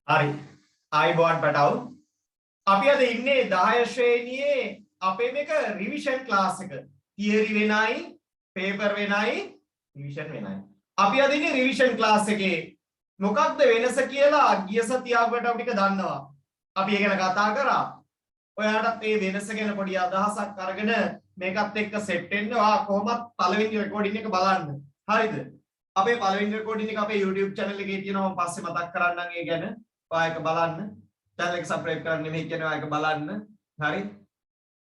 හරි. ආයිබෝන් පැටව. අපි අද ඉන්නේ 10 ශ්‍රේණියේ අපේ මේක රිවිෂන් ක්ලාස් එක. තියරි වෙනයි, පේපර් වෙනයි, රිවිෂන් වෙනයි. අපි අද ඉන්නේ රිවිෂන් ක්ලාස් එකේ. මොකක්ද වෙනස කියලා ගිය සතිය අපට ටික දන්නවා. අපි ඒ ගැන කතා කරා. ඔයාලටත් මේ වෙනස ගැන පොඩි අදහසක් අරගෙන මේකත් එක්ක සෙට් වෙන්න ඔයා කොහොමත් පළවෙනි රෙකෝඩින් එක බලන්න. හරිද? අපේ පළවෙනි රෙකෝඩින් එක අපේ YouTube channel එකේ තියෙනවා. මම පස්සේ මතක් කරන්නම් ඒ ගැන. ඔයා ඒක බලන්න. channel එක subscribe කරන්න නෙමෙයි කියන්නේ ඔයා ඒක බලන්න. හරි?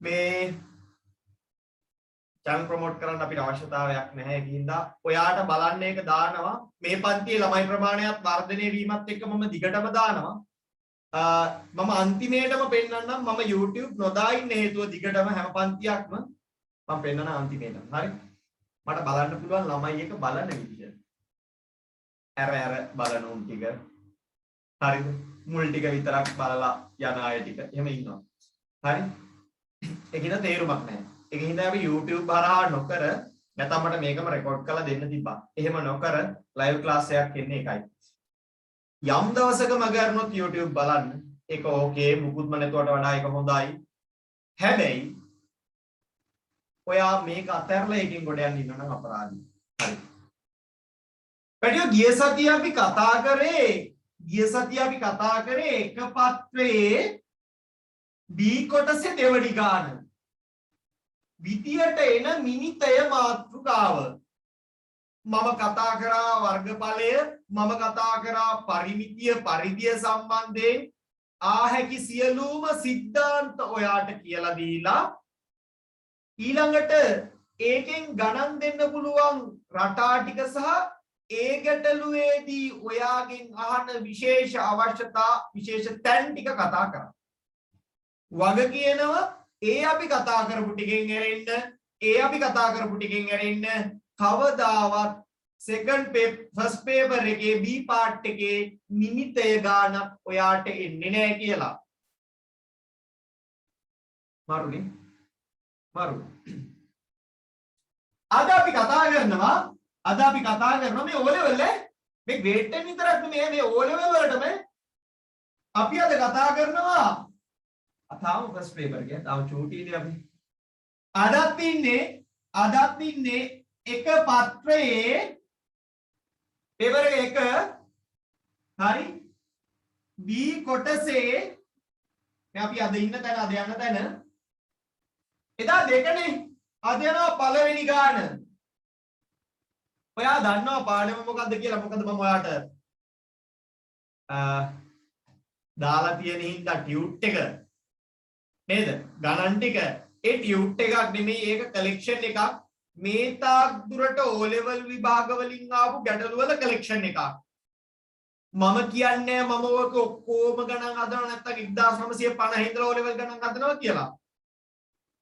මේ channel promote කරන්න අපිට අවශ්‍යතාවයක් නැහැ. ඒකින්ද ඔයාට බලන්න ඒක දානවා. මේ පන්තියේ ළමයි ප්‍රමාණයත් වර්ධනය වීමත් එක්ක මම දිගටම දානවා. මම අන්තිමේටම පෙන්නන්නම් මම YouTube නොදා ඉන්න හේතුව දිගටම හැම පන්තියක්ම මම පෙන්නන අන්තිමේටම. හරි? මට බලන්න පුළුවන් ළමයි එක බලන විදිය. ඇර බලන උන් ටික. හරිද? මුල් ටික විතරක් බලලා යන අය ටික එහෙම ඉන්නවා. හරි? ඒකින තේරුමක් නැහැ. ඒකින්ද අපි YouTube හරහා නොකර නැත්නම් මට මේකම රෙකෝඩ් කරලා දෙන්න තිබ්බා. එහෙම නොකර ලයිව් ක්ලාස් එකක් එන්නේ එකයි. යම් දවසක මගහරිනොත් YouTube බලන්න. ඒක ඕකේ මුකුත්ම නැතුවට වඩා ඒක හොඳයි. හැබැයි ඔයා මේක අතහැරලා එකකින් ගොඩ යන්න ඉන්න නම් අපරාධයි. හරි. පැටියෝ ගිය සතිය අපි කතා කරේ එක පත්‍රයේ B කොටසේ දෙවනි ගාන. විදියට එන මිනිතය මාතෘකාව. මම කතා කරා වර්ගඵලය, මම කතා කරා පරිමිතිය, පරිධිය සම්බන්ධයෙන් ආහැකි සියලුම સિદ્ધාන්ත ඔයාට කියලා දීලා ඊළඟට ඒකෙන් ගණන් දෙන්න පුළුවන් රටා ටික සහ ඒ ගැටලුවේදී ඔයාගෙන් අහන විශේෂ අවශ්‍යතා විශේෂ තැන් ටික කතා කරා. වග කියනවා ඒ අපි කතා කරපු ටිකෙන් ඇරෙන්න කවදාවත් first paper එකේ B part එකේ නිමිතය ගානක් ඔයාට එන්නේ නැහැ කියලා. මරුනේ. අද අපි කතා කරනවා මේ O level මේ grade 10 විතරක් නෙමෙයි මේ O level වලටම අපි අද කතා කරනවා තාම first paper එකේ තාම චූටිනේ අපි. අදත් ඉන්නේ එක පත්‍රයේ paper එක හරි B කොටසේ අපි අද යන තැන එදා දෙකනේ අද යනවා පළවෙනි ගාන. ඔයා දන්නවා පාඩම මොකද්ද කියලා? මොකද මම ඔයාට දාලා තියෙන හින්දා ටියුට් එක නේද? ගණන් ටික ඒ ටියුට් එකක් නෙමෙයි ඒක කලෙක්ෂන් එකක්. මේ තාක් දුරට O level විභාග වලින් ආපු ගැටළු වල කලෙක්ෂන් එකක්. මම කියන්නේ මම ඔක ඔක්කොම ගණන් හදනවා නැත්නම් 1950 ඉඳලා O level ගණන් හදනවා කියලා.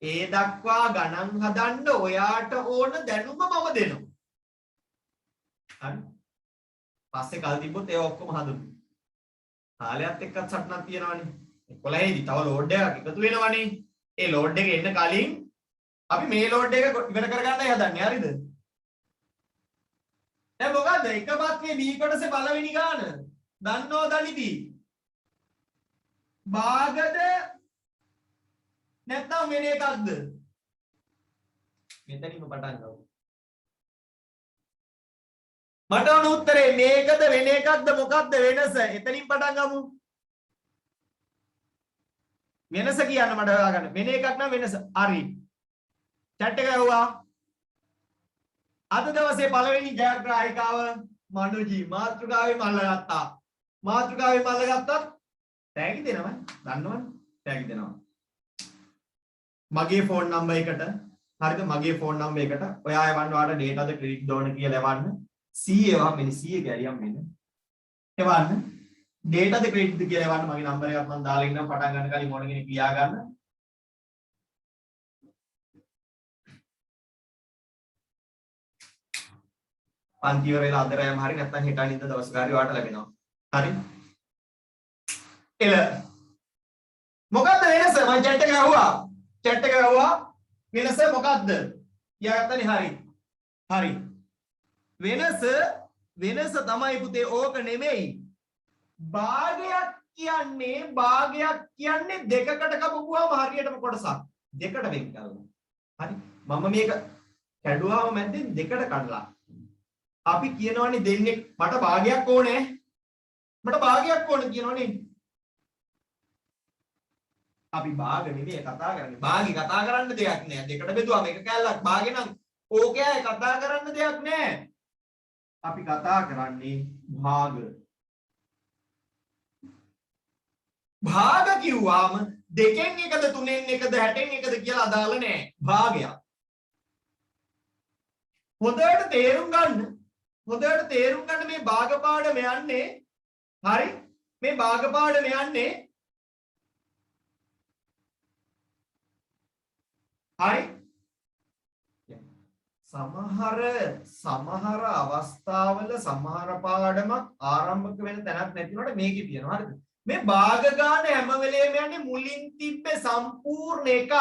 ඒ දක්වා ගණන් හදන්න ඔයාට ඕන දැනුම මම දෙනවා. හරි. පස්සේ කල් තිබ්බොත් ඒ ඔක්කොම හදමු. කාලයත් එක්කත් සටනක් තියෙනවනේ. 11 දී තව ලෝඩ් එකක් එකතු වෙනවනේ. ඒ ලෝඩ් එක එන්න කලින් අපි මේ ලෝඩ් එක ඉවර කරගන්නයි හදන්නේ. හරිද? දැන් මොකද්ද? එක පත්‍රයේ B කොටසේ පළවෙනි ගාන. දන්නවද අනිති? භාගද නැත්නම් වෙන එකක්ද? මෙතනින්ම පටන් ගමු. මට ඕන උත්තරේ මේකද වෙන එකක්ද මොකක්ද වෙනස? එතනින් පටන් ගමු. වෙනස කියන්න මට හොයාගන්න. වෙන එකක් නම් වෙනස. හරි. chat එක ඇහුවා. අද දවසේ පළවෙනි ජයග්‍රාහිකාව මනුජි මාතෘකාවේ මල්ල ගත්තා. මාතෘකාවේ මල්ල ගත්තත් තෑගි දෙනවා. දන්නවනේ. තෑගි දෙනවා. මගේ ෆෝන් නම්බර් එකට හරිද? මගේ ෆෝන් නම්බර් එකට ඔයා එවන්න ඔයාලට ඩේටාද ක්‍රෙඩිට් දෝන කියලා එවන්න. C එවහම මෙන්න C එක ඇරියම් මෙන්න. එවන්න. ඩේටාද ක්‍රෙඩිට්ද කියලා එවන්න. මගේ නම්බර් එකක් මම දාලා ඉන්නම් පටන් ගන්න කලින් ඕන කෙනෙක් ලියා ගන්න. පන්ති ඉවර වෙලා අදරයම හරි නැත්නම් හෙට අනිද්දා දවස් ගානේ ඔයාලට ලැබෙනවා. හරි? එල මොකද්ද වෙනස? මම chat එක ඇහුවා. වෙනස මොකද්ද? කියාගත්තනේ හරි. වෙනස තමයි පුතේ ඕක නෙමෙයි. භාගයක් කියන්නේ දෙකකට කපපුවාම හරියටම කොටසක් දෙකට වෙන් කරලා. හරි. මම මේක කැඩුවාම මැද්දෙන් දෙකට කඩලා. අපි කියනවනේ දෙන්නේ මට භාගයක් ඕනේ. මට භාගයක් ඕන කියනවනේ. අපි භාග නෙමෙයි කතා කරන්නේ. භාගي කතා කරන්න දෙයක් නෑ. දෙකට බෙදුවා මේක කැල්ලක් භාගේ නම් ඕකේ කතා කරන්න දෙයක් නෑ. අපි කතා කරන්නේ භාග. භාග කිව්වාම දෙකෙන් එකද තුනෙන් එකද 60න් එකද කියලා අදාළ නෑ. භාගයක්. හොඳට තේරුම් ගන්න මේ භාග පාඩම යන්නේ හරි මේ භාග පාඩම යන්නේ හරි සමහර අවස්ථාවල සමහර පාඩමක් ආරම්භක වෙන තැනක් නැතිනොට මේකේ තියෙනවා හරිද මේ භාග ගන්න හැම වෙලේම යන්නේ මුලින් තිබ්බේ සම්පූර්ණ එකක්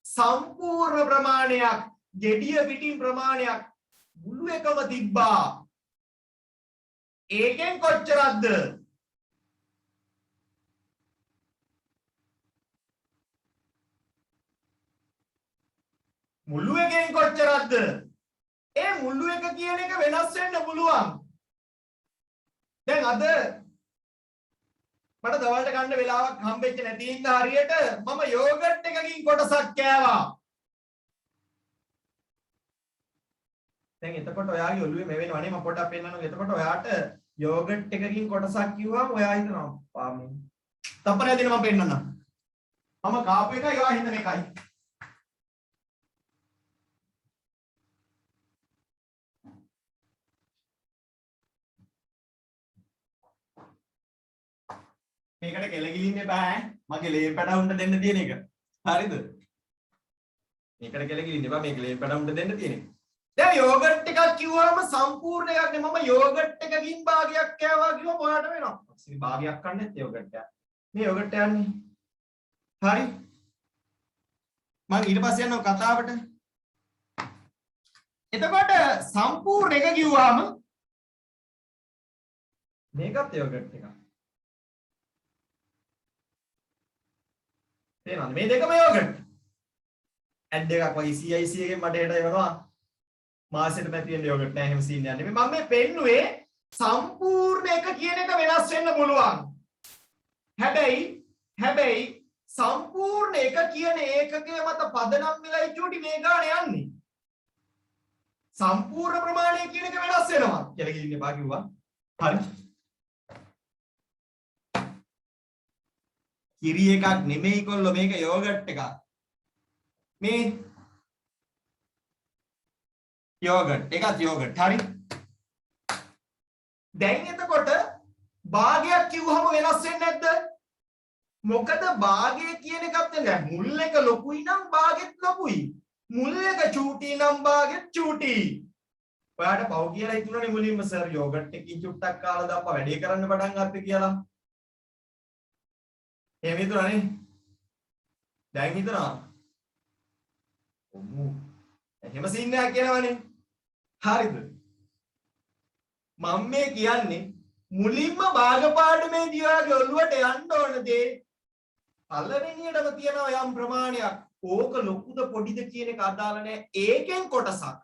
සම්පූර්ණ ප්‍රමාණයක් gediya පිටින් ප්‍රමාණයක් මුළු එකම තිබ්බා ඒකෙන් කොච්චරක්ද මුළු එකෙන් කොච්චරක්ද ඒ මුළු එක කියන එක වෙනස් වෙන්න පුළුවන් දැන් අද මට දවල්ට ගන්න වෙලාවක් හම්බෙච්ච නැති හින්දා හරියට මම යෝගට් එකකින් කොටසක් කෑවා දැන් එතකොට ඔයාගේ ඔළුවේ මේ වෙනවනේ මම පොඩ්ඩක් පෙන්නනවා එතකොට ඔයාට යෝගට් එකකින් කොටසක් කිව්වම ඔයා හිතනවා පාමේ තප්පරය දෙන්න මම පෙන්නන්නම් මම කාපු එකයි ඔයා හිතන එකයි මේකට කෙලගිලින්න එපා මගේ ලේ පැටවුන්ට දෙන්න තියෙන එක හරිද මේකට කෙලගිලින්න එපා මේක ලේ පැටවුන්ට දෙන්න තියෙන එක දැන් යෝගට් එකක් කිව්වම සම්පූර්ණ එකක් නේ මම යෝගට් එකකින් භාගයක් කෑවා කිව්වම ඔයාලට වෙනවා ඉතින් භාගයක් කන්නේත් යෝගට් එක මේ යෝගට් යන්නේ හරි මම ඊට පස්සේ යනවා කතාවට එතකොට සම්පූර්ණ එක කිව්වම මේකත් යෝගට් එකක් තේරෙනවද මේ දෙකම යෝගට් ඇඩ් එකක් වගේ CIC එකෙන් මට හෙට එවනවා මාසෙට පැති වෙන යෝගට් නෑ එහෙම සීන් යන්නේ මම මේ පෙන්නුවේ සම්පූර්ණ එක කියන එක වෙනස් වෙන්න පුළුවන් හැබැයි සම්පූර්ණ එක කියන ඒකකයේ මත පදනම් වෙලා ඉච්චුටි මේ ගාන යන්නේ සම්පූර්ණ ප්‍රමාණය කියන එක වෙනස් වෙනවා කියලා කිව්න්නේ බා කිව්වා හරි කිරි එකක් නෙමෙයි කොල්ලෝ මේක යෝගට් එකක් මේ යෝගට් එකත් යෝගට් හරි දැන් එතකොට භාගයක් කිව්වම වෙනස් වෙන්නේ නැද්ද මොකද භාගය කියන එකත් දැන් මුල් එක ලොකුයි නම් භාගෙත් ලොකුයි මුල් එක චූටි නම් භාගෙත් චූටි ඔයාට පව් කියලා හිතුණනේ මුලින්ම සර් යෝගට් එකකින් චුට්ටක් කාලා දාපුවා වැඩේ කරන්න පටන් ගත්තේ කියලා එහෙම හිතුණානේ දැන් හිතනවා ඔමු එහෙම සීන් එකක් කියනවනේ හරිද මම මේ කියන්නේ මුලින්ම භාග පාඩමේදී ඔයාගේ ඔළුවට යන්න ඕන දේ පළවෙනියටම තියෙනවා යම් ප්‍රමාණයක් ඕක ලොකුද පොඩිද කියන එක අදාළ නැහැ ඒකෙන් කොටසක්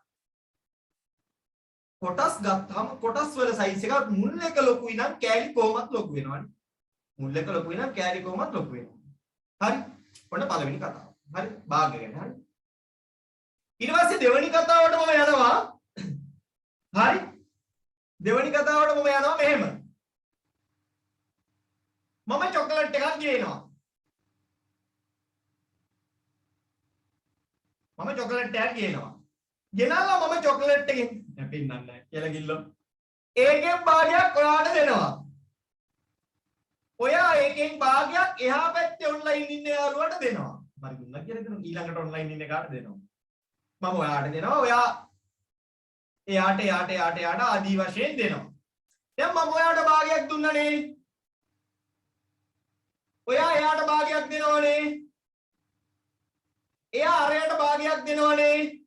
කොටස් ගත්තාම කොටස් වල සයිස් එකක් මුල් එක ලොකුයි නම් කෑලි කොහොමත් ලොකු වෙනවනේ මුල් එක ලොකුයි නම් කෑලි කොහොමත් ලොකු වෙනවා හරි ඔන්න පළවෙනි කතාව හරි භාග ගැන හරි ඊට පස්සේ දෙවෙනි කතාවට මම යනවා හරි දෙවෙනි කතාවට මම යනවා මෙහෙම මම චොකලට් එකක් ගේනවා මම චොකලට් එකක් ගේනවා ගෙනල්ලා මම චොකලට් එකෙන් නැපින්නන්නේ නැහැ කියලා කිල්ලෝ ඒකෙන් භාගයක් ඔයාට දෙනවා ඔයා ඒකෙන් භාගයක් එහා පැත්තේ ඔන්ලයින් ඉන්න යාළුවට දෙනවා මම දුන්නා කියලා දෙනවා ඊළඟට ඔන්ලයින් ඉන්න කාට දෙනවා මම ඔයාට දෙනවා ඔයා එයාට ආදී වශයෙන් දෙනවා දැන් මම ඔයාට භාගයක් දුන්නනේ ඔයා එයාට භාගයක් දෙනවනේ එයා අරයට භාගයක් දෙනවනේ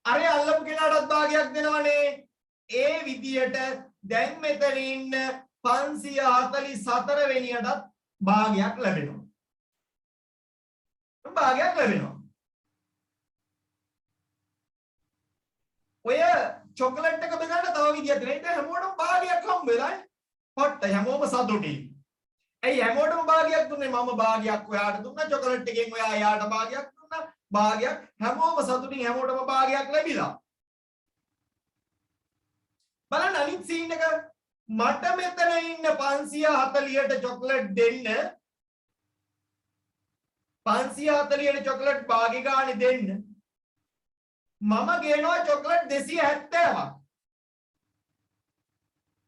අරය අල්ලපු කෙනාටත් භාගයක් දෙනවනේ ඒ විදියට දැන් මෙතන ඉන්න 544 වෙනියටත් භාගයක් ලැබෙනවා. භාගයක් ලැබෙනවා. ඔය චොකලට් එක බෙදන්න තව විදියක් තියෙනවා. ඒක හැමෝටම භාගයක් හම්බ වෙලානේ. පොට්ට හැමෝම සතුටින්. ඇයි හැමෝටම භාගයක් දුන්නේ? මම භාගයක් ඔයාට දුන්නා. චොකලට් එකෙන් ඔයා එයාට භාගයක් දුන්නා. භාගයක් හැමෝම සතුටින් හැමෝටම භාගයක් ලැබිලා. බලන්න අනිත් සීන් එක මට මෙතන ඉන්න 540ට චොකලට් දෙන්න 540ට චොකලට් භාගෙ ගානේ දෙන්න මම ගේනවා චොකලට් 270ක්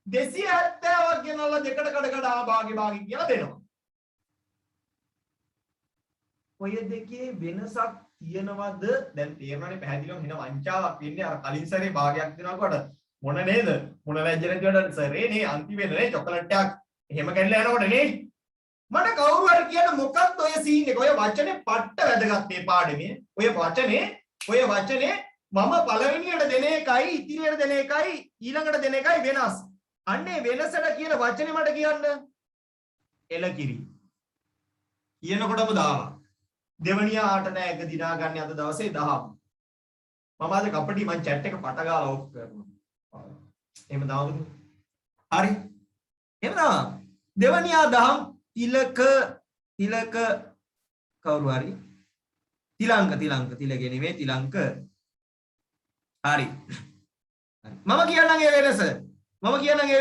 270ක් ගෙනල්ලා දෙකට කඩ භාගෙ කියලා දෙනවා. ඔය දෙකේ වෙනසක් තියනවද? දැන් තේරෙනවනේ පැහැදිලිවම වෙන වංචාවක් වෙන්නේ අර කලින් සැරේ භාගයක් දෙනකොට මොන නේද? මොන වැජ්ජන කියවට සරේ නේ අන්තිමේ නේ චොකලට් එකක් එහෙම කැඩලා යනකොට නේ මට කවුරු හරි කියන මොකක්ද ඔය සීන් එක? ඔය වචනේ පට්ට වැදගත් මේ පාඩමේ. ඔය වචනේ මම පළවෙනියට දෙන එකයි ඉතිරියට දෙන එකයි ඊළඟට දෙන එකයි වෙනස්. අන්නේ වෙනසට කියන වචනේ මට කියන්න එලකිරි. කියනකොටම දාලා. දෙවනියා ආට නෑ එක දිනා ගන්න අද දවසේ 10. මම අද කපටි මං chat එක පට ගාලා ඔෆ් කරනවා. එහෙම දාමුද? හරි. එහෙම දාමු. දෙවනියා 10 තිලක කවුරු හරි තිලංක තිලගේ නෙමෙයි තිලංක. හරි. මම කියන්නම් ඒ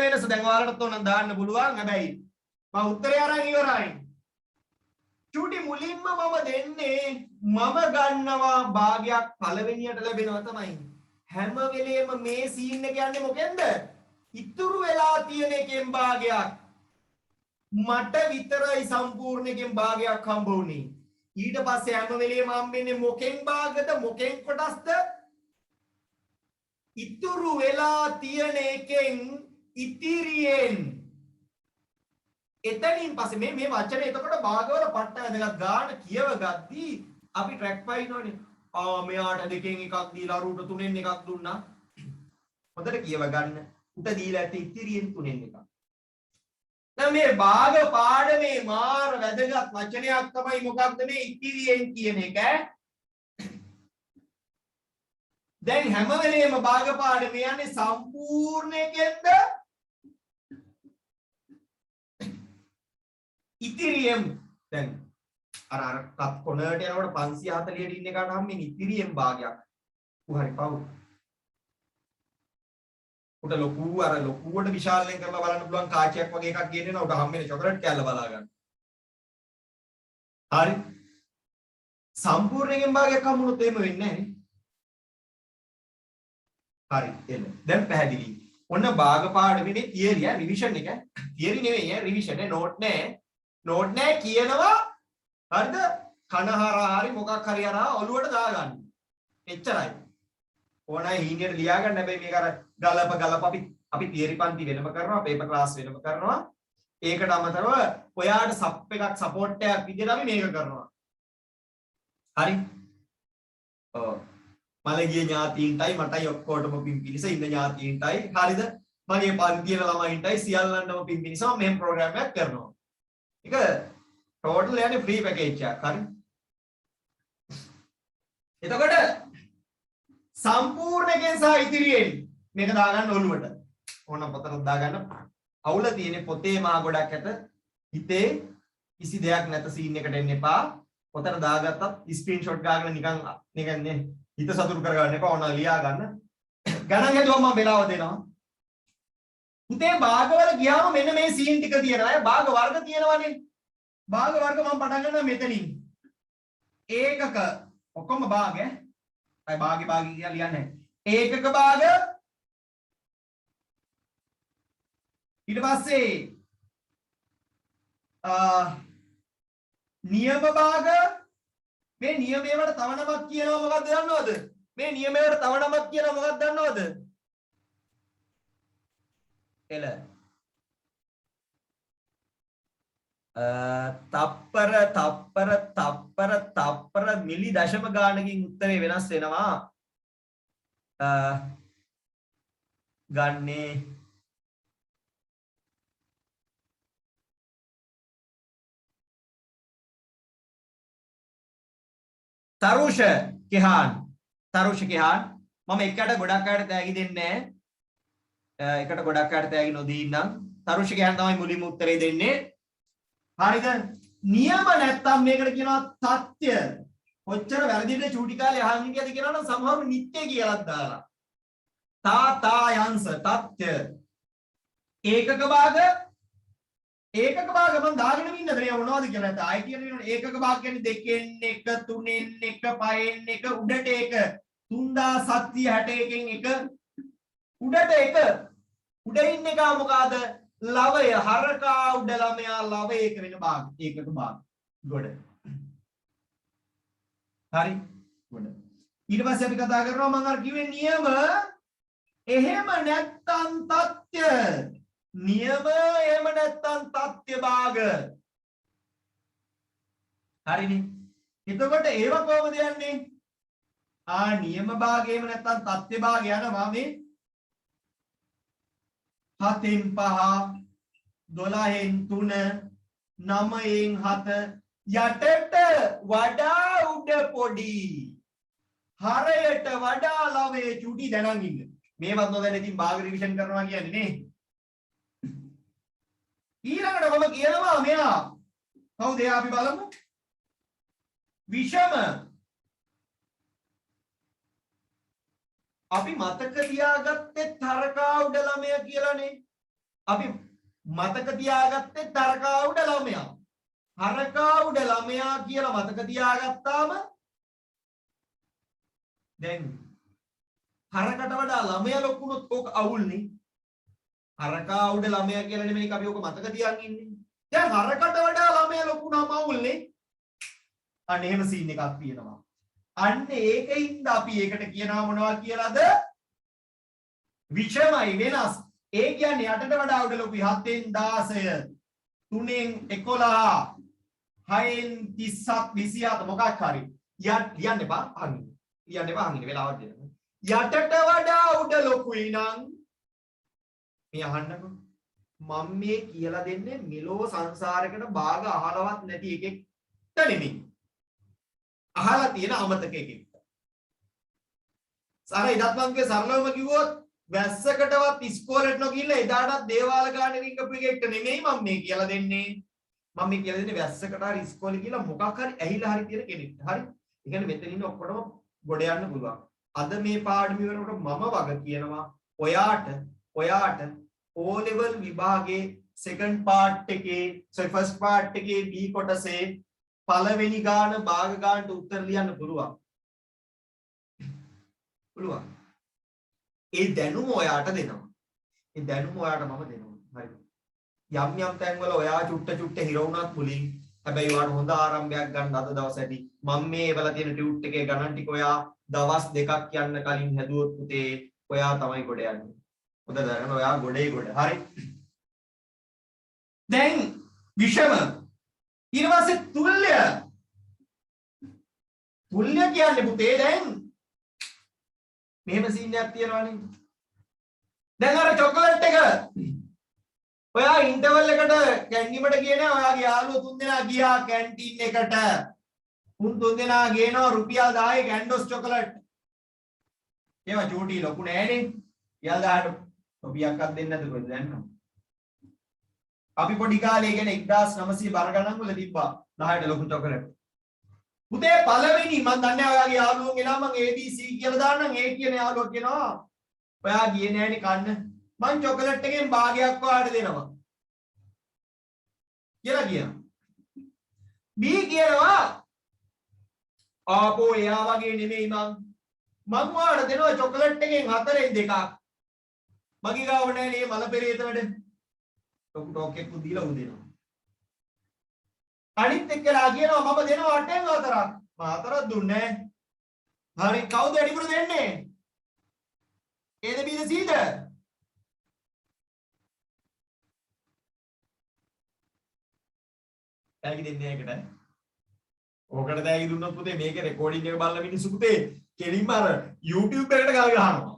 වෙනස. දැන් ඔයාලටත් ඕනනම් දාන්න පුළුවන්. හැබැයි මම උත්තරය අරන් ඉවරයි. චූටි මුලින්ම මම දෙන්නේ මම ගන්නවා භාගයක් පළවෙනියට ලැබෙනවා තමයි. හැම වෙලේම මේ සීන් එක යන්නේ මොකෙන්ද? ඉතුරු වෙලා තියෙන එකෙන් භාගයක්. මට විතරයි සම්පූර්ණ එකෙන් භාගයක් හම්බ වුනේ. ඊට පස්සේ හැම වෙලේම හම්බෙන්නේ මොකෙන් භාගද? මොකෙන් කොටස්ද? ඉතුරු වෙලා තියෙන එකෙන් ඉතිරියෙන්. එතනින් පස්සේ මේ වචනේ එතකොට භාගවල පට්ට වැදගත් ගාන කියව ගද්දී අපි ට්‍රැක් පායිනවනේ. මෙයාට දෙකෙන් එකක් දීලා අරුට තුනෙන් එකක් දුන්නා. හොඳට කියව ගන්න. උට දීලා ඇති ඉතිරියෙන් තුනෙන් එකක්. දැන් මේ භාග පාඩමේ මාර වැදගත් වචනයක් තමයි මොකක්ද මේ ඉතිරියෙන් කියන එක. දැන් හැම වෙලේම භාග පාඩමේ යන්නේ සම්පූර්ණ එකෙන්ද ඉතිරියෙන්. දැන් අර කොනට යනකොට 540ට ඉන්න එකට නම් මේ ඉතිරියෙන් භාගයක්. හරි පව්. උට ලොකුවට විශාලයෙන් කරලා බලන්න පුළුවන් කාචයක් වගේ එකක් ගේන්න උට හම්බෙන්නේ චොකලට් කෑල්ල බලා ගන්න. හරි. සම්පූර්ණයෙන් භාගයක් හම්බුනොත් එහෙම වෙන්නේ නැහැ නේ. හරි එන්න. දැන් පැහැදිලි. ඔන්න භාග පාඩමේ තියරි රිවිෂන් එක. තියරි නෙවෙයි රිවිෂන් නෝට් නෑ කියනවා. හරිද? කනහරා හරි මොකක් හරි අරා ඔලුවට දාගන්න. එච්චරයි. ඕනයි හීනියට ලියා ගන්න. හැබැයි මේක අර ගලප අපි තියරි පන්ති වෙනම කරනවා, පේපර් ක්ලාස් වෙනම කරනවා. ඒකට අමතරව ඔයාට සප් එකක් සපෝට් එකක් විදිහට අපි මේක කරනවා. හරි? ඔව්. මලගේ ඥාතීන්ටයි මටයි ඔක්කොටම පින් පිණිස ඉන්න ඥාතීන්ටයි හරිද? මගේ පන්තියේ ළමයින්ටයි සියල්ලන්ටම පින් පිණිස මම මේ ප්‍රෝග්‍රෑම් එකක් කරනවා. ඒක ටෝටල් යන්නේ ෆ්‍රී පැකේජ් එකක්. හරි? එතකොට සම්පූර්ණයෙන් සහ ඉතිරියෙන් මේක දාගන්න ඔළුවට. ඕන පොතක් දාගන්න. අවුල තියෙන්නේ පොතේ මහා ගොඩක් ඇත. හිතේ කිසි දෙයක් නැත සීන් එකට එන්න එපා. පොතට දාගත්තත් ස්ක්‍රීන්ෂොට් ගාගෙන නිකන් නේ හිත සතුටු කරගන්න එපා. ඕන ලියා ගන්න. ගණන් හදුවම මම වෙලාව දෙනවා. පුතේ භාගවල ගියාම මෙන්න මේ සීන් ටික තියෙනවා. අය භාග වර්ග තියෙනවනේ. භාග වර්ග මම පටන් ගන්නවා මෙතනින්. ඒකක ඔක්කොම භාග ඈ. අය භාගේ කියලා ලියන්නේ. ඒකක භාග ඊට පස්සේ නියම භාග මේ නියමයට තව නමක් කියනවා මොකක්ද දන්නවද? මේ නියමයට තව නමක් කියනවා මොකක්ද දන්නවද? එල තප්පර මිලි දශම ගානකින් උත්තරේ වෙනස් වෙනවා. ගන්නේ තරුෂ කෙහාන් මම එකට ගොඩක් අයට තෑගි දෙන්නේ නැහැ. එකට ගොඩක් අයට තෑගි නොදී ඉන්නම්. තරුෂ කෙහාන් තමයි මුලින්ම උත්තරේ දෙන්නේ. හරිද? නියම නැත්තම් මේකට කියනවා තත්ත්‍ය. කොච්චර වැරදිද චූටි කාලේ අහන් කියලාද කියනවනම් සමහරව නිත්‍ය කියලා දාලා. තායංශ තත්ත්‍ය. ඒකක භාග මම දාගෙන ඉන්නද මේ මොනවද කියලා නැත්නම් ආයි කියන ඒකක භාග කියන්නේ 2න් 1 3න් 1 5න් 1 උඩට 1 3761න් 1 උඩට 1 උඩ ඉන්න එක මොකಾದ ලවය හරකා උඩ ළමයා ලවයක වෙන භාග ඒකක භාග ගොඩ හරි ගොඩ ඊට පස්සේ අපි කතා කරනවා මම අර කිව්වේ නියම එහෙම නැත්තම් තත්ත්‍ය නියම එහෙම නැත්තම් තත්ත්‍ය භාග හරිනේ එතකොට ඒව කොහොමද යන්නේ නියම භාග එහෙම නැත්තම් තත්ත්‍ය භාග යනවා මේ 7න් 5 12න් 3 9න් 7 යටට වඩා උඩ පොඩි හරයට වඩා ළමයේ චුටි දැනන් ඉන්න මේවත් නොදැන ඉතින් භාග රිවිෂන් කරනවා කියන්නේ නේ ඊළඟට මම කියනවා මෙයා කවුද එයා අපි බලමු විෂම අපි මතක තියාගත්තේ තරකා උඩ ළමයා කියලානේ අපි මතක තියාගත්තේ තරකා උඩ ළමයා හරකා උඩ ළමයා කියලා මතක තියාගත්තාම දැන් හරකට වඩා ළමයා ලොකුනොත් ඕක අවුල්නේ හරකා උඩ ළමයා කියලා නෙමෙයි අපි ඕක මතක තියාගෙන ඉන්නේ දැන් හරකට වඩා ළමයා ලොකුනම අවුල්නේ අන්න එහෙම සීන් එකක් තියෙනවා අන්න ඒකින්ද අපි ඒකට කියනවා මොනවා කියලාද විෂමයි වෙනස් ඒ කියන්නේ යටට වඩා උඩ ලොකුයි 7න් 16 3න් 11 6න් 37 27 මොකක් හරි ලියන්න එපා අහන්න ලියන්න එපා අහන්න වෙලාවක් දෙන්න යටට වඩා උඩ ලොකුයි නම් මේ අහන්නකෝ මම මේ කියලා දෙන්නේ මෙලෝ සංසාරයකට භාග අහලවත් නැති එකෙක්ට නෙමෙයි අහලා තියෙන අමතක එකෙක්ට සාර ඉදත් මංගේ සරලවම කිව්වොත් වැස්සකටවත් ඉස්කෝලේට නොගිහිල්ලා එදාටත් දේවාල ගානේ රිංගපු එකෙක්ට නෙමෙයි මම මේ කියලා දෙන්නේ මම මේ කියලා දෙන්නේ වැස්සකට හරි ඉස්කෝලේ ගිහලා මොකක් හරි ඇහිලා හරි තියෙන කෙනෙක්ට හරි ඒ කියන්නේ මෙතන ඉන්න ඔක්කොටම ගොඩ යන්න පුළුවන් අද මේ පාඩම ඉවරනකොට මම වග කියනවා ඔයාට O level විභාගයේ second part එකේ first part එකේ B කොටසේ පළවෙනි ගාන භාග ගානට උත්තර ලියන්න පුළුවන්. ඒ දැනුම ඔයාට දෙනවා. ඒ දැනුම ඔයාට මම දෙනවා. හරිද? යම් තැන්වල ඔයා චුට්ට හිර වුණත් මුලින් හැබැයි ඔයාට හොඳ ආරම්භයක් ගන්න අද දවසේදී මම මේ වල තියෙන ටියුට් එකේ ගණන් ටික ඔයා දවස් දෙකක් යන්න කලින් හැදුවොත් පුතේ ඔයා තමයි ගොඩ යන්නේ. හොඳ දැනගන්න ඔයා ගොඩේ ගොඩ. හරි. දැන් විෂම ඊට පස්සේ තුල්්‍ය කියන්නේ පුතේ දැන් මෙහෙම සීන් එකක් තියෙනවානේ. දැන් අර චොකලට් එක ඔයා ඉන්ටර්වල් එකට කැන්ටිමට ගියේ නෑ ඔයාගේ යාළුවෝ තුන්දෙනා ගියා කැන්ටින් එකට. උන් තුන්දෙනා ගේනවා රුපියල් 10 කැන්ඩොස් චොකලට්. ඒවා චූටි ලොකු නෑනේ. යාල් 10ට රුපියක්වත් දෙන්නේ නැද්ද කොහෙද දැන්නම. අපි පොඩි කාලේ කියන්නේ 1900 බර ගණන් වල තිබ්බා 10ට ලොකු චොකලට්. පුතේ පළවෙනි මම දන්නේ ඔයාගේ යාළුවෝ එනවා මම ABC කියලා දාන්නම් ඒ කියන යාළුවා කියනවා ඔයා ගියේ නෑනේ කන්න මං චොකලට් එකෙන් භාගයක් ඔයාලට දෙනවා කියලා කියනවා. B කියනවා ආපෝ එයා වගේ නෙමෙයි මං ඔයාලට දෙනවා චොකලට් එකෙන් 4න් 2ක් මගේ ගාව නෑනේ මල පෙරේත වැඩ ටොක් එකක් දීලා උන් දෙනවා. අනිත් එක්කලා කියනවා මම දෙනවා 8න් 4ක්. මම 4ක් දුන්නේ නැහැ. හරි කවුද වැඩිපුර දෙන්නේ? Aද Bද Cද? තෑගි දෙන්නේ ඒකට. ඕකට තෑගි දුන්නොත් පුතේ මේකේ රෙකෝඩින් එක බලන මිනිස්සු පුතේ කෙලින්ම අර YouTube එකට ගල් ගහනවා.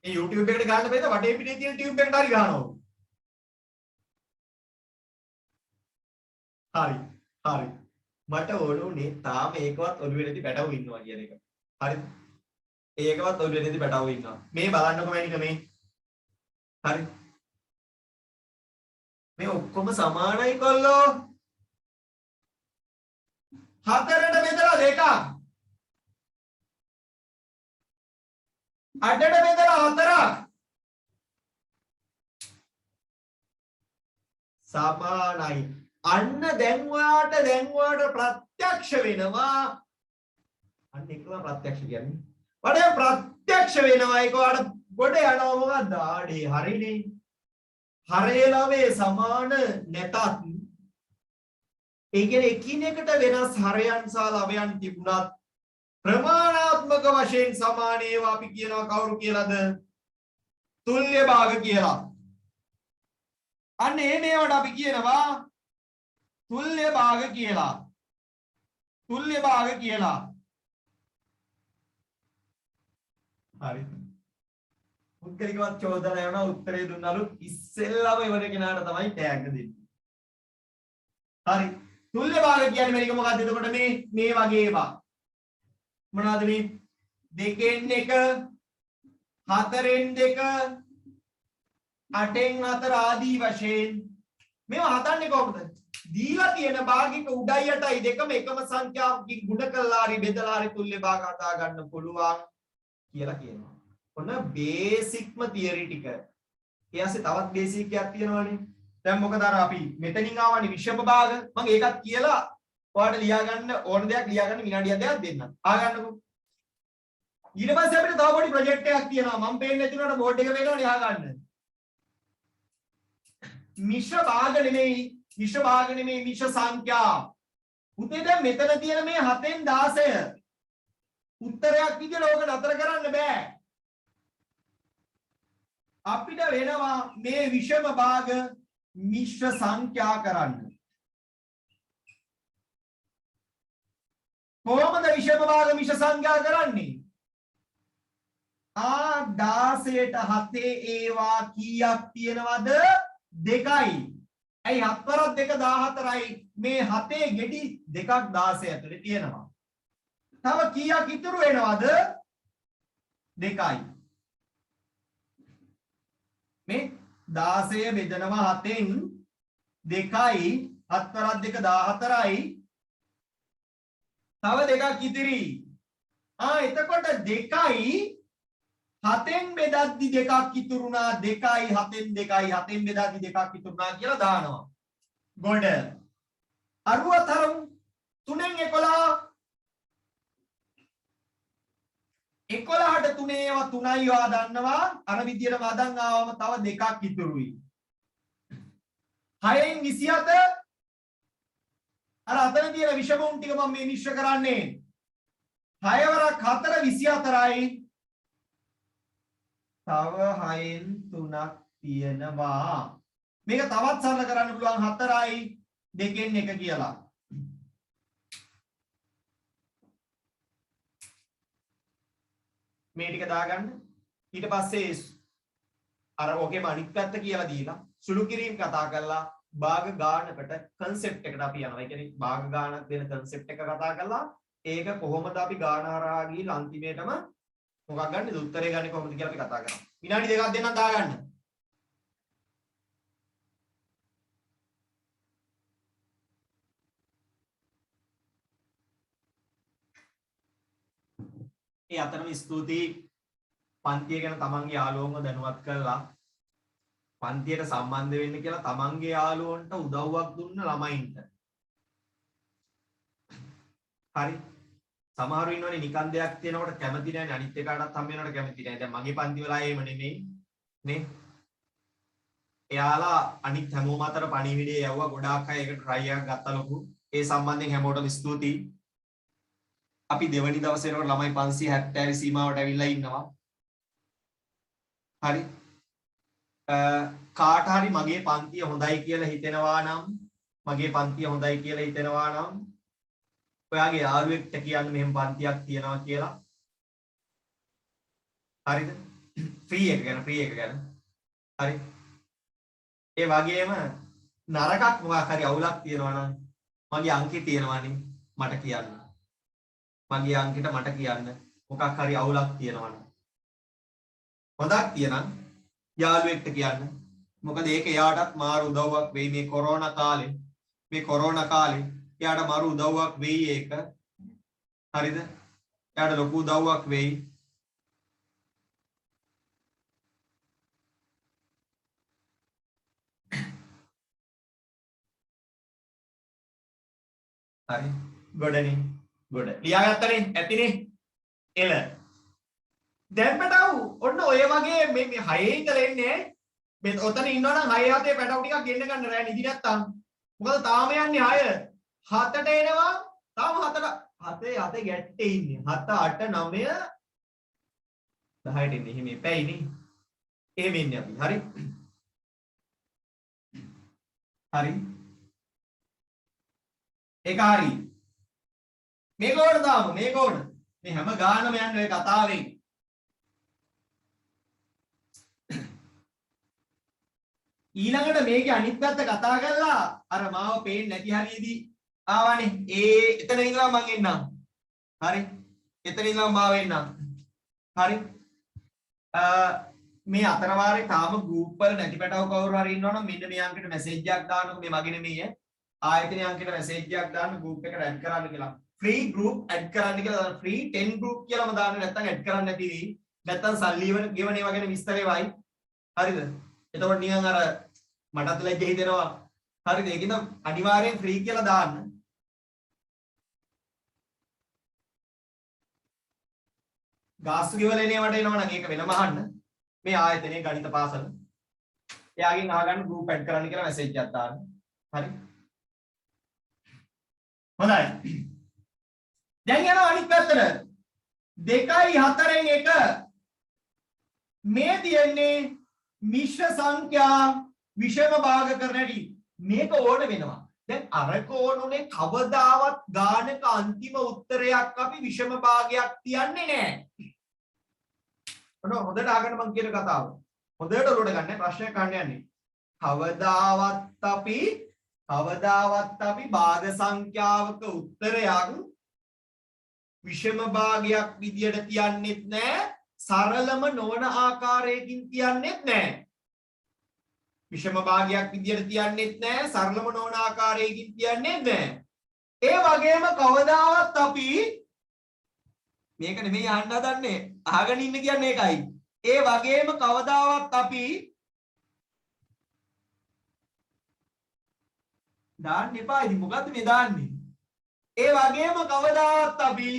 ඒ YouTube එකට ගන්න බෑද වටේ පිටේ තියෙන ටියුබ් එකට හරි ගහනවා. හරි මට ඕනුනේ තාම ඒකවත් ඔළුවේ නැති පැටවු ඉන්නවා කියන එක. හරිද? ඒකවත් ඔළුවේ නැති පැටවු ඉන්නවා. මේ බලන්නකො මැනික මේ. හරි. මේ ඔක්කොම සමානයි කොල්ලෝ. 4ට බෙදලා 2ක්. 8ට බෙදලා 4ක්. සමානයි. අන්න දැන් ඔයාට ප්‍රත්‍යක්ෂ වෙනවා. අන්න ඒකම ප්‍රත්‍යක්ෂ කියන්නේ. වඩා ප්‍රත්‍යක්ෂ වෙනවා ඒක ඔයාට ගොඩ යනවා මොකද්ද? ආඩේ හරිනේ. හරේලවේ සමාන නැතත් ඒ කියන්නේ එකිනෙකට වෙනස් හරයන් සහ ලවයන් තිබුණත් ප්‍රමාණාත්මක වශයෙන් සමාන ඒවා අපි කියනවා කවුරු කියලාද? තුල්්‍ය භාග කියලා. අන්න මේවට අපි කියනවා තුල්්‍ය භාග කියලා. තුල්්‍ය භාග කියලා. හරි. උත්තරේකවත් චෝදනා යනවා උත්තරේ දුන්නලු ඉස්සෙල්ලාම ඉවර කෙනාට තමයි ටැග් දෙන්නේ. හරි. තුල්්‍ය භාග කියන්නේ මේක මොකක්ද? එතකොට මේ වගේ ඒවා. මොනවද මේ? 2න් 1 4න් 2 8න් 4 ආදී වශයෙන් මේවා හදන්නේ කොහොමද? දීලා තියෙන භාගික උඩයි යටයි දෙකම එකම සංඛ්‍යාවකින් ගුණ කළා හරි බෙදලා හරි තුල්්‍ය භාග හදා ගන්න පුළුවන් කියලා කියනවා. ඔන්න බේසික්ම තියරි ටික. ඊයන්සේ තවත් බේසික් එකක් තියෙනවානේ. දැන් මොකද අර අපි මෙතනින් ආවනේ විෂම භාග. මම ඒකත් කියලා ඔයාලට ලියා ගන්න ඕන දෙයක් ලියා ගන්න විනාඩියක් දෙකක් දෙන්නම්. ආගන්නකෝ. ඊට පස්සේ අපිට තව පොඩි ප්‍රොජෙක්ට් එකක් තියෙනවා. මම පේන්නේ නැති උනාට බෝඩ් එක පේනවනේ ආගන්න. මිශ්‍ර භාග නෙමෙයි මිශ්‍ර සංඛ්‍යා. උතේ දැන් මෙතන තියෙන මේ 7න් 16 උත්තරයක් විදිහට ඕක නතර කරන්න බෑ. අපිට වෙනවා මේ විෂම භාග මිශ්‍ර සංඛ්‍යා කරන්න. කොහොමද විෂම භාග මිශ්‍ර සංඛ්‍යා කරන්නේ? 16ට 7 ඒවා කීයක් තියෙනවද? 2යි. ඇයි 7 වරක් 2 14යි. මේ 7 ගෙඩි 2ක් 16 ඇතුලේ තියෙනවා. තව කීයක් ඉතුරු වෙනවද? 2යි. මේ 16 බෙදනවා 7න් 2යි 7 වරක් 2 14යි. තව 2ක් ඉතිරි. එතකොට 2යි 7න් බෙදද්දි 2ක් ඉතුරුනා 2යි 7න් 2යි 7න් බෙදද්දි 2ක් ඉතුරුනා කියලා දානවා. ගොඩ. අරුව තරමු 3න් 11 11ට 3 ඒවා 3යි වා දන්නවා. අර විදියට වදන් ආවම තව 2ක් ඉතුරුයි. 6න් 27 අර අතන තියෙන විෂමුන් ටික මම මේ මිශ්‍ර කරන්නේ. 6 වරක් 4 24යි. තව 6න් 3ක් තියෙනවා. මේක තවත් සරල කරන්න පුළුවන් 4යි 2න් 1 කියලා. මේ ටික දාගන්න. ඊට පස්සේ අර ඔකේම අනිත් පැත්ත කියලා දීලා සුළු කිරීම කතා කරලා භාග ගානකට concept එකට අපි යනවා. ඒ කියන්නේ භාග ගානක් දෙන concept එක කතා කරලා ඒක කොහොමද අපි ගාන හරහා ගිහින් අන්තිමේටම මොකක් ගන්නද උත්තරේ ගන්නේ කොහොමද කියලා අපි කතා කරනවා. විනාඩි දෙකක් දෙන්නම් දාගන්න. ඒ අතරම ස්තුතියි පන්තිය ගැන තමන්ගේ යාළුවන්ව දැනුවත් කරලා පන්තියට සම්බන්ධ වෙන්න කියලා තමන්ගේ යාළුවන්ට උදව්වක් දුන්න ළමයින්ට. හරි. සමහරු ඉන්නවනේ නිකන් දෙයක් තියෙනකොට කැමති නැහැ අනිත් එකාටත් හම් වෙනකොට කැමති නැහැ. දැන් මගේ පන්ති වල එහෙම නෙමෙයි නේ. එයාලා අනිත් හැමෝම අතර පණිවිඩය යවුවා ගොඩාක් අය ඒකට try එකක් ගත්තා ලොකු. ඒ සම්බන්ධයෙන් හැමෝටම ස්තුතියි. අපි දෙවනි දවසේ යනකොට ළමයි 570 සීමාවට ඇවිල්ලා ඉන්නවා. හරි. කාට හරි මගේ පන්තිය හොඳයි කියලා හිතෙනවා නම් ඔයාගේ යාළුවෙක්ට කියන්න මෙහෙම පන්තියක් තියනවා කියලා. හරිද? ෆ්‍රී එක ගැන. හරි. ඒ වගේම නරකක් මොකක් හරි අවුලක් තියෙනවා නම් මගේ අංකේ තියෙනවානේ. මට කියන්න. මගේ අංකෙට මට කියන්න මොකක් හරි අවුලක් තියෙනවා නම්. හොඳක් තියනම් යාළුවෙක්ට කියන්න. මොකද ඒක එයාටත් මාරු උදව්වක් වෙයි මේ කොරෝනා කාලේ. මේ කොරෝනා කාලේ එයාට මාරු උදව්වක් වෙයි ඒක. හරිද? එයාට ලොකු උදව්වක් වෙයි. හරි. ගොඩනේ. ගොඩ. ලියාගත්තනේ? ඇතිනේ. එල. දැන් පැටව් ඔන්න ඔය වගේ මේ 6 ඉඳලා එන්නේ මේ ඔතන ඉන්නවනම් 6 7 පැටව් ටිකක් ගෙන්න ගන්න රෑ නිදි නැත්තම්. මොකද තාම යන්නේ 6. 7ට එනවා. තාම 7 ගැට්ටේ ඉන්නේ. 7 8 9 10ට ඉන්නේ. එහෙම එපැයිනේ. එහෙම ඉන්නේ අපි. හරි. හරි. ඒක හරි. මේක ඕන තාම මේක ඕන. මේ හැම ගානම යන්නේ ඔය කතාවෙන්. ඊළඟට මේකේ අනිත් පැත්ත කතා කරලා අර මාව පේන්නේ නැති හරියේදී ආවනේ. එතන ඉඳලා මං එන්නම්. හරි. එතන ඉඳලා මාව එන්නම්. හරි. මේ අතර වාරේ තාම ගෲප් වල නැති පැටව කවුරු හරි ඉන්නවනම් මෙන්න මේ අංකෙට මැසේජ් එකක් දාන්නකො. මේ මගේ නෙමෙයි ආයතනයේ අංකෙට මැසේජ් එකක් දාන්න ගෲප් එකට ඇඩ් කරන්න කියලා. ෆ්‍රී ගෲප් ඇඩ් කරන්න කියලා ෆ්‍රී 10 ගෲප් කියලාම දාන්න නැත්නම් ඇඩ් කරන්න නැති වෙයි. නැත්නම් සල්ලි ගෙවන ඒවා ගැන විස්තර වෙවයි. හරිද? එතකොට නිකන් අර මටත් ලැජ්ජ හිතෙනවා. හරිද? ඒකින්ද අනිවාර්යෙන් ෆ්‍රී කියලා දාන්න. ගාස්තු ගෙවල එනේවට එනවා නම් ඒක වෙනම අහන්න. මේ ආයතනයේ ගණිත පාසල. එයාගෙන් අහගන්න ගෲප් ඇඩ් කරන්න කියලා මැසේජ් එකක් දාන්න. හරි? හොඳයි. දැන් යනවා අනිත් පැත්තට. 2යි 4න් 1 මේ තියෙන්නේ මිශ්‍ර සංඛ්‍යා විෂම භාග කරන හැටි. මේක ඕන වෙනවා. දැන් අරක ඕනුනේ කවදාවත් ගානක අන්තිම උත්තරයක් අපි විෂම භාගයක් තියන්නේ නැහැ. හොඳට අහගන්න මම කියන කතාව. හොඳට ඔලුවට ගන්න ප්‍රශ්නයක් අහන්න යන්නේ. කවදාවත් අපි භාග සංඛ්‍යාවක උත්තරයක් විෂම භාගයක් විදියට තියන්නෙත් නැහැ. සරලම නොවන ආකාරයකින් තියන්නෙත් නැහැ. විෂම භාගයක් විදියට තියන්නෙත් නැහැ. සරලම නොවන ආකාරයකින් තියන්නෙත් නැහැ. ඒ වගේම කවදාවත් අපි මේක නෙමෙයි අහන්න හදන්නේ. අහගෙන ඉන්න කියන්නේ ඒකයි. ඒ වගේම කවදාවත් අපි දාන්න එපා. ඉතින් මොකද්ද මේ දාන්නේ? ඒ වගේම කවදාවත් අපි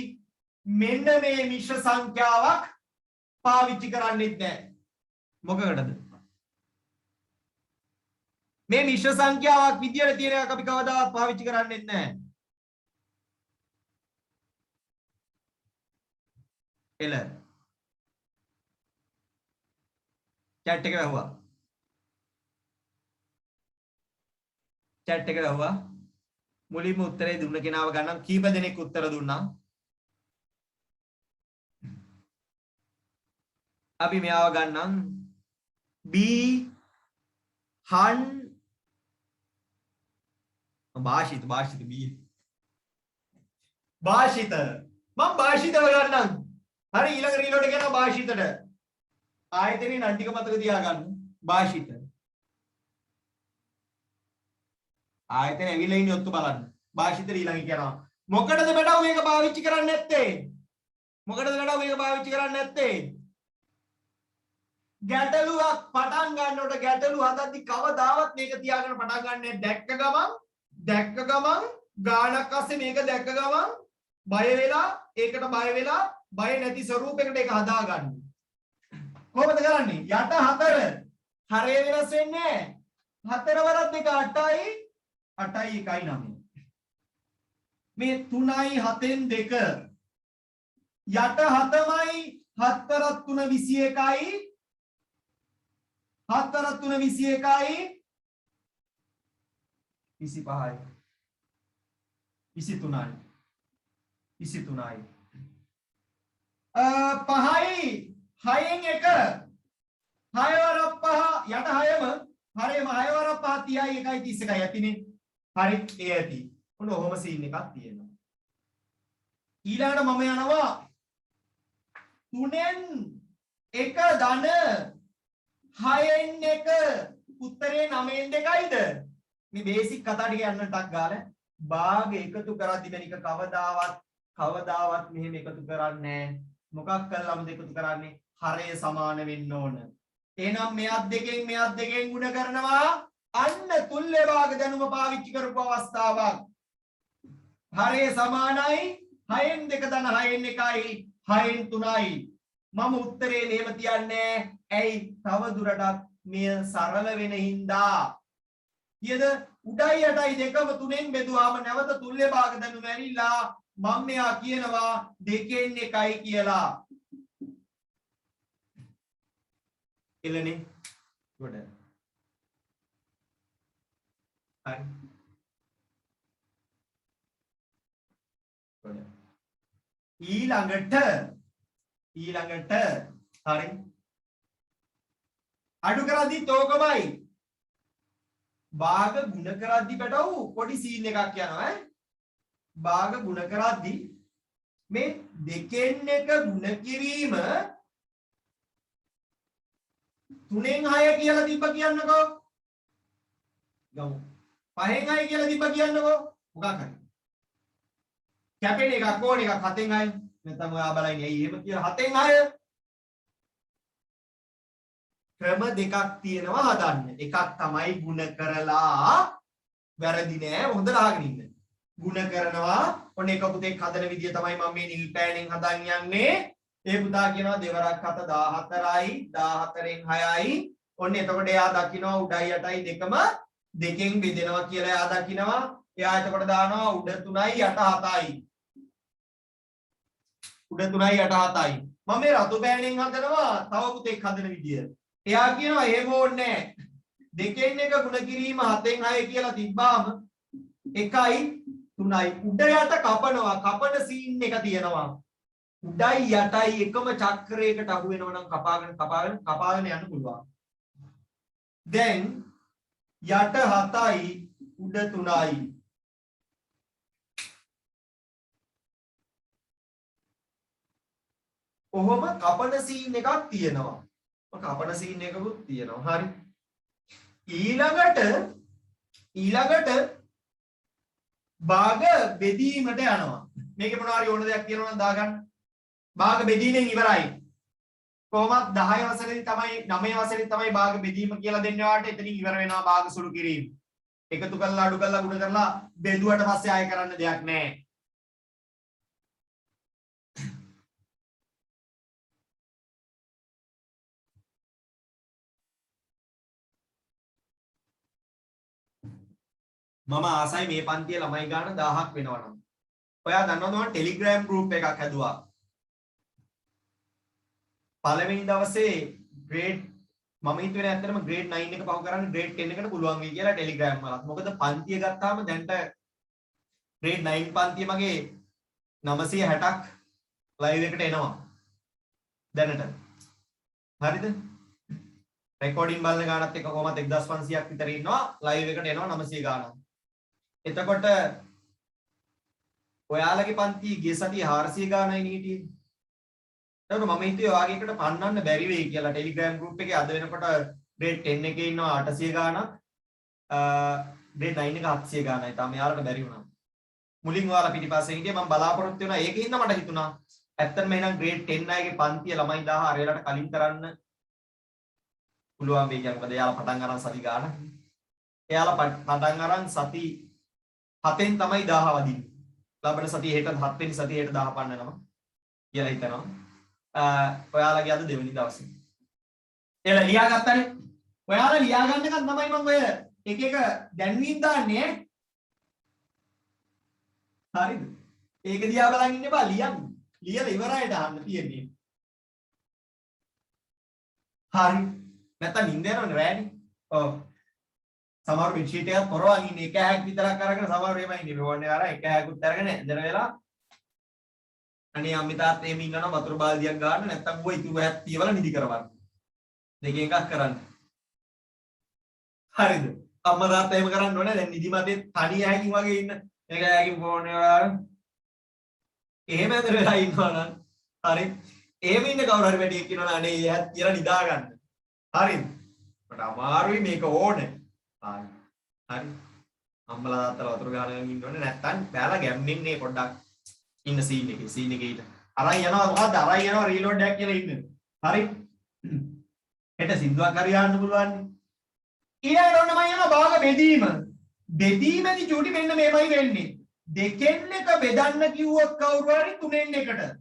මෙන්න මේ මිශ්‍ර සංඛ්‍යාවක් පාවිච්චි කරන්නේත් නැහැ. මොකකටද? මේ මිශ්‍ර සංඛ්‍යාවක් විදියට තියෙන එකක් අපි කවදාවත් පාවිච්චි කරන්නේත් නැහැ. එල chat එක වැහුවා. chat එක වැහුවා. මුලින්ම උත්තරේ දුන්න කෙනාව ගන්නම්. කීප දෙනෙක් උත්තර දුන්නා? අපි මෙයාව ගන්නම්. B Han භාෂිත B භාෂිත මම භාෂිතව ගන්නම්. හරි ඊළඟ රීලෝඩ් එක යනවා භාෂිතට. ආයතනේ නම් ටික මතක තියාගන්න. භාෂිත ආයතන ඇවිල්ලා ඉන්නේ ඔත්තු බලන්න. භාෂිත ඊළඟ කියනවා. මොකටද බඩව මේක පාවිච්චි කරන්නේ නැත්තේ? ගැටලුවක් පටන් ගන්නකොට ගැටලු හදද්දි කවදාවත් මේක තියාගෙන පටන් ගන්නෑ. දැක්ක ගමන් ගානක් අස්සේ මේක දැක්ක ගමන් බය වෙලා ඒකට බය වෙලා බය නැති ස්වරූපයකට ඒක හදා ගන්න. කොහොමද කරන්නේ? යට 4 හරය වෙනස් වෙන්නේ නැහැ. 4 වරක් 2 8යි 8යි 1යි 9. මේ 3යි 7න් 2 යට 7මයි 7 වරක් 3 21යි 7 වරක් 3 21යි 25යි 23යි 23යි 5යි 6න් 1 6 වරක් 5 යට 6ම හරියම 6 වරක් 5 30යි 1යි 31යි ඇතිනේ. හරි ඒ ඇති. ඔන්න ඔහොම සීන් එකක් තියෙනවා. ඊළඟට මම යනවා 3න් 1 ධන 6න් 1 උත්තරේ 9න් 2යිද මේ බේසික් කතා ටික යන්න ටක් ගාලා භාග එකතු කරද්දි මේක කවදාවත් මෙහෙම එකතු කරන්නේ මොකක් කරලාමද එකතු කරන්නේ හරය සමාන වෙන්න ඕන එහෙනම් මෙයත් දෙකෙන් ගුණ කරනවා අන්න තුල්‍ය භාග දැනුම පාවිච්චි කරපු අවස්ථාවක් හරය සමානයි 6න් 2 ධන 6න් 1යි 6න් 3යි මම උත්තරේ මෙහෙම තියන්නේ ඇයි තව දුරටත් මෙය සරල වෙන හින්දා ඊයද උඩයි යටයි දෙකම 3න් බෙදුවාම නැවත තුල්‍ය භාග දැනුම ඇරිලා මම මෙයා කියනවා 2න් 1යි කියලා එළනේ ගොඩ හරි ගොඩ ඊළඟට හරි අඩු කරද්දි තෝකමයි භාග ගුණ කරද්දි බටව පොඩි සීන් එකක් යනවා ඈ භාග ගුණ කරද්දි මේ 2න් 1 ගුණ කිරීම 3න් 6 කියලා තිබ්බ කියන්නකෝ ගමු 5න් 6 කියලා තිබ්බ කියන්නකෝ මොකක් හරි කැපෙන එකක් ඕන එකක් 7න් 6 නැත්නම් ඔයා බලන්නේ ඇයි එහෙම කියලා 7න් 6 ක්‍රම දෙකක් තියෙනවා හදන්න එකක් තමයි ಗುಣ කරලා වැරදි නෑ හොඳට අහගෙන ඉන්න ಗುಣ කරනවා ඔන්න එක පුතෙක් හදන විදිය තමයි මම මේ නිල් පෑනෙන් හදන් යන්නේ ඒ පුතා කියනවා දෙවරක් 7 14යි 14න් 6යි ඔන්න එතකොට එයා දකිනවා උඩයි යටයි දෙකම දෙකෙන් බෙදෙනවා කියලා එයා දකිනවා එයා එතකොට දානවා උඩ 3යි යට 7යි උඩ 3යි යට 7යි මම මේ රතු පෑනෙන් හදනවා තව පුතෙක් හදන විදිය එයා කියනවා එහෙම ඕනේ නැහැ 2න් 1 ගුණ කිරීම 7න් 6 කියලා තිබ්බාම 1යි 3යි උඩ යට කපනවා කපන සීන් එක තියෙනවා උඩයි යටයි එකම චක්‍රයකට අහු වෙනවා නම් කපාගෙන යන්න පුළුවන් දැන් යට 7යි උඩ 3යි ඔහොම කපන සීන් එකක් තියෙනවා කපන සීන් එකකුත් තියෙනවා හරි ඊළඟට භාග බෙදීමට යනවා මේකේ මොනවා හරි ඕන දෙයක් තියෙනවා නම් දාගන්න භාග බෙදීමෙන් ඉවරයි කොහොමත් 10 වසරේදී තමයි 9 වසරේදී තමයි භාග බෙදීම කියලා දෙන්නේ වාට එතනින් ඉවර වෙනවා භාග සුළු කිරීම එකතු කරලා අඩු කරලා ගුණ කරලා බෙදුවට පස්සේ ආයෙ කරන්න දෙයක් නැහැ මම ආසයි මේ පන්තියේ ළමයි ගාන 1000ක් වෙනවනම්. ඔයා දන්නවද මම ටෙලිග්‍රෑම් ගෲප් එකක් හැදුවා. පළවෙනි දවසේ ග්‍රේඩ් මම හිතුවේ ඇත්තටම ග්‍රේඩ් 9 එක පහු කරන්න ග්‍රේඩ් 10 එකට පුළුවන් වෙයි කියලා ටෙලිග්‍රෑම් වලත්. මොකද පන්තිය ගත්තාම දැන්ට ග්‍රේඩ් 9 පන්තිය මගේ 960ක් ලයිව් එකට එනවා. දැනට. හරිද? රෙකෝඩින් බලන ගානත් එක්ක කොහොමද 1500ක් විතර ඉන්නවා ලයිව් එකට එනවා 900 ගානක්. එතකොට ඔයාලගේ පන්ති ගිය සතියේ 400 ගානයි හිටියේ. එතකොට මම හිතුවේ ඔයාගේ එකට පන්නන්න බැරි වෙයි කියලා ටෙලිග්‍රෑම් ගෲප් එකේ අද වෙනකොට ග්‍රේඩ් 10 එකේ ඉන්නවා 800 ගානක්. ග්‍රේඩ් 9 එක 700 ගානයි. තාම යාලට බැරි වුණා. මුලින් ඔයාලා පිටිපස්සේ හිටියේ මම බලාපොරොත්තු වෙනවා ඒකේ ඉන්න මට හිතුණා. ඇත්තටම එහෙනම් ග්‍රේඩ් 10 අයගේ පන්තිය ළමයි 1000 අරයලට කලින් කරන්න පුළුවන් වෙයි කියලා. මොකද එයාලා පටන් ගන්න සති ගාන. එයාලා පටන් ගන්න සති 7න් තමයි 1000 වදින්නේ. ලබන සතියේ හෙට 7 වෙනි සතියේ හෙට 1000 පන්නනවා කියලා හිතනවා. ඔයාලගේ අද දෙවෙනි දවසේ. එයාලා ලියාගත්තනේ. ඔයාලා ලියා ගන්න එකක් තමයි මම ඔය එක එක දැන්වීම් දාන්නේ. හරිද? ඒක දිහා බලන් ඉන්න බා ලියන්න. ලියලා ඉවරයට අහන්න තියෙන්නේ. හරි. නැත්තම් නිින්ද යනවනේ රෑනේ. ඔව්. සමහර විචීට් එකක් පොරවන් ඉන්නේ එක හැක් විතරක් අරගෙන සමහර වෙමයි ඉන්නේ. ඕනේ අර එක හැකුත් අරගෙන ඇඳන වෙලා අනේ අම්මි තාත්තා එහෙම ඉන්නවනම් වතුර බාල්දියක් ගන්න නැත්තම් ඌ ඉතුරු හැක් තියවලා නිදි කරවන්න. දෙකෙන් එකක් කරන්න. හරිද? අම්මා තාත්තා එහෙම කරන්න ඕනේ. දැන් නිදි මතේ තනිය හැකින් වගේ ඉන්න. එක හැකින් ඕනේ ඔයාලා එහෙම ඇදලා වෙලා ඉන්නවා නම් හරි. එහෙම ඉන්න කවුරු හරි වැඩි කියනවා අනේ එයාත් කියලා නිදා ගන්න. හරිද? මට අමාරුයි මේක ඕනේ. හරි. අම්මලා තාත්තලා වතුර ගානගෙන ඉන්නෝනේ නැත්තම් බෑලා ගැම්මින්නේ පොඩ්ඩක් ඉන්න සීන් එකේ ඊට. අරන් යනවා මොකද්ද? අරන් යනවා රීලෝඩ් එකක් කියලා ඉන්න. හරි. හෙට සින්දුවක් හරි යන්න පුළුවන්. ඊළඟට ඔන්න මම යනවා භාග බෙදීම. බෙදීමේදී චූටි මෙන්න මේමයි වෙන්නේ. දෙකෙන් එක බෙදන්න කිව්වොත් කවුරු හරි තුනෙන් එකට.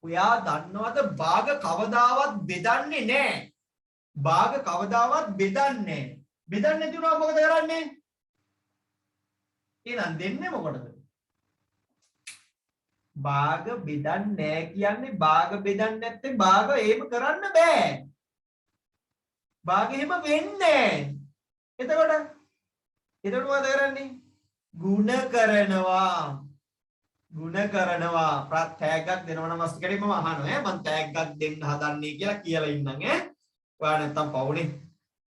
ඔයා දන්නවද භාග කවදාවත් බෙදන්නේ නැහැ. භාග කවදාවත් බෙදන්නේ නැහැ. බෙදන්නේ නැති වුණා මොකද කරන්නේ? එහෙනම් දෙන්නේ මොකටද? භාග බෙදන්නේ නැහැ කියන්නේ භාග බෙදන්නේ නැත්නම් භාග එහෙම කරන්න බෑ. භාග එහෙම වෙන්නේ නැහැ. එතකොට මොකද කරන්නේ? ಗುಣ කරනවා ප්‍රත්‍යයයක් දෙනවා නම් මස්ත කැඩේ මම අහනවා මම ටැග් එකක් දෙන්න හදන්නේ කියලා ඉන්නම් ඔයා නැත්තම් පවුනේ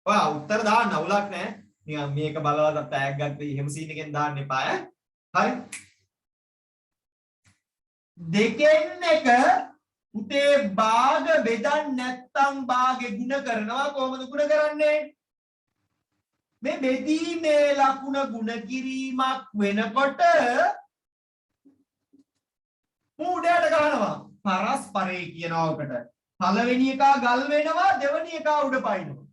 ඔයා උත්තර දාන්න අවුලක් නැහැ නිකන් මේක බලවද ටැග් එකක් දෙයි එහෙම සීන් එකෙන් දාන්න එපා හරි දෙකෙන් එක උතේ භාග බෙදන්න නැත්තම් භාගේ ಗುಣ කරනවා කොහොමද ಗುಣ කරන්නේ මේ බෙදීමේ ලකුණ ಗುಣ කිරීමක් වෙනකොට මූඩයට ගන්නවා පරස්පරේ කියනවා ඔකට පළවෙනි එකා ගල් වෙනවා දෙවෙනි එකා උඩ පයින්නවා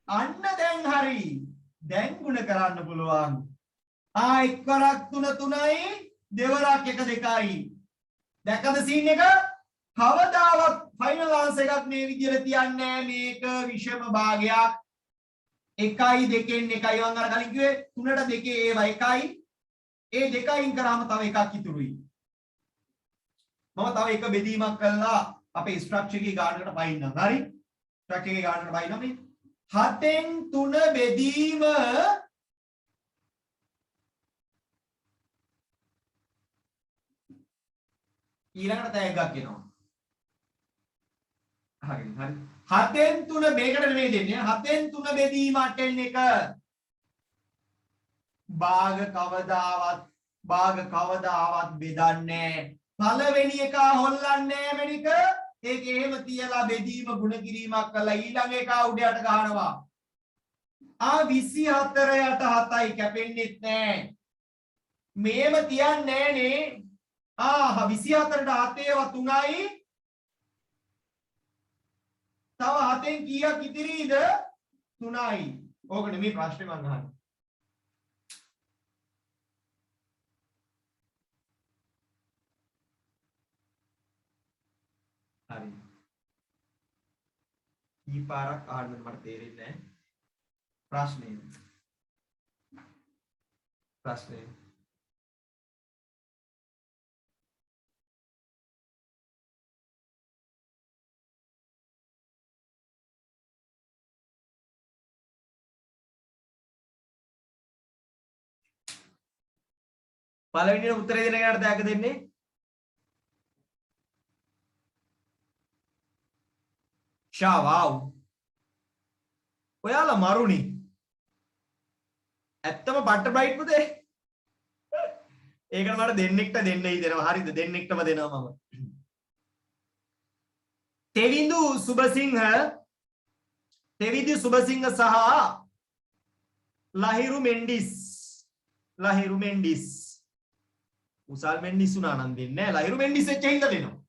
අන්න දැන් හරි දැන් ಗುಣ කරන්න පුළුවන් එක්වරක් 3 3යි දෙවරක් 1 2යි දැක්කද සීන් එක කවදාවත් ෆයිනල් ආන්සර් එකක් මේ විදිහට තියන්නේ මේක විෂම භාගයක් 1යි 2න් 1යි වංග අර කලින් කිව්වේ 3ට 2 ඒවා 1යි ඒ 2යින් කරාම තව එකක් ඉතුරුයි මම තව එක බෙදීමක් කළා අපේ ස්ට්‍රක්චර් එකේ ගානකට පයින්නම් හරි ස්ට්‍රක්චර් එකේ ගානකට පයින්නම් මේ 7න් 3 බෙදීම ඊළඟට තව එකක් එනවා හරි 7න් 3 මේකට නෙමෙයි දෙන්නේ 7න් 3 බෙදීම 8න් 1 භාග කවදාවත් බෙදන්නේ පළවෙනි එක හොල්ලන්නේ මැනික ඒක එහෙම තියලා බෙදීම ගුණ කිරීමක් කළා ඊළඟ එක උඩ යට ගහනවා 24 යට 7යි කැපෙන්නෙත් නෑ මේව තියන්නේ නෑනේ 24ට 7 ඒවා 3යි තව 7න් කීයක් ඉතිරිද 3යි ඕක නෙමෙයි ප්‍රශ්නේ මං අහන්නේ හරි කීපාරක් අහන්න මට තේරෙන්නේ නැහැ ප්‍රශ්නේ පළවෙනිට උත්තරේ දෙන කෙනාට තෑග්ග දෙන්නේ ෂාවව් ඔයාලා මරුණි ඇත්තම බටර් බ්‍රයිට් පුතේ ඒකට මට දෙන්නෙක්ට දෙන්නයි දෙනවා හරිද දෙන්නෙක්ටම දෙනවා මම තෙවිඳු සුබසිංහ සහ ලහිරු මෙන්ඩිස් උසල් මෙන්ඩිස් උනා නම් දෙන්නේ නැහැ ලහිරු මෙන්ඩිස් එච්ච හින්දා දෙනවා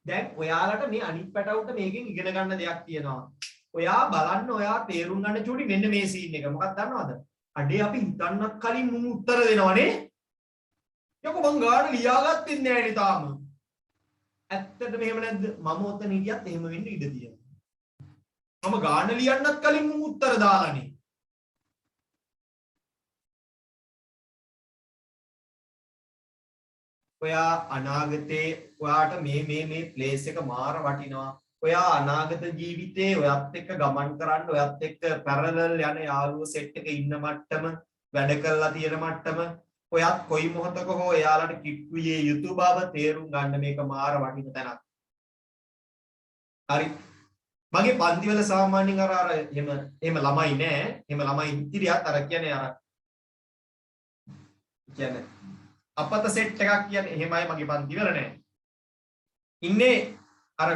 දැන් ඔයාලට මේ අනිත් පැටවුන්ට මේකෙන් ඉගෙන ගන්න දෙයක් තියෙනවා ඔයා බලන්න ඔයා තේරුම් ගන්න චූටි මෙන්න මේ සීන් එක මොකක්ද දන්නවද අඩේ අපි හිතන්නත් කලින් මුන් උත්තර දෙනවනේ යකෝ මං ගාන ලියාගත්තේ නැහැ නේ තාම ඇත්තටම එහෙම නැද්ද මම ඔතන හිටියත් එහෙම වෙන්න ඉඩ තියෙනවා මම ගාන ලියන්නත් කලින් මුන් උත්තර දාලානේ ඔයා අනාගතේ ඔයාට මේ ප්ලේස් එක මාර වටිනවා ඔයා අනාගත ජීවිතේ ඔයත් එක්ක ගමන් කරන්න ඔයත් එක්ක පැරලල් යන යාළුවෝ සෙට් එක ඉන්න මට්ටම වැඩ කරලා තියෙන මට්ටම ඔයත් කොයි මොහොතක හෝ එයාලට කිට්ටුවේ යුතු බව තේරුම් ගන්න මේක මාර වටින තැනක් හරි මගේ පන්ති වල සාමාන්‍යයෙන් අර එහෙම ළමයි නෑ. එහෙම ළමයි ඉතිරියත් අර කියන්නේ අර කියන්නේ අපත සෙට් එකක් කියන්නේ එහෙමයි මගේ පන්ති වල නෑ. ඉන්නේ අර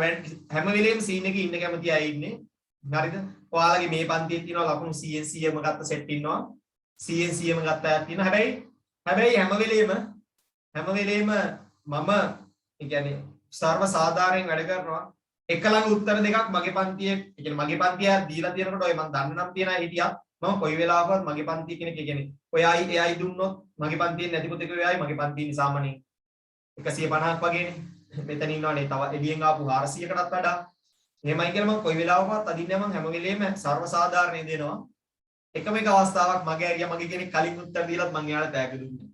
හැම වෙලේම සීන් එකේ ඉන්න කැමති අය ඉන්නේ. හරිද? ඔයාලගේ මේ පන්තියේ තියෙනවා ලකුණු 100න් 100ම ගත්ත සෙට් ඉන්නවා. 100න් 100ම ගත්ත අයත් ඉන්නවා. හැබැයි හැම වෙලේම මම ඒ කියන්නේ සර්ව සාධාරණයෙන් වැඩ කරනවා. එක ළඟ උත්තර දෙකක් මගේ පන්තියේ ඒ කියන්නේ මගේ පන්තිය දීලා තියෙනකොට ඔය මම දන්න නම් තියන අය හිටියත් මම කොයි වෙලාවකවත් මගේ පන්තිය කෙනෙක් ඒ කියන්නේ ඔයයි එයයි දුන්නොත් මගේ පන්තියේ නැති පුතේක ඔයයි මගේ පන්තියේ සාමාන්‍යයෙන් 150ක් වගේනේ. මෙතන ඉන්නවනේ තව එළියෙන් ආපු 400කටත් වඩා. එහෙමයි කියලා මම කොයි වෙලාවකවත් අදින්නේ මම හැම වෙලේම සර්ව සාධාරණේ දෙනවා. එකම එක අවස්ථාවක් මගේ ඇරියා මගේ කෙනෙක් කලින් උත්තර දීලත් මම එයාට තෑග්ග දුන්නා.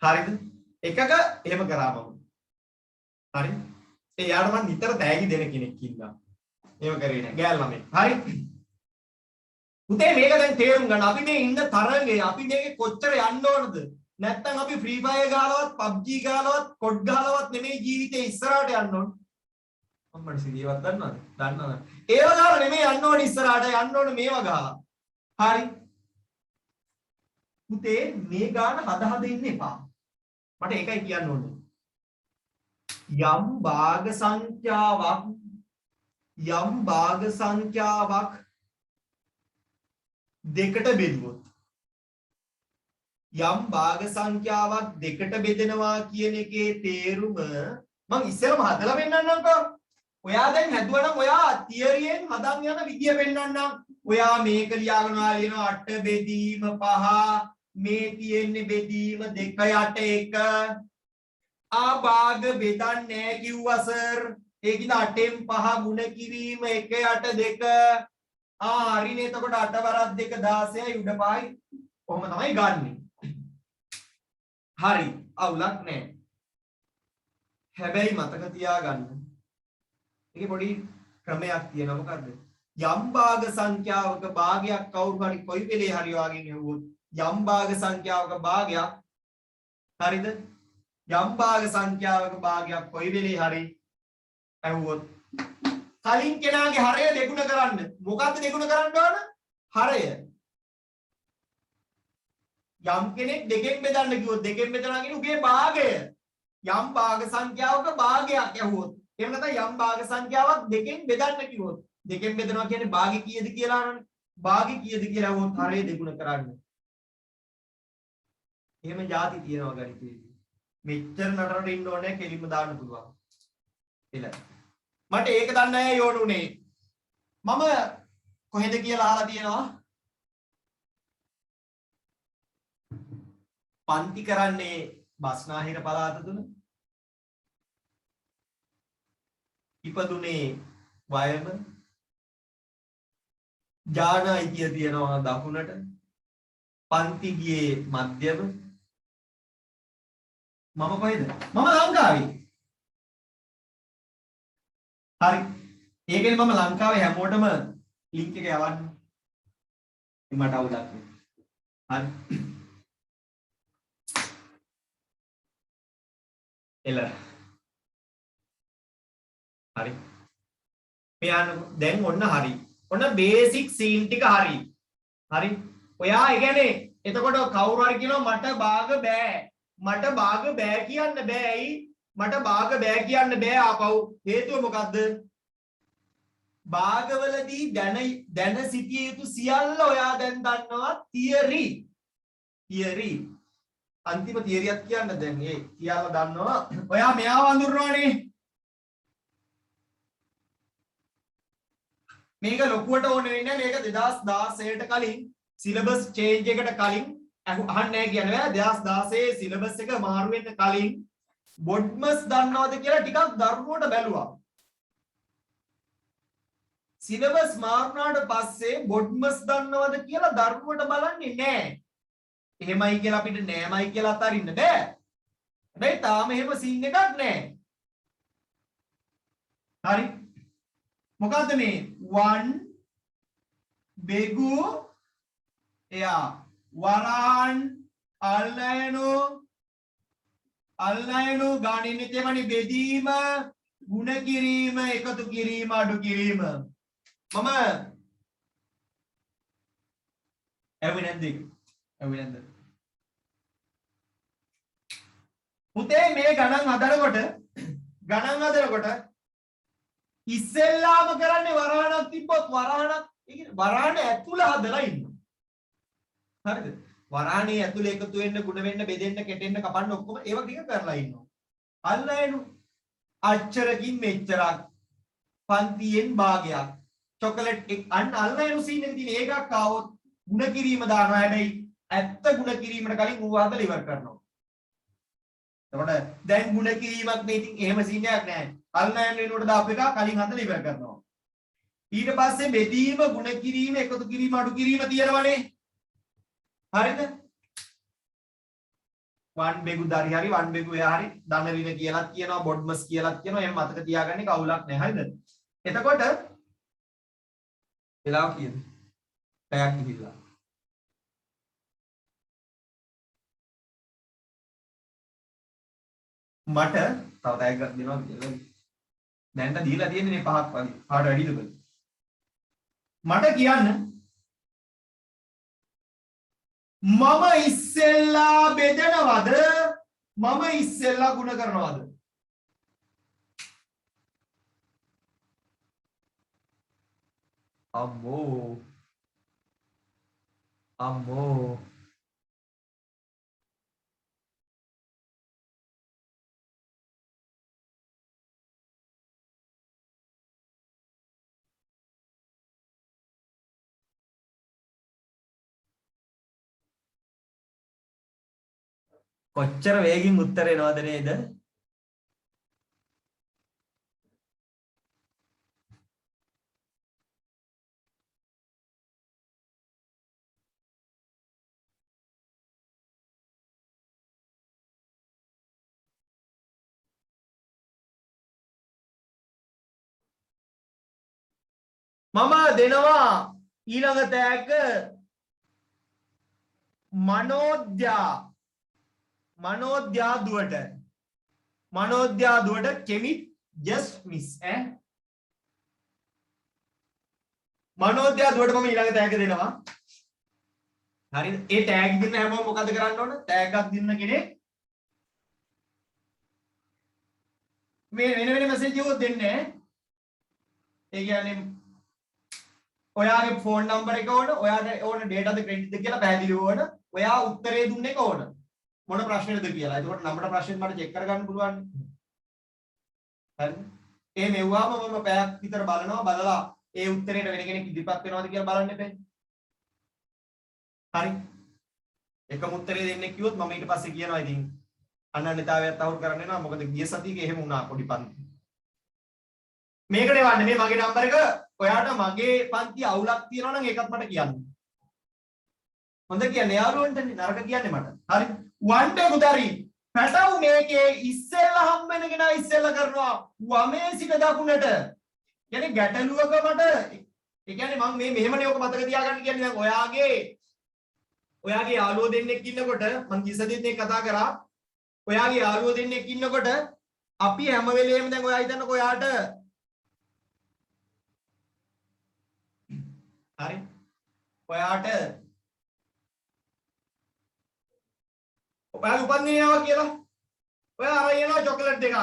හරිද? එකක එහෙම කරා මම. හරි? ඒ යාට මම නිතර තෑගි දෙන කෙනෙක් ඉන්නවා. එහෙම කරේ නෑ. ගෑල් ළමයි. හරි? පුතේ මේක දැන් තේරුම් ගන්න. අපි මේ ඉන්න තරංගේ අපි මේකේ කොච්චර යන්න ඕනද? නැත්තම් අපි ෆ්‍රී ෆයර් ගහලවත් PUBG ගහලවත් කොඩ් ගහලවත් නෙමෙයි ජීවිතේ ඉස්සරහට යන්න ඕන. අම්මඩ සිරියවත් දන්නවද? දන්නවද? ඒව ගහලා නෙමෙයි යන්න ඕනේ ඉස්සරහට යන්න ඕනේ මේවා ගහලා. හරි? පුතේ මේ ගාන හද ඉන්න එපා. මට ඒකයි කියන්න ඕනේ. යම් භාග සංඛ්‍යාවක් දෙකට බෙදුවොත් යම් භාග සංඛ්‍යාවක් දෙකට බෙදෙනවා කියන එකේ තේරුම මම ඉස්සෙල්ලාම හදලා පෙන්නන්නම්කෝ. ඔයා දැන් හැදුවා නම් ඔයා තියරියෙන් හදන් යන විදිය පෙන්නන්නම්. ඔයා මේක ලියාගෙන ආලිනවා 8 බෙදීම 5 මේ තියෙන්නේ බෙදීම 2 යට 1 ආ භාග බෙදන්නේ නැහැ කිව්වා සර්. ඒකින 8න් 5 ගුණ කිරීම 1 යට 2 හරිනේ. එතකොට 8 වරක් 2 16යි උඩ 5යි. කොහොම තමයි ගන්නෙ. හරි අවුලක් නැහැ. හැබැයි මතක තියාගන්න. ඒකේ පොඩි ක්‍රමයක් තියෙනවා. මොකද්ද? යම් භාග සංඛ්‍යාවක භාගයක් කවුරු හරි කොයි වෙලේ හරි වාගෙන් හෙව්වොත් යම් භාග සංඛ්‍යාවක භාගයක් හරිද? යම් භාග සංඛ්‍යාවක භාගයක් කොයි වෙලේ හරි ඇහුවොත් කලින් කෙනාගේ හරය දෙගුණ කරන්න. මොකද්ද දෙගුණ කරන්න ඕන? හරය. යම් කෙනෙක් දෙකෙන් බෙදන්න කිව්වොත් දෙකෙන් බෙදනවා කියන්නේ උගේ භාගය. යම් භාග සංඛ්‍යාවක භාගයක් ඇහුවොත් එහෙම නැත්නම් යම් භාග සංඛ්‍යාවක් දෙකෙන් බෙදන්න කිව්වොත් දෙකෙන් බෙදනවා කියන්නේ භාගෙ කීයද කියලා අහනනේ. භාගෙ කීයද කියලා අහුවොත් හරය දෙගුණ කරන්න. එහෙම જાති තියෙනවා ගණිතයේදී. මෙච්චර නටනට ඉන්න ඕනේ කෙලින්ම දාන්න පුළුවන්. එල. මට ඒක දන්න අය යෝන උනේ. මම කොහෙද කියලා අහලා තියෙනවා. පන්ති කරන්නේ බස්නාහිර පළාත තුන. ඉපදුනේ වයම. ජානා ඉතිය තියෙනවා දකුණට. පන්ති ගියේ මධ්‍යම. මම කොහෙද? මම ලංකාවේ. හරි. ඒකෙන් මම ලංකාවේ හැමෝටම ලින්ක් එක යවන්න. මට අවුලක් නෑ. හරි. එල. හරි. මෙයාන දැන් ඔන්න හරි. ඔන්න බේසික් සීන් ටික හරි. හරි. ඔයා ඒ කියන්නේ එතකොට කවුරු හරි කියනවා මට භාග බෑ. මට භාග බෑ කියන්න බෑ. ඇයි? මට භාග බෑ කියන්න බෑ ආපහු. හේතුව මොකද්ද? භාගවලදී දැන සිටිය යුතු සියල්ල ඔයා දැන් දන්නවා තියරි. අන්තිම තියරියක් කියන්න දැන් ඒ කියලා දන්නවා. ඔයා මෙයාව අඳුරනවනේ. මේක ලොකුවට ඕනේ වෙන්නේ මේක 2016ට කලින් සිලබස් චේන්ජ් එකට කලින් අහන්නේ නැහැ කියන්නේ. 2016 සිලබස් එක මාරු වෙන්න කලින් බොඩ්මස් දන්නවද කියලා ටිකක් දරුණුවට බැලුවා. සිලබස් මාරුනාට පස්සේ බොඩ්මස් දන්නවද කියලා දරුණුවට බලන්නේ නැහැ. එහෙමයි කියලා අපිට නෑමයි කියලා අතාරින්න බෑ. හැබැයි තාම එහෙම සීන් එකක් නෑ. හරි. මොකද්ද මේ 1 බෙගු එයා වරාන් අල්නයනෝ ගානින් තේමනි බෙදීම ගුණ කිරීම එකතු කිරීම අඩු කිරීම මම ඇහුවේ නැද්ද ඒක? ඇහුවේ නැද්ද? පුතේ මේ ගණන් හදනකොට ඉස්සෙල්ලාම කරන්නේ වරහණක් තිබ්බොත් වරහණ ඇතුළ හදලා ඉන්නවා. හරිද? වරහණේ ඇතුළේ එකතු වෙන්න, ගුණ වෙන්න, බෙදෙන්න, කෙටෙන්න, කපන්න ඔක්කොම ඒවා ටික කරලා ඉන්නවා. අල්ලයිනු අච්චරකින් මෙච්චරක් පන්තියෙන් භාගයක් චොකලට් එක අන්න අල්ලයිනු සීන් එක තියෙන ඒකක් ආවොත් ගුණ කිරීම දානවා. හැබැයි ඇත්ත ගුණ කිරීමට කලින් ඌව හදලා ඉවර කරනවා. එතකොට දැන් ගුණ කිරීමක් නේ ඉතින් එහෙම සීන් එකක් නැහැ. අල්ලයිනු වෙනකොට දාපු එක කලින් හදලා ඉවර කරනවා. ඊට පස්සේ බෙදීම, ගුණ කිරීම, එකතු කිරීම, අඩු කිරීම තියෙනවනේ. හරිද? වන් බෙගු දරි හරි වන් බෙගු එයා හරි ධන ඍණ කියලාත් කියනවා, බොඩ්මස් කියලාත් කියනවා. එහෙම මතක තියාගන්නේ කවුලක් නැහැ. හරිද? එතකොට වෙලාව කීයද? පැයක් ගිහිල්ලා. මට තව පැයක් දෙනවා කියලා. දැන්ට දීලා තියෙන්නේ 5ක් වගේ. කාට වැඩිද බලන්න. මට කියන්න මම ඉස්සෙල්ලා බෙදනවද මම ඉස්සෙල්ලා ගුණ කරනවද? අම්මෝ කොච්චර වේගින් උත්තර එනවද නේද? මම දෙනවා ඊළඟ තෑග්ග මනෝද්‍යා දුවට කෙමිත් just miss මනෝද්‍යා දුවට මම ඊළඟ තෑග්ග දෙනවා. හරිද? ඒ ටැග් දෙන්න හැමෝම මොකද කරන්න ඕන? ටැග් එකක් දෙන්න කෙනෙක් මේ වෙන මැසේජ් එකක් දෙන්නේ. ඒ කියන්නේ ඔයාගේ ෆෝන් නම්බර් එක ඕන, ඔයාට ඕන ඩේටාද ක්‍රෙඩිට්ද කියලා පැහැදිලිව ඕන. ඔයා උත්තරේ දුන්න එක ඕන. මොන ප්‍රශ්නේද කියලා. එතකොට නම්බර ප්‍රශ්නෙත් මට චෙක් කරගන්න පුළුවන්. හරිද? ඒ මෙව්වාම මම පැයක් විතර බලලා ඒ උත්තරේට වෙන කෙනෙක් ඉදිරිපත් වෙනවද කියලා බලන්න එපේ. හරි. එකම උත්තරේ දෙන්නෙක් කිව්වොත් මම ඊට පස්සේ කියනවා ඉතින් අනන්‍යතාවයත් අවුල් කරන්න වෙනවා. මොකද ගිය සතියේ එහෙම වුණා පොඩි පන්ති. මේකට එවන්න මේ මගේ නම්බර එක. ඔයාට මගේ පන්ති අවුලක් තියෙනවා නම් ඒකත් මට කියන්න. හොඳ කියන්නේ යාළුවන්ටනේ නරක කියන්නේ මට. හරි. වන්ඩේ උදරි පැටව් මේකේ ඉස්සෙල්ලා හම් වෙන කෙනා ඉස්සෙල්ලා කරනවා වමේ සිට දකුණට. කියන්නේ ගැටලුවක මට ඒ කියන්නේ මම මේ මෙහෙමනේ ඔක මතක තියාගන්න කියන්නේ. දැන් ඔයාගේ යාළුවෝ දෙන්නෙක් ඉන්නකොට මම කිසදෙත් මේ කතා කරා. ඔයාගේ යාළුවෝ දෙන්නෙක් ඉන්නකොට අපි හැම වෙලේම දැන් ඔයා හිතන්නකෝ ඔයාට හරි ඔයාට උපන්දිනේවා කියලා ඔයා අරන් යනවා චොකලට් දෙකක්.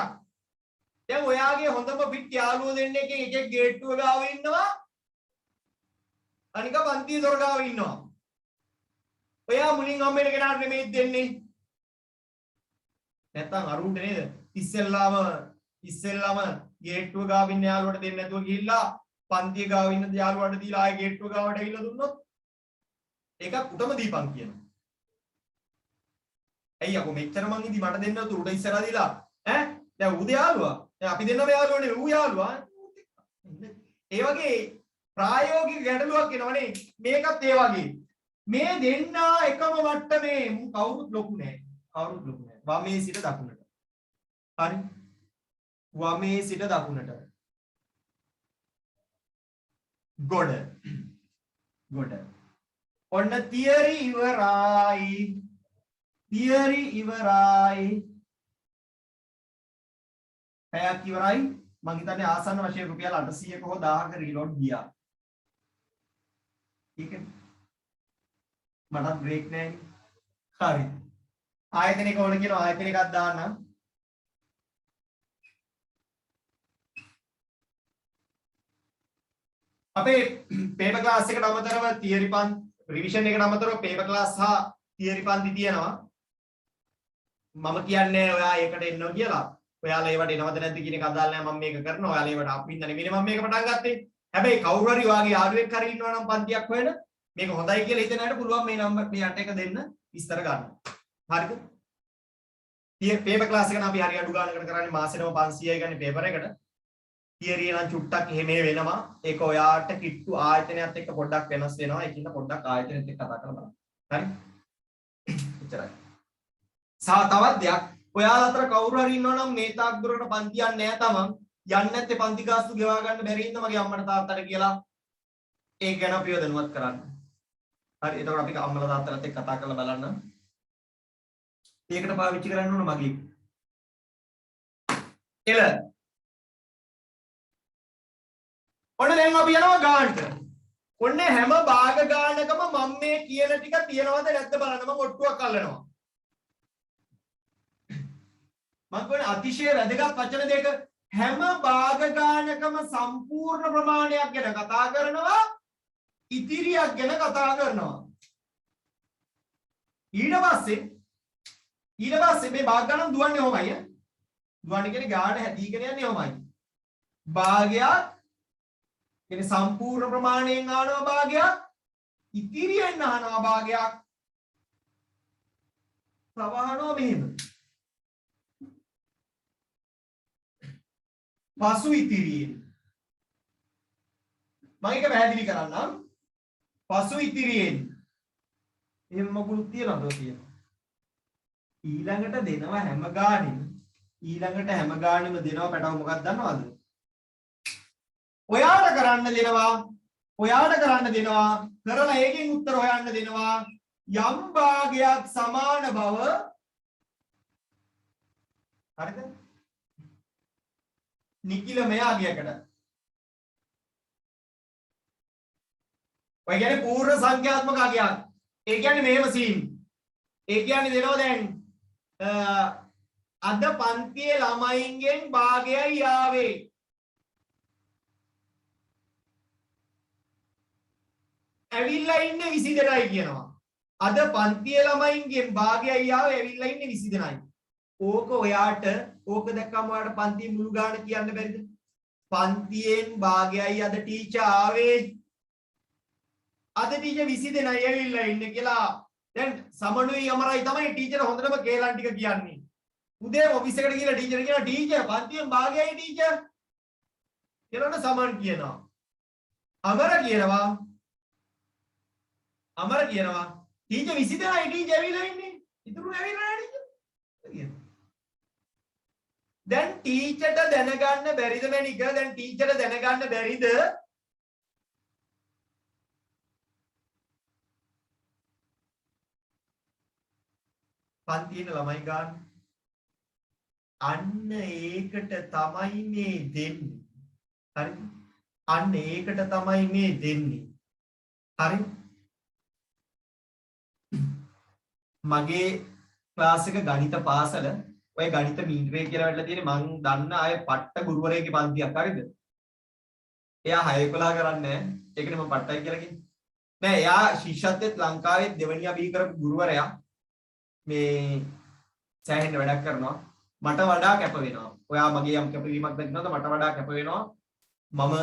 දැන් ඔයාගේ හොඳම පිට යාළුවෝ දෙන්නෙක් එකෙක් ගේට්ටුව ගාව ඉන්නවා අනික පන්ති දොර ගාව ඉන්නවා. ඔයා මුලින් හම්බ වෙන කෙනාට නෙමෙයි දෙන්නේ. නැත්තම් අරුන්ට නේද? ඉස්සෙල්ලාම ගේට්ටුව ගාව ඉන්න යාළුවට දෙන්න නැතුව ගිහිල්ලා පන්තිය ගාව ඉන්න යාළුවාට දීලා ආයේ ගේට්ටුව ගාවට ඇවිල්ලා දුන්නොත් ඒකත් උටම දීපන් කියනවා. ඇයි අකෝ මෙච්චර මං ඉදි මට දෙන්න උඩ ඉස්සරහා දීලා ඈ දැන් ඌ යාළුවා දැන් අපි දෙන්නම යාළුවා නෙවෙයි ඌ යාළුවා. ඒ වගේ ප්‍රායෝගික ගැටලුවක් එනවනේ. මේකත් ඒ වගේ මේ දෙන්න එකම වට්ටමේ කවුරුත් ලොකු නෑ. වමේ සිට දකුණට. හරි. වමේ සිට දකුණට. ගොඩ. ඔන්න තියරි ඉවරයි. පැයක් ඉවරයි. මං හිතන්නේ ආසන්න වශයෙන් රුපියල් 800ක හෝ 1000ක රීලෝඩ් ගියා. ඒකනේ. මටත් බ්‍රේක් නැහැ. හරි. ආයතනික ඕන කියන ආයතනිකක් දාන්න. අපේ පේපර් ක්ලාස් එකට අමතරව තියරි රිවිෂන් එකට අමතරව පේපර් ක්ලාස් හා තියරි පන්ති තියෙනවා. මම කියන්නේ ඔයා ඒකට එන්න කියලා. ඔයාලා ඒවට එනවද නැද්ද කියන එක අදාළ නැහැ. මම මේක කරනවා. ඔයාලා ඒවට අපින්ද නෙමෙයි මම මේක පටන් ගත්තේ. හැබැයි කවුරු හරි ඔයාගේ යාළුවෙක් හරි ඉන්නවා නම් පන්තියක් හොයන මේක හොඳයි කියලා හිතන අයට පුළුවන් මේ නම්බර් මේ අට එක දෙන්න විස්තර ගන්න. හරිද? පේපර් ක්ලාස් එක නම් අපි හරි අඩු ගානකට කරන්නේ මාසෙටම 500යි ගන්න පේපර් එකට. තියරි නම් චුට්ටක් එහෙම වෙනවා. ඒක ඔයාට කිට්ටු ආයතනයත් එක්ක පොඩ්ඩක් වෙනස් වෙනවා. ඒකින්ද පොඩ්ඩක් ආයතනෙත් එක්ක කතා කරලා බලන්න. හරි? එච්චරයි. තවත් දෙයක් ඔයාලා අතර කවුරු හරි ඉන්නවා නම් මේ තාක් දුරට පන්තියක් නැහැ තමන් යන්නේ නැත්තේ පන්ති ගාස්තු ගෙවා ගන්න බැරි හින්දා මගේ අම්මට තාත්තට කියලා ඒක ගැන අපිව දැනුවත් කරන්න. හරි එතකොට අපි අම්මලා තාත්තලාත් එක්ක කතා කරලා බලන්න. ඒකට පාවිච්චි කරන්න ඕන මගේ. එල. ඔන්න දැන් අපි යනවා ගානට. ඔන්න හැම භාග ගානකම මම මේ කියන ටික තියනවද නැද්ද බලන්න මම ඔට්ටුවක් අල්ලනවා. මම කියන්නේ අතිශය වැදගත් වචන දෙක හැම භාග ගානකම සම්පූර්ණ ප්‍රමාණයක් ගැන කතා කරනවා ඉතිරියක් ගැන කතා කරනවා. ඊට පස්සේ මේ භාග ගණන් දුවන්නේ ඔහමයි ඈ. දුවන්නේ කියන්නේ ගාන හැදීගෙන යන්නේ ඔහමයි. භාගයක් කියන්නේ සම්පූර්ණ ප්‍රමාණයෙන් ආනවා භාගයක් ඉතිරියෙන් ආනවා භාගයක් තව ආනවා මෙහෙම. පසු ඉතිරියෙන් මම එක පැහැදිලි කරන්නම්. පසු ඉතිරියෙන් එහෙම මොකුත් තියනවද කියලා. ඊළඟට දෙනවා හැම ගානෙම දෙනවා පැටව මොකක්ද දන්නවද? ඔයාට කරන්න දෙනවා කරලා ඒකෙන් උත්තර හොයන්න දෙනවා යම් භාගයක් සමාන බව. හරිද? නිකිල මෙයාගයකට ඔය කියන්නේ පූර්ණ සංඛ්‍යාත්මක අගයක්. ඒ කියන්නේ මෙහෙම සීන්. ඒ කියන්නේ දෙනවා දැන් අද පන්තියේ ළමයින්ගෙන් භාගයයි ආවේ. ඇවිල්ලා ඉන්නේ 20 දෙනයි කියනවා. අද පන්තියේ ළමයින්ගෙන් භාගයයි ආවේ ඇවිල්ලා ඉන්නේ 20 දෙනයි. ඕක ඔයාට ඕක දැක්කම ඔයාට පන්තියේ මුළු ගාන කියන්න බැරිද? පන්තියෙන් භාගයයි අද ටීචර් ආවේ. අද ටීචර් 20 දෙනයි ඇවිල්ලා ඉන්නේ කියලා. දැන් සමනුයි අමරයි තමයි ටීචර් හොඳටම කේලම් ටික කියන්නේ. උදේ ඔෆිස් එකට ගිහලා ටීචර් කියනවා ටීචර් පන්තියෙන් භාගයයි ටීචර්. කියනවනේ සමන් කියනවා. අමර කියනවා ටීචර් 20 දෙනයි ටීචර් ඇවිල්ලා ඉන්නේ. ඉතුරු ඇවිල්ලා නැහැ ටීචර්. දැන් ටීචර්ට දැනගන්න බැරිද මැනික? දැන් ටීචර්ට දැනගන්න බැරිද? පන්තියේ ළමයි ගන්න. අන්න ඒකට තමයි මේ දෙන්නේ. හරිද? අන්න ඒකට තමයි මේ දෙන්නේ. හරි? මගේ ක්ලාස් එක ගණිත පාසල ඔය ගණිත මීටරේ කියලා වැටලා තියෙන්නේ මං දන්න අය පට්ට ගුරුවරයෙක්ගේ පන්තියක් හරිද? එයා 6 11 කරන්නේ නැහැ. ඒකනේ මම පට්ටයි කියලා කියන්නේ. නෑ එයා ශිෂ්‍යත්වයට ලංකාවේ දෙවනියා බිහි කරපු ගුරුවරයා මේ සෑහෙන වැඩක් කරනවා. මට වඩා කැප වෙනවා. ඔයා මගේ යම් කැපවීමක් දක්වනවද මට වඩා කැප වෙනවා. මම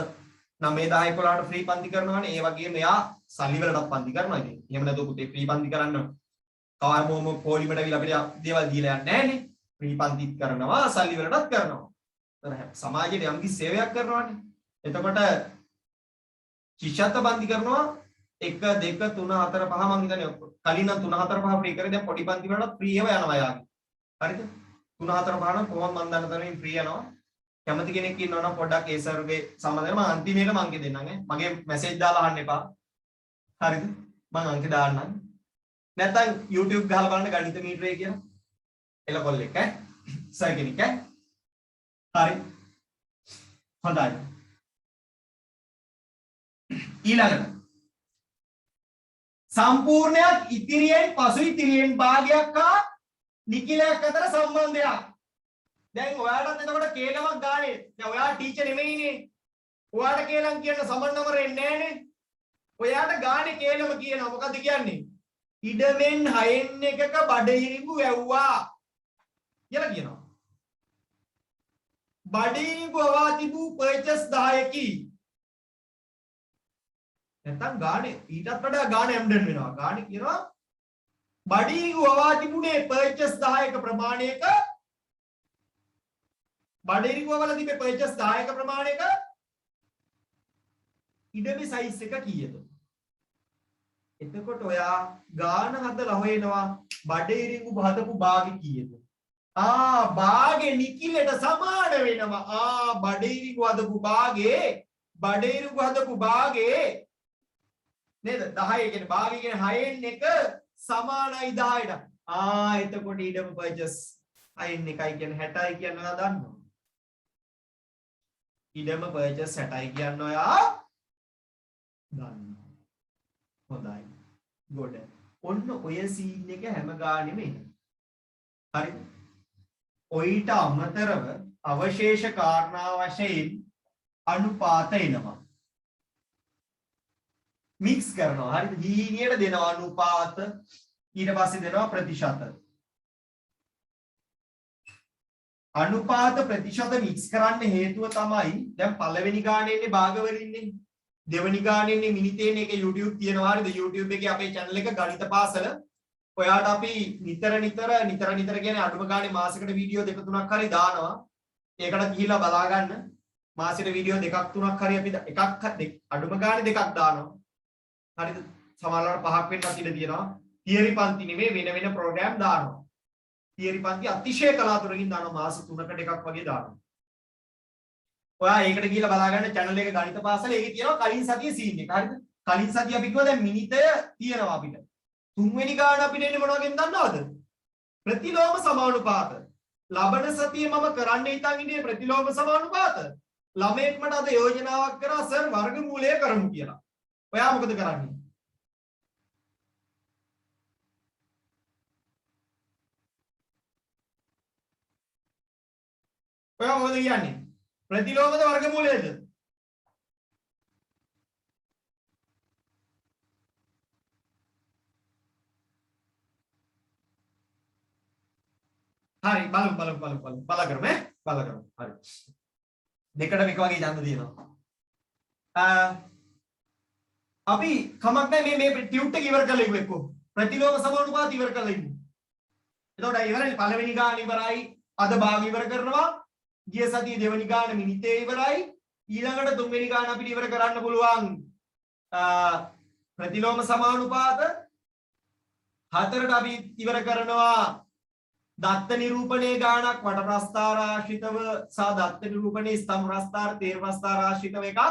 9 10 11ට ෆ්‍රී පන්ති කරනවානේ. ඒ වගේම එයා සල්ලි වලටත් පන්ති කරනවා ඉතින්. එහෙම නැතුව පුතේ ෆ්‍රී පන්ති කරන්න කවර්මෝම පොලිමට විල අපිට දේවල් දීලා යන්නේ නැහනේ. ෆ්‍රී පන්තිත් කරනවා සල්ලි වලටත් කරනවා. සමාජයට යම්කි සේවයක් කරනවානේ. එතකොට ශිෂ්‍යත්ව පන්ති කරනවා 1 2 3 4 5 මං හිතන්නේ කලින් නම් 3 4 5 ෆ්‍රී කරේ දැන් පොඩි පන්ති වලට ෆ්‍රී ඒවා යනවා යාගේ. හරිද? 3 4 5 නම් කොහොමද මන් දන්න තරමින් ෆ්‍රී යනවා. කැමති කෙනෙක් ඉන්නවා නම් පොඩ්ඩක් ඒ සර්ගේ සම්බන්ධව මම අන්තිමේට මං දෙන්නම් ඈ. මගේ මැසේජ් දාලා අහන්න එපා. හරිද? මං අංක දාන්නම්. නැත්නම් YouTube ගහලා බලන්න ගණිත මීටරේ කියලා. එල කොල්ලෙක් ඈ. සර් කෙනෙක් ඈ. හරි. හොඳයි. ඊළඟට සම්පූර්ණයක් ඉතිරියෙන් පසු ඉතිරියෙන් භාගයක් හා නිකිලයක් අතර සම්බන්ධයක්. දැන් ඔයාලට එතකොට කේලමක් ගානේ. දැන් ඔයා ටීචර් නෙමෙයිනේ. ඔයාට කේලම් කියන්න සමන් නම්බර එන්නේ නැහනේ. ඔයාට ගානේ කේලම කියනවා. මොකද්ද කියන්නේ? ඉඩමෙන් 6න් එකක බඩහිරිඟු වැව්වා කියලා කියනවා. බඩහිරිඟු අවවා තිබූ පර්චස් 10කි. නැත්නම් ගානේ ඊටත් වඩා ගානේ හැම්ඩන් වෙනවා. ගානේ කියනවා බඩහිරිඟු අවවා තිබුණේ පර්චස් 10ක ප්‍රමාණයක බඩහිරිඟු අවවල තිබේ පර්චස් 10ක ප්‍රමාණයක ඉඩමේ සයිස් එක කීයද? එතකොට ඔයා ගාන හදලා හොයනවා බඩහිරිඟු හදපු භාගෙ කීයද? භාගෙ නිකිලට සමාන වෙනවා. බඩහිරිඟු හදපු භාගේ නේද? 10 කියන්නේ භාගෙ කියන්නේ 6න් එක සමානයි 10ට. එතකොට ඉඩම පර්චස් 6න් එකයි කියන්නේ 60යි කියන ඔයා දන්නවා. ඉඩම පර්චස් 60යි කියන ඔයා දන්නවා. හොඳයි. ගොඩ. ඔන්න ඔය සීන් එක හැම ගානෙම එනවා. හරි. ඔයිට අමතරව අවශේෂ කාරණා වශයෙන් අනුපාත එනවා. මික්ස් කරනවා. හරිද? හීනියට දෙනවා අනුපාත. ඊට පස්සේ දෙනවා ප්‍රතිශත. අනුපාත ප්‍රතිශත මික්ස් කරන්න හේතුව තමයි දැන් පළවෙනි ගානේ ඉන්නේ භාගවලින්නේ. දෙවෙනි ගානේ ඉන්නේ මිනිතේනේ. ඒක YouTube තියෙනවා. හරිද? YouTube එකේ අපේ channel එක ගණිත පාසල. ඔයාට අපි නිතර කියන්නේ අඩුම ගානේ මාසෙකට වීඩියෝ දෙක තුනක් හරි දානවා. ඒකට ගිහිල්ලා බලා ගන්න. මාසෙට වීඩියෝ දෙකක් තුනක් හරි අපි අඩුම ගානේ දෙකක් දානවා. හරිද? සමහරවල් පහක් වෙන්නත් ඉඩ තියෙනවා. තියරි පන්ති නෙමෙයි වෙන ප්‍රෝග්‍රෑම් දානවා. තියරි පන්ති අතිශය කලාතුරකින් දානවා. මාස 3කට එකක් වගේ දානවා. ඔයා ඒකට ගිහිල්ලා බලා ගන්න channel එක ගණිත පාසල. ඒකේ තියෙනවා කලින් සතියේ සීන් එක. හරිද? කලින් සතිය අපි කිව්වා දැන් මිනිතය තියෙනවා අපිට. තුන්වෙනි ගාන අපිට එන්නේ මොනවගෙන් දන්නවද? ප්‍රතිලෝම සමානුපාත. ලබන සතියේ මම කරන්න හිතන් ඉන්නේ ප්‍රතිලෝම සමානුපාත. ළමයෙක් මට අද යෝජනාවක් කරා සර් වර්ගමූලය කරමු කියලා. ඔයා මොකද කරන්නේ? ඔයා මොකද කියන්නේ? ප්‍රතිලෝමද වර්ගමූලයද? හරි බලමු බල කරමු හරි දෙකට මේක වගේ ඡන්ද තියෙනවා අපි කමක් නැහැ මේ ටියුට් එක ඉවර කරලා ඉමු එක්කෝ ප්‍රතිලෝම සමානුපාත ඉවර කරලා ඉමු එතකොට ඉවරයි පළවෙනි ගාන ඉවරයි අද භාග ඉවර කරනවා ගිය සතියේ දෙවෙනි ගාන මිනිතේ ඉවරයි ඊළඟට තුන්වෙනි ගාන අපිට ඉවර කරන්න පුළුවන් ප්‍රතිලෝම සමානුපාත හතරට අපි ඉවර කරනවා දත්ත නිරූපණයේ ගානක් වට ප්‍රස්ථාර ආශ්‍රිතව සහ දත්ත නිරූපණයේ ස්තම්භ ප්‍රස්ථාර තේර ප්‍රස්ථාර ආශ්‍රිතව එකක්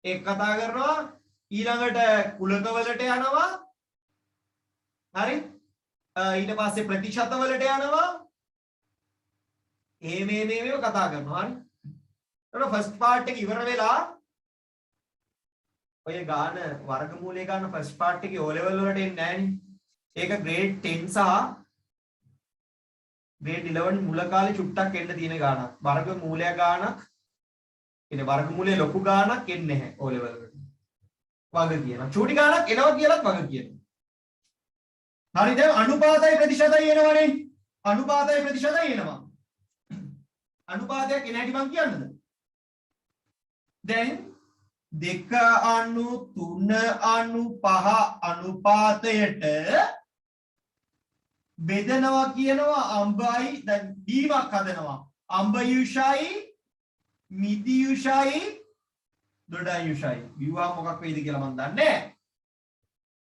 ඒක කතා කරනවා ඊළඟට කුලක වලට යනවා හරි ඊට පස්සේ ප්‍රතිශත වලට යනවා මේව කතා කරනවා හරි එතකොට ෆස්ට් පාර්ට් එක ඉවර වෙලා ඔය ගාන වර්ගමූලයේ ගන්න ෆස්ට් පාර්ට් එකේ O level වලට එන්නේ නැහනේ ඒක grade 10 සහ grade 11 මුල කාලේ චුට්ටක් එන්න තියෙන ගානක් වර්ගමූලය ගානක් ඉතින් වර්ගමූලයේ ලොකු ගානක් එන්නේ නැහැ O level වලට වග කියනවා චූටි ගානක් එනවා කියලාත් වග කියනවා හරි දැන් අනුපාතයි ප්‍රතිශතයි එනවනේ අනුපාතයි ප්‍රතිශතයි එනවා අනුපාතයක් එන හැටි මම කියන්නද දැන් 2:3:5 අනුපාතයට බෙදනවා කියනවා අම්බයි දැන් බීමක් හදනවා අම්බ යුෂයි මිදි යුෂයි දොඩ යුෂයි බිව්වා මොකක් වෙයිද කියලා මම දන්නේ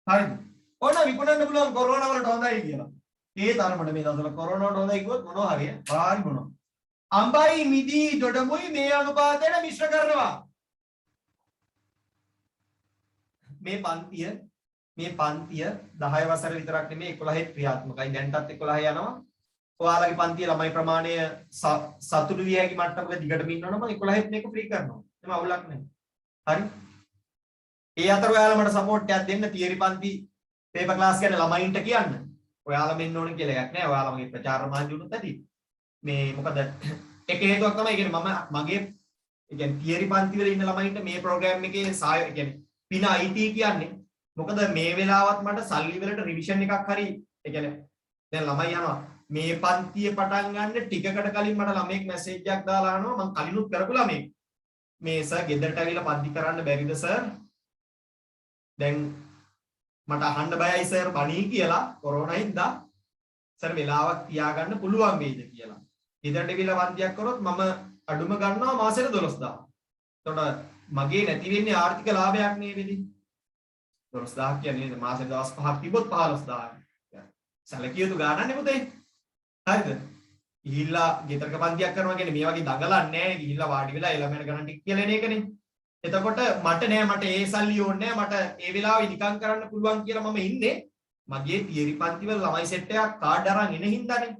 නැහැ හරිද ඕන විකුණන්න පුළුවන් කොරෝනා වලට හොඳයි කියලා ඒ තරමට මේ දවස්වල කොරෝනා වලට හොඳයි කිව්වොත් මොනවා හරිය පාරි මොනවා අම්බයි මිදි දොඩමුයි මේ අනුපාතයට මිශ්‍ර කරනවා මේ පන්තිය 10 වසර විතරක් නෙමෙයි 11 ක්‍රියාත්මකයි දැන්ටත් 11 යනවා ඔයාලගේ පන්තියේ ළමයි ප්‍රමාණය සතුටු විය හැකි මට්ටමක දිගටම ඉන්නවනම් මම 11ත් මේක ෆ්‍රී කරනවා. එතන අවුලක් නැහැ. හරි. ඒ අතර ඔයාලා මට සපෝට් එකක් දෙන්න තියරි පන්ති පේපර් ක්ලාස් ගැන ළමයින්ට කියන්න. ඔයාලා මෙන්න ඕන කියලා එකක් නැහැ. ඔයාලා මගේ ප්‍රචාර මාධ්‍ය උනත් ඇති. මේ මොකද එක හේතුවක් තමයි කියන්නේ මම මගේ කියන්නේ තියරි පන්ති වල ඉන්න ළමයින්ට මේ ප්‍රෝග්‍රෑම් එකේ කියන්නේ පින IT කියන්නේ මොකද මේ වෙලාවත් මට සල්ලි වලට රිවිෂන් එකක් හරි කියන්නේ දැන් ළමයි යනවා මේ පන්තිය පටන් ගන්න ටිකකට කලින් මට ළමෙක් මැසේජ් එකක් දාලා අහනවා මම කලිනුත් කරපු ළමෙක් මේ සර් ගෙදරට ඇවිල්ලා පන්ති කරන්න බැරිද සර් දැන් මට අහන්න බයයි සර් බණී කියලා කොරෝනා හින්දා සර් වෙලාවක් තියාගන්න පුළුවන් වේද කියලා. ගෙදරට ඇවිල්ලා පන්තියක් කරොත් මම අඩුම ගන්නවා මාසෙට 12000. එතකොට මගේ නැති වෙන්නේ ආර්ථික ලාභයක් නේ වෙදි. 12000 කියන්නේ මාසෙට දවස් 5ක් තිබොත් 15000. සැලකිය යුතු ගානක් නේ පුතේ. හරිද? ගිහිල්ලා ගෙදරක පන්තියක් කරනවා කියන්නේ මේ වගේ දඟලන්නේ නැහැ. ගිහිල්ලා වාඩි වෙලා ළමයට ගණන් ටික කියලා එන එකනේ. එතකොට මට නෑ මට ඒ සල්ලි ඕනේ නෑ මට ඒ වෙලාවේ නිකන් කරන්න පුළුවන් කියලා මම ඉන්නේ මගේ තියරි පන්ති වල ළමයි සෙට් එකක් කාඩ් අරන් එන හින්දානේ.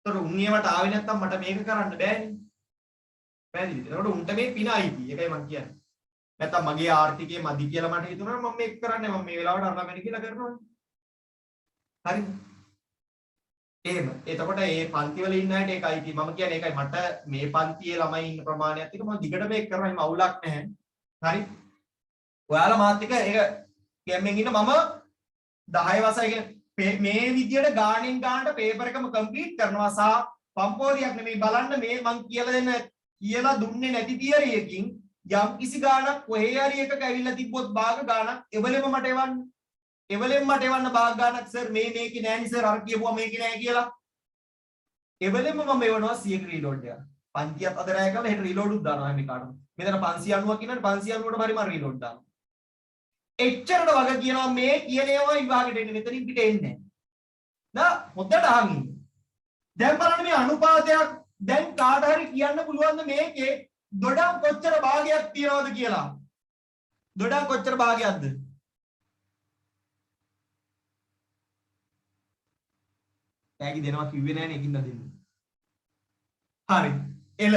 ඒතර උන් ඒවට ආවේ නැත්තම් මට මේක කරන්න බෑනේ. පැහැදිලිද? ඒකට උන්ට මේ පින අයිති. ඒකයි මම කියන්නේ. නැත්තම් මගේ ආර්ථිකයේ මදි කියලා මට හිතුණා මම මේක කරන්නේ මම මේ වෙලාවට අර ළමයි කියලා කරනවා. හරිද? එහෙම. එතකොට මේ පන්ති වල ඉන්න අයට ඒක අයිති. මම කියන්නේ ඒකයි මට මේ පන්තියේ ළමයි ඉන්න ප්‍රමාණයත් එක්ක මම දිගට මේක කරනවා. එහෙම අවුලක් නැහැ. හරි ඔයාලා මාත් එක්ක ඒක ගෑම්ෙන් ඉන්න මම 10 වසරේ මේ විදියට ගාණෙන් ගානට පේපර් එකම කම්ප්ලීට් කරනවා සහ පම්පෝරියක් නෙමෙයි බලන්න මේ මං කියලා දුන්නේ නැති තියරි එකකින් යම් කිසි ගාණක් කොහේ හරි එකක ඇවිල්ලා තිබ්බොත් භාග ගාණක් එවලෙම මට එවන්න භාග ගාණක් සර් මේකේ නෑනි සර් අර කියපුවා මේකේ නෑ කියලා එවලෙම මම එවනවා 100ක රීලෝඩ් එක පන්තියක් අද රැය කරලා හෙට රීලෝඩ් උත් දානවා හැම කාටම මෙතන 590ක් කියනවනේ 590ට හරි මම රීලෝඩ් දානවා. එච්චරට වග කියනවා මේ කියන ඒවා විභාගෙට එන්නේ මෙතනින් පිට එන්නේ නැහැ. හොද්දට අහන් ඉන්න. දැන් බලන්න මේ අනුපාතයක් දැන් කාට හරි කියන්න පුළුවන්ද මේකේ දොඩම් කොච්චර භාගයක් තියනවද කියලා? දොඩම් කොච්චර භාගයක්ද? ටැගි දෙනවා කිව්වේ නෑනේ ඒකින්ද දෙන්නේ. හරි. එල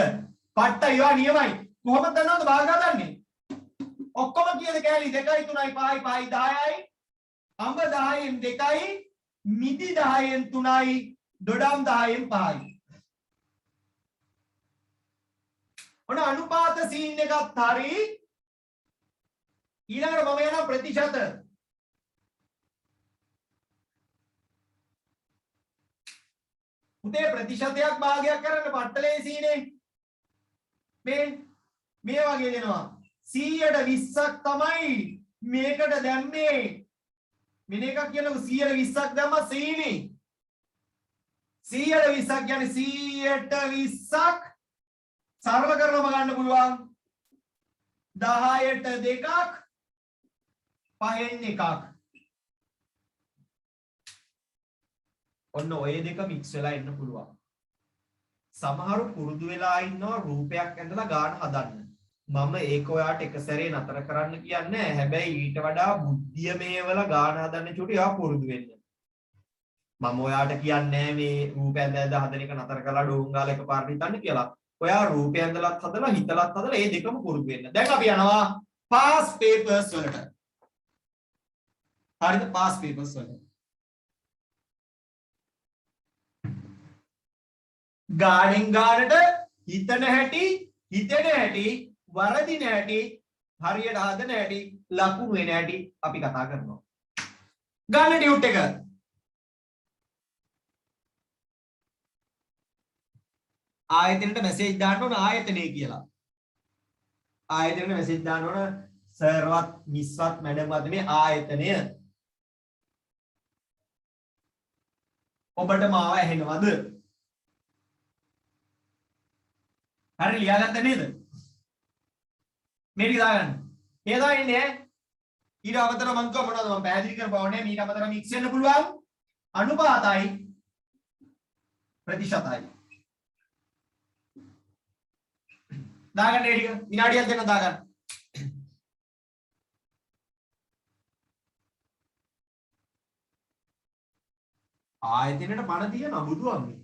පට්ට ඒවා නියමයි. කොහොමද දන්නවද භාග හදන්නේ? ඔක්කොම කීයද කෑලි 2යි 3යි 5යි 5යි 10යි අඹ 10න් 2යි මිදි 10න් 3යි දොඩම් 10න් 5යි. ඔන්න අනුපාත සීන් එකත් හරි. ඊළඟට මම යනවා ප්‍රතිශත. උදේ ප්‍රතිශතයක් භාගයක් කරන්න පට්ටලේ සීනේ. මේ වගේ දෙනවා 100ට 20ක් තමයි මේකට දැම්මේ මෙන්න එකක් කියනකො 100ට 20ක් දැම්ම සීනි 100ට 20ක් කියන්නේ 100ට 20ක් සරල කරනම ගන්න පුළුවන් 10ට 2ක් 5න් 1ක් ඔන්න ඔය දෙක මික්ස් වෙලා එන්න පුළුවන් සමහරු පුරුදු වෙලා ඉන්නවා රූපයක් ඇඳලා ගාන හදන්න. මම ඒක ඔයාට එක සැරේ නතර කරන්න කියන්නේ හැබැයි ඊට වඩා බුද්ධිය මේවල ගාන හදන්න චුටි ඔයා පුරුදු වෙන්න. මම ඔයාට කියන්නේ මේ රූප ඇඳ හදන එක නතර කරලා ඩෝංගාල එකපාරට හිතන්න කියලා. ඔයා රූපය ඇඳලත් හදලා හිතලත් හදලා මේ දෙකම පුරුදු වෙන්න. දැන් අපි යනවා past papers වලට. හරිද past papers වලට. ගානෙන් ගානට හිතන හැටි හිතෙන හැටි වරදින හැටි හරියට හදන හැටි ලකුණු වෙන හැටි අපි කතා කරනවා ගන්න ඩියුට් එක ආයතනෙට මැසේජ් දාන්න ඕන ආයතනය කියලා ආයතනෙට මැසේජ් දාන්න ඕන සර්වත් මිස්වත් මැඩම්වත් මේ ආයතනය ඔබට මාව ඇහෙනවද හරි ලියාගත්ත නේද? මේ ටික දාගන්න. මේ දාන්නේ ඊට අමතරව මම කිව්වා මොනවද මම පැහැදිලි කරපුවානේ ඊට අමතරව මික්ස් වෙන්න පුළුවන් අනුපාතයි ප්‍රතිශතයි. දාගන්න ඒ ටික විනාඩියක් දෙන්න දාගන්න. ආයතනෙට පණ තියෙන බුදුන් මේ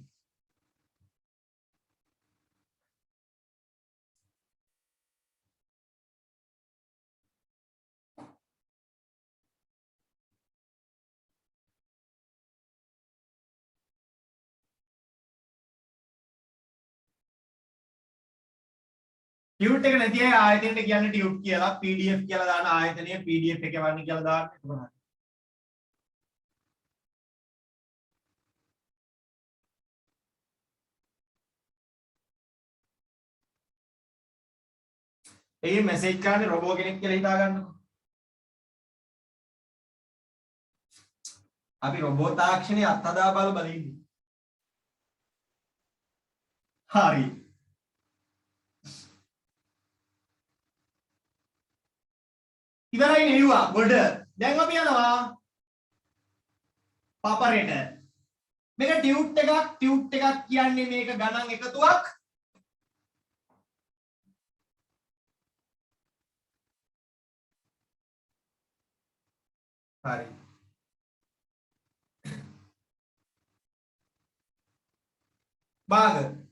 ටියුට් එක නැති අය ආයතනෙට කියන්නේ ටියුට් කියලා PDF කියලා දාන ආයතනය PDF එක වන්න කියලා දාන්න එතකොට ඒ මැසේජ් කරන්නේ රොබෝ කෙනෙක් කියලා හිතා ගන්නකො. අපි රොබෝ තාක්ෂණයේ අත්හදා බල බල ඉන්නේ. හරි. ඉවරයි නෙවුවා ගොඩ. දැන් අපි යනවා පපරේට. මේක ටියුට් එකක් කියන්නේ මේක ගණන් එකතුවක්. හරි. භාග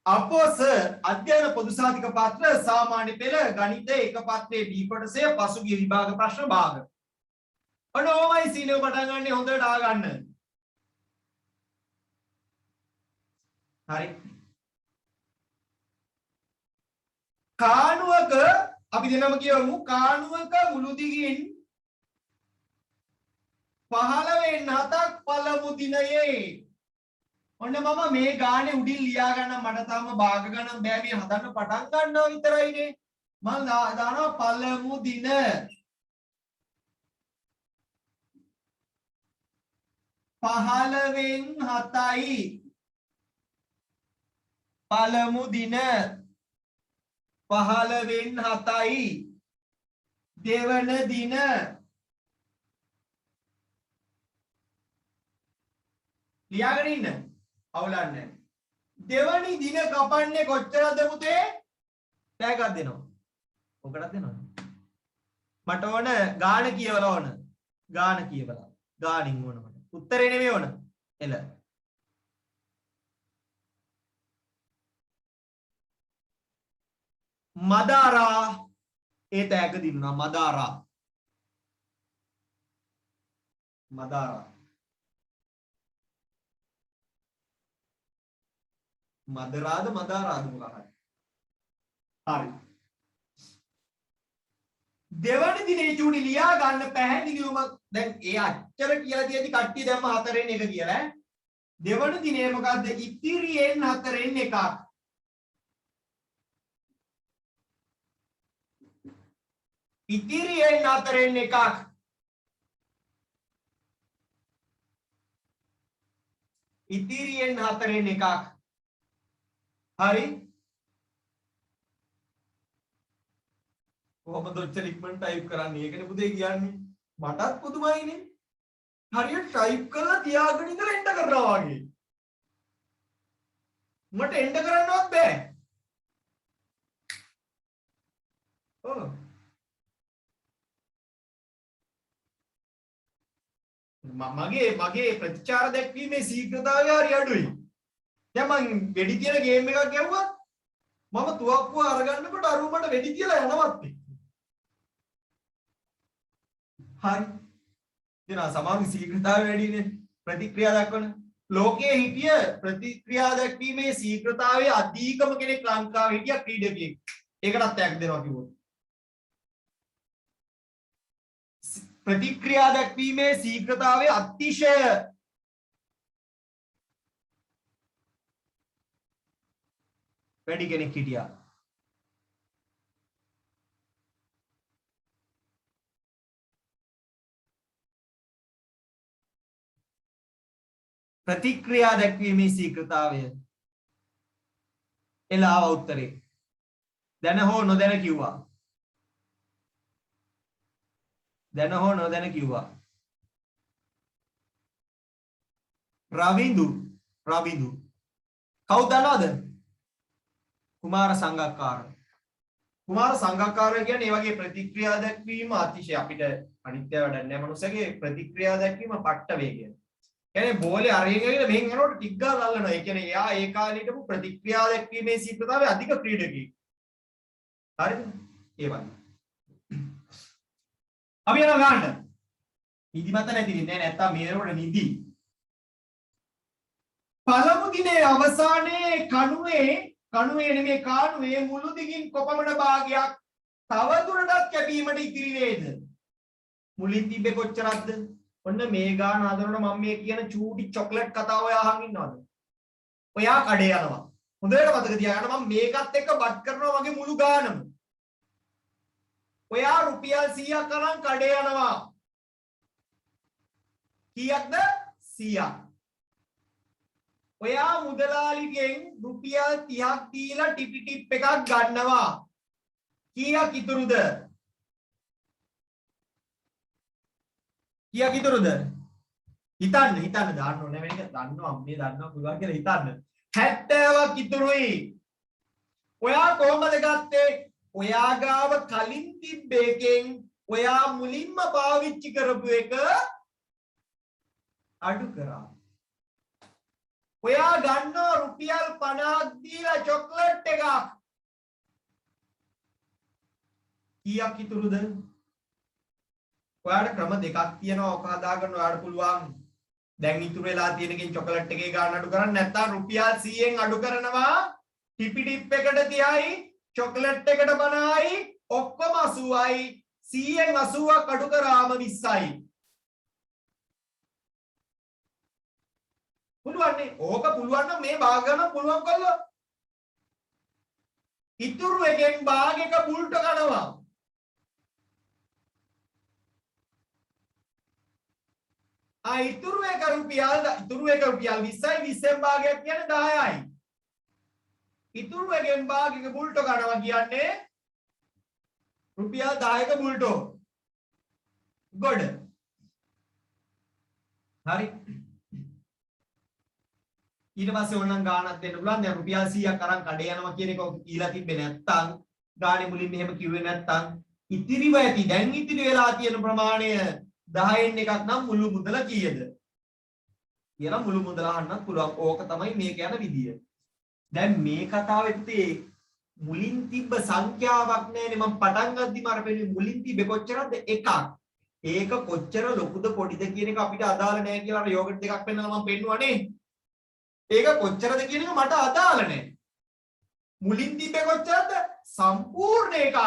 අපෝ සර් අධ්‍යයන පොදු සාධක පත්‍ර සාමාන්‍ය පෙළ ගණිත එක පත්‍රයේ B කොටසේ පසුගිය විභාග ප්‍රශ්න භාග. ඔන්න ඕමයි සීලව පටන් ගන්න හොඳට ආගන්න. හරි. කාණුවක අපි දෙනම කියමු කාණුවක මුළු දිගින් 15 පළමු දිනයේ ඔන්න මම මේ ගානේ උඩින් ලියා ගන්න මට තාම භාග ගණන් බෑ මේ හදන්න පටන් ගන්නවා විතරයිනේ මම දානවා පළමු දින පහළවෙන් 7යි පළමු දින පහළවෙන් 7යි දෙවන දින ලියාගෙන ඉන්න අවුලන්නේ දෙවනි දින කපන්නේ කොච්චරද පුතේ ටැග්ගක් දෙනවා ඔකටත් දෙනවා මට ඕන ගාන කියවලා ඕන ගාන කියවලා ගානින් ඕන මට උත්තරේ නෙමෙයි ඕන එල මදාරා ඒ ටැග් දිනුනා මදාරා මදාරා මදරාද මදාරාද මොකක්ද හරි දෙවන දිනේ චූටි ලියා ගන්න පැහැදිලිවම දැන් ඒ අච්චර කියලා තියෙදි කට්ටිය දැම්ම 4න් 1 කියලා ඈ දෙවන දිනේ මොකද්ද ඉතිරියෙන් 4න් 1ක් ඉතිරියෙන් 4න් 1ක් ඉතිරියෙන් 4න් 1ක් හරි කොහොමද ඔච්චර ඉක්මනට ටයිප් කරන්නේ ඒකනේ පුතේ කියන්නේ මටත් පුදුමයිනේ හරියට ටයිප් කරලා තියාගෙන ඉඳලා එන්ටර් කරනවා වගේ මට එන්ටර් කරන්නවත් බෑ ඔව් මගේ ප්‍රතිචාර දැක්වීමේ ශීඝ්‍රතාවය හරි අඩුයි දැන් මං වෙඩි තියන ගේම් එකක් ගැව්වා මම තුවක්කුව අරගන්නකොට අරුමට වෙඩි තියලා යනවත් හරි දෙනා සමාන ශීඝ්‍රතාවය වැඩිනේ ප්‍රතික්‍රියා දක්වන ලෝකයේ හිටිය ප්‍රතික්‍රියා දැක්වීමේ ශීඝ්‍රතාවයේ අධිකම කෙනෙක් ලංකාවේ හිටිය ක්‍රීඩකයෙක් ඒකටත් ටැග් දෙනවා කිව්වොත් ප්‍රතික්‍රියා දැක්වීමේ ශීඝ්‍රතාවයේ අතිශය වැඩි කෙනෙක් හිටියා ප්‍රතික්‍රියා දැක්වීමේ ශීඝ්‍රතාවය එලාව උත්තරේ දැන හෝ නොදැන කිව්වා දැන හෝ නොදැන කිව්වා රවිඳු කවුද දන්නවද කුමාර සංගක්කාර කියන්නේ ඒ වගේ ප්‍රතික්‍රියා දැක්වීම අතිශය අපිට අනිත්‍ය වැඩක් නැහැ මනුස්සයගේ ප්‍රතික්‍රියා දැක්වීම පට්ට වේගය. කියන්නේ බෝලේ අරගෙන ගිහලා මෙහෙන් යනකොට ටික් ගාලා අල්ලනවා. ඒ කියන්නේ එයා ඒ කාලේ හිටපු ප්‍රතික්‍රියා දැක්වීමේ ශීඝ්‍රතාවය අධික ක්‍රීඩකයෙක්. හරිද? ඒ වගේ. අපි යනවා ගන්න. නිදිමත නැති නෑ නැත්තම් මේරොඩ නිදි. පළමු දිනේ අවසානයේ කණුවේ කණුවේ නෙමේ කාණුවේ මුළු දිගින් කොපමණ භාගයක් තවදුරටත් කැපීමට ඉතිරි වේද? මුලින් තිබ්බේ කොච්චරක්ද? ඔන්න මේ ගාන හදනකොට මම මේ කියන චූටි චොක්ලට් කතාව ඔයා අහන් ඉන්නවද? ඔයා කඩේ යනවා. හොඳට මතක තියාගන්න මම මේකත් එක්ක බත් කරනවා වගේ මුළු ගානම. ඔයා රුපියල් 100ක් අරන් කඩේ යනවා. කීයක්ද? 100ක්. ඔයා මුදලාලිගෙන් රුපියල් 30ක් දීලා ටිපි ටිප් එකක් ගන්නවා. කීයක් ඉතුරුද? කීයක් ඉතුරුද? හිතන්න දාන්න ඕනේ මේක දන්නවා මේ දන්නවා පුළුවන් කියලා හිතන්න. 70ක් ඉතුරුයි. ඔයා කොහමද ගත්තේ? ඔයා ගාව කලින් තිබ්බ එකෙන් ඔයා මුලින්ම පාවිච්චි කරපු එක අඩු කරා. ඔයා ගන්නවා රුපියල් 50ක් දීලා චොක්ලට් එකක්. කීයක් ඉතුරුද? ඔයාට ක්‍රම දෙකක් තියෙනවා ඔක හදාගන්න ඔයාට පුළුවන්. දැන් ඉතුරු වෙලා තියෙන එකෙන් චොකලට් එකේ ගාන අඩු කරන්න නැත්නම් රුපියල් 100න් අඩු කරනවා. ටිපි ටිප් එකට 30යි චොකලට් එකට 50යි ඔක්කොම 80යි 100න් 80ක් අඩු කරාම 20යි. පුළුවන් නේ? ඕක පුළුවන් නම් මේ භාග ගන්න පුළුවන් කළා. ඉතුරු එකෙන් භාගයක බුල්ට කනවා. ඉතුරු එක රුපියල් 20යි 20න් භාගයක් කියන්නේ 10යි. ඉතුරු එකෙන් භාගයක බුල්ටෝ ගන්නවා කියන්නේ රුපියල් 10ක බුල්ටෝ. ගොඩ. හරි. ඊට පස්සේ ඕනනම් ගාණක් දෙන්න පුළුවන්. දැන් රුපියල් 100ක් අරන් කඩේ යනවා කියන එක කියලා තිබ්බේ නැත්තම් ගාණේ මුලින් මෙහෙම කිව්වේ නැත්තම් ඉතිරිව ඇති. දැන් ඉතිරි වෙලා තියෙන ප්‍රමාණය 10න් එකක් නම් මුළු මුදල කීයද කියලා මුළු මුදල අහන්නත් පුළුවන්. ඕක තමයි මේක යන විදිය. දැන් මේ කතාවෙත් මුලින් තිබ්බ සංඛ්‍යාවක් නෑනේ. මම පටන් ගද්දිම අර පෙන්නේ මුලින් තිබ්බේ කොච්චරද? එකක්. ඒක කොච්චර ලොකුද පොඩිද කියන එක අපිට අදාළ නෑ කියලා අර යෝගට් දෙකක් පෙන්නලා මම පෙන්නුවානේ. ඒක කොච්චරද කියන එක මට අදාළ නෑ. මුලින් තිබ්බේ කොච්චරද? සම්පූර්ණ එකක්.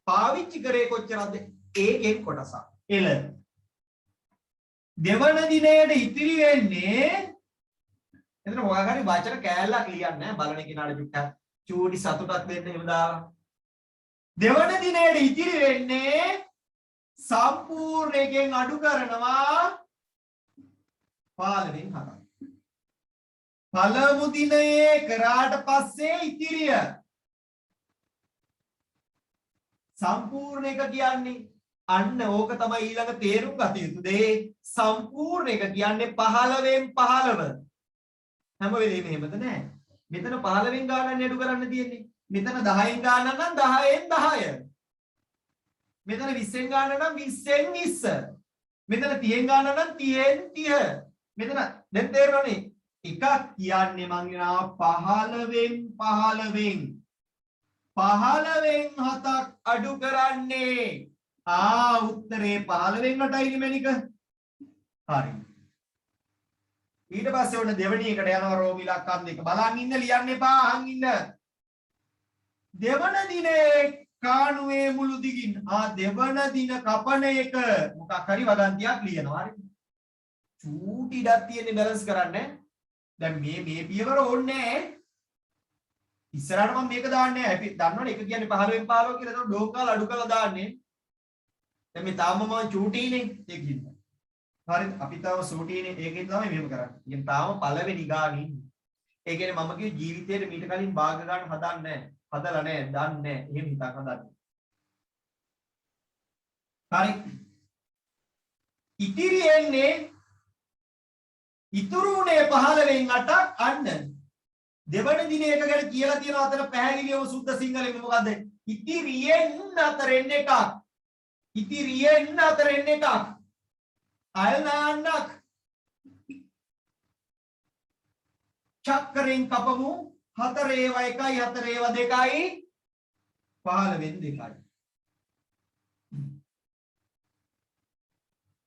පාවිච්චි කරේ කොච්චරද? ඒකෙන් කොටසක්. එල දෙවන දිනේට ඉතිරි වෙන්නේ එතන මොකක්hari වචන කෑල්ලක් ලියන්නේ බලන කෙනාට චුට්ටක් චූටි සතුටක් දෙන්න එහෙම දාලා දෙවන දිනේට ඉතිරි වෙන්නේ සම්පූර්ණ එකෙන් අඩු කරනවා 15න් 7ක් පළමු දිනේ කරාට පස්සේ ඉතිරිය සම්පූර්ණ එක කියන්නේ අන්න ඕක තමයි ඊළඟ තේරුම් ගත යුතු දේ. සම්පූර්ණ එක කියන්නේ 15න් 15. හැම වෙලේම එහෙමද නැහැ. මෙතන 15න් ගානක් නඩු කරන්න තියෙන්නේ. මෙතන 10න් ගානක් නම් 10න් 10. මෙතන 20න් ගානක් නම් 20න් 20. මෙතන 30න් ගානක් නම් 30න් 30. මෙතන දැන් තේරෙනවනේ. එකක් කියන්නේ මං කියනවා 15න් 15න් 15න් 7ක් අඩු කරන්නේ උත්තරේ 15න් 8යි නෙමෙනික. හරි. ඊට පස්සේ ඔන්න දෙවෙනි එකට යනවා රෝම ඉලක්කම් දෙක. බලන් ඉන්න ලියන්න එපා අහන් ඉන්න. දෙවන දිනේ කාණුවේ මුළු දිගින් දෙවන දින කපන එක මොකක් හරි වදන්තියක් ලියනවා. හරි. චූටි ඉඩක් තියෙන්නේ බැලන්ස් කරන්න. දැන් මේ පියවර ඕනේ නැහැ. ඉස්සරහට මම මේක දාන්නේ නැහැ. අපි දන්නවනේ එක කියන්නේ 15න් 15 කියලා. ඒක ඩෝකාල අඩු කරලා දාන්නේ. දැන් මේ තාම මම චූටිනේ ඒකින්. හරිද? අපි තාම චූටිනේ ඒකෙන් තමයි මෙහෙම කරන්නේ. ඉතින් තාම පළවෙනි ගානේ ඉන්නේ. ඒ කියන්නේ මම කිව්ව ජීවිතේට මීට කලින් භාග ගන්න හදන්නේ නැහැ. හදලා නැහැ, දන්නේ නැහැ. එහෙම හිතක් හදන්නේ. හරි. ඉතිරි එන්නේ ඉතුරුනේ 15න් 8ක් අන්න දෙවන දිනේ එක ගැන කියලා තියෙන අතර පැහැදිලිවම සුද්ධ සිංහලෙන් මොකද්ද? ඉතිරියෙන් අතරින් එකක්. ඉතිරියෙන් අතරින් එකක්. අයනාන්නක්. චක්‍රයෙන් කපමු 4 ඒවා 1යි 4 ඒවා 2යි 15න් 2යි.